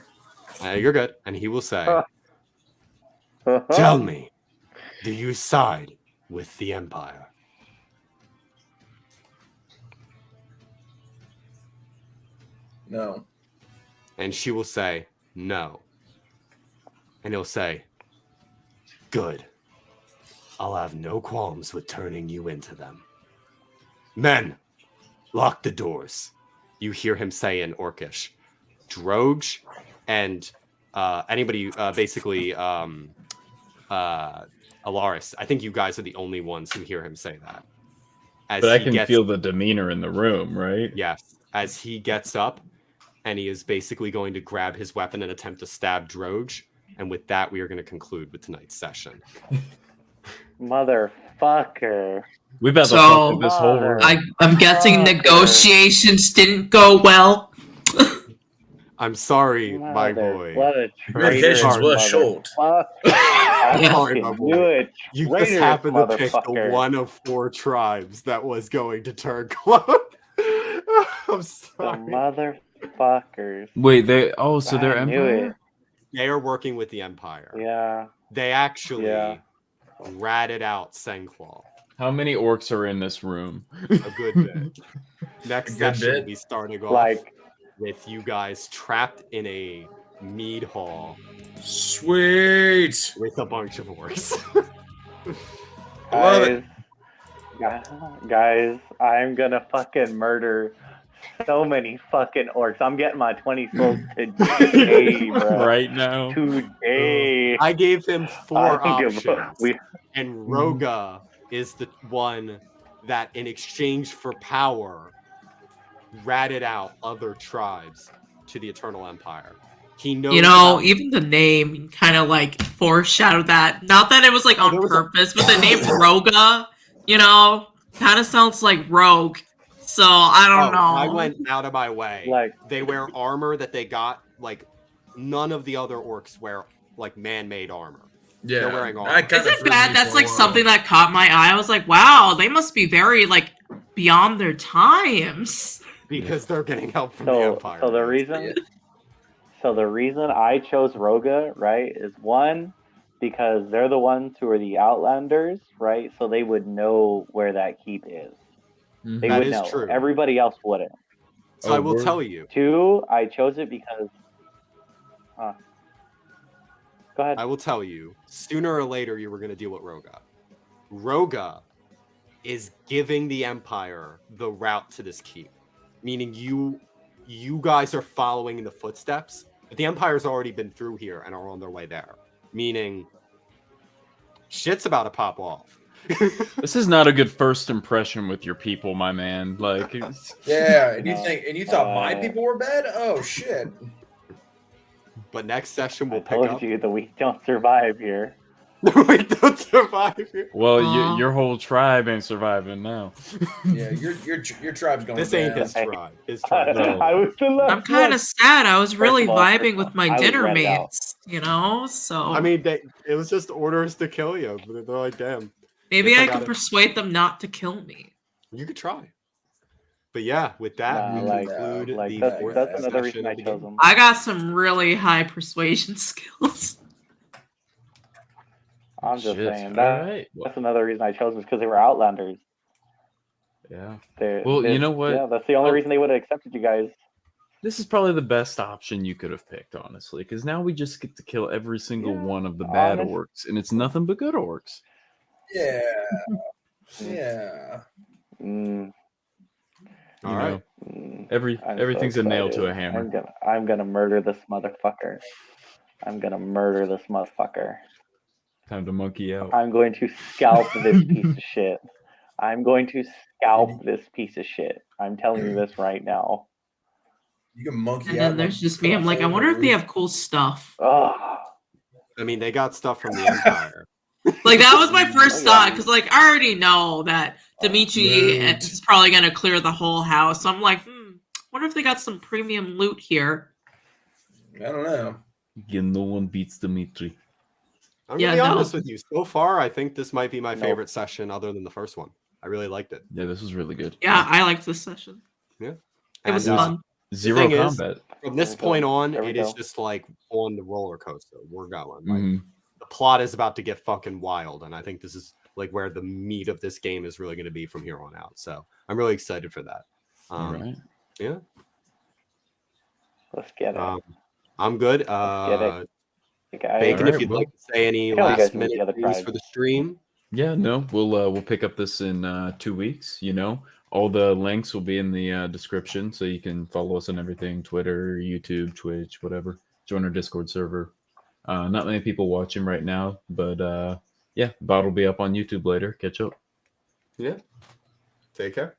You're good. And he will say, Tell me, do you side with the Empire? No. And she will say, no. And he'll say, good. I'll have no qualms with turning you into them. Men, lock the doors. You hear him say in Orcish. Drodge and anybody, basically, Elaris. I think you guys are the only ones who hear him say that. As But I he can gets, feel the demeanor in the room, right? yes, as he gets up, and he is basically going to grab his weapon and attempt to stab Drodge. And with that, we are going to conclude with tonight's session. Motherfucker. We've had to So, fuck with this whole room. I'm guessing Fucker. negotiations didn't go well. I'm sorry, my boy. What a Communications traitorous were short. motherfucker. I Yeah. Sorry, my fucking boy. knew it. You just Traitorous happened to pick the motherfucker. one of 4 tribes that was going to turn clone. I'm The sorry. motherfuckers. Wait, so they're I knew Empire? it. They are working with the Empire. Yeah. They actually Yeah. ratted out Sengclaw How many orcs are in this room? a good bit. Next A good session, bit. we starting off Like, with you guys trapped in a mead hall Sweet. with a bunch of orcs. Love it. guys, I'm gonna fucking murder so many fucking orcs. I'm getting my 20 souls today, bro. Right now. Today. I gave him 4 I don't give a- options. we- And Roga is the one that, in exchange for power, ratted out other tribes to the Eternal Empire. He knows. You know, about- even the name kind of like foreshadowed that. Not that it was like on there was a- purpose, but the name Roga, you know, kind of sounds like rogue. So I don't know. I went out of my way. Like, They wear armor that they got. Like, none of the other orcs wear like man-made armor. Yeah. They're wearing armor. That kinda Isn't threw that me that's for a like while. something that caught my eye? I was like, wow, they must be very like beyond their times. Because they're getting help from the so, Empire. so the reason, so the reason I chose Roga, right, is one, because they're the ones who are the Outlanders, right? So they would know where that keep is. They That would is know. true. Everybody else wouldn't. So I Oh, will word. tell you. 2, I chose it because. Go ahead. I will tell you, sooner or later, you were going to deal with Roga. Roga is giving the Empire the route to this keep, meaning you guys are following in the footsteps, but the Empire's already been through here and are on their way there, meaning shit's about to pop off. This is not a good first impression with your people, my man. Like, Yeah, and you No. think, and you thought my Uh, people were bad? Oh shit! But next session I we'll pick told up. you the weak don't survive here. We don't survive here. well, Aw. your whole tribe ain't surviving now. Yeah, your tribe's going. This ain't down. his tribe. His tribe. No. I was the last I'm kind of one. sad. I was really of all, vibing with my I was dinner ratted out. mates, you know? So I mean, it was just orders to kill you. But they're like, damn, maybe guess I I could gotta- persuade them not to kill me. you could try. But yeah, with that, Nah, we like- conclude Like the that's, fourth that's another session reason I of the chose game. them. I got some really high persuasion skills. I'm just Shit, saying all that. right. Well, That's another reason I chose them because they were Outlanders. yeah. They're, Well, you they're- know what? Yeah, that's the only Oh. reason they would have accepted you guys. This is probably the best option you could have picked, honestly, because now we just get to kill every single Yeah, one of the bad honest- orcs, and it's nothing but good orcs. Yeah, yeah. Mm, All You right. know, mm, I'm everything's so a nail to a excited. hammer. I'm gonna murder this motherfucker. I'm gonna murder this motherfucker. Time to monkey out. I'm going to scalp this piece of shit. I'm going to scalp this piece of shit. I'm telling you this right now. You can monkey And out. then there's just me. I'm like, I wonder if they have cool stuff. Oh, I mean, they got stuff from the Empire. Like that was my first Oh, yeah. thought because like I already know that Dimitri Loot. is probably gonna clear the whole house. So I'm like, wonder if they got some premium loot here. I don't know. Again, no one beats Dimitri. I'm Yeah, gonna be no. honest with you. So far, I think this might be my No. favorite session, other than the first one. I really liked it. Yeah, this was really good. Yeah, I liked this session. It was And, fun. Zero thing is- combat. From this There we go. point on, There we it is go. just like on the roller coaster. We're going. Like, Mhm. the plot is about to get fucking wild, and I think this is like where the meat of this game is really going to be from here on out. So I'm really excited for that. All right. Yeah. let's get it. I'm good. get it. Bacon, Alright, if you'd well- like to say any I know you guys last need the minute other things tribe. for the stream. Yeah, no, we'll pick up this in 2 weeks. You know, all the links will be in the description, so you can follow us on everything: Twitter, YouTube, Twitch, whatever. join our Discord server. Not many people watching right now, but yeah, bot will be up on YouTube later. Catch up. Yeah. Take care.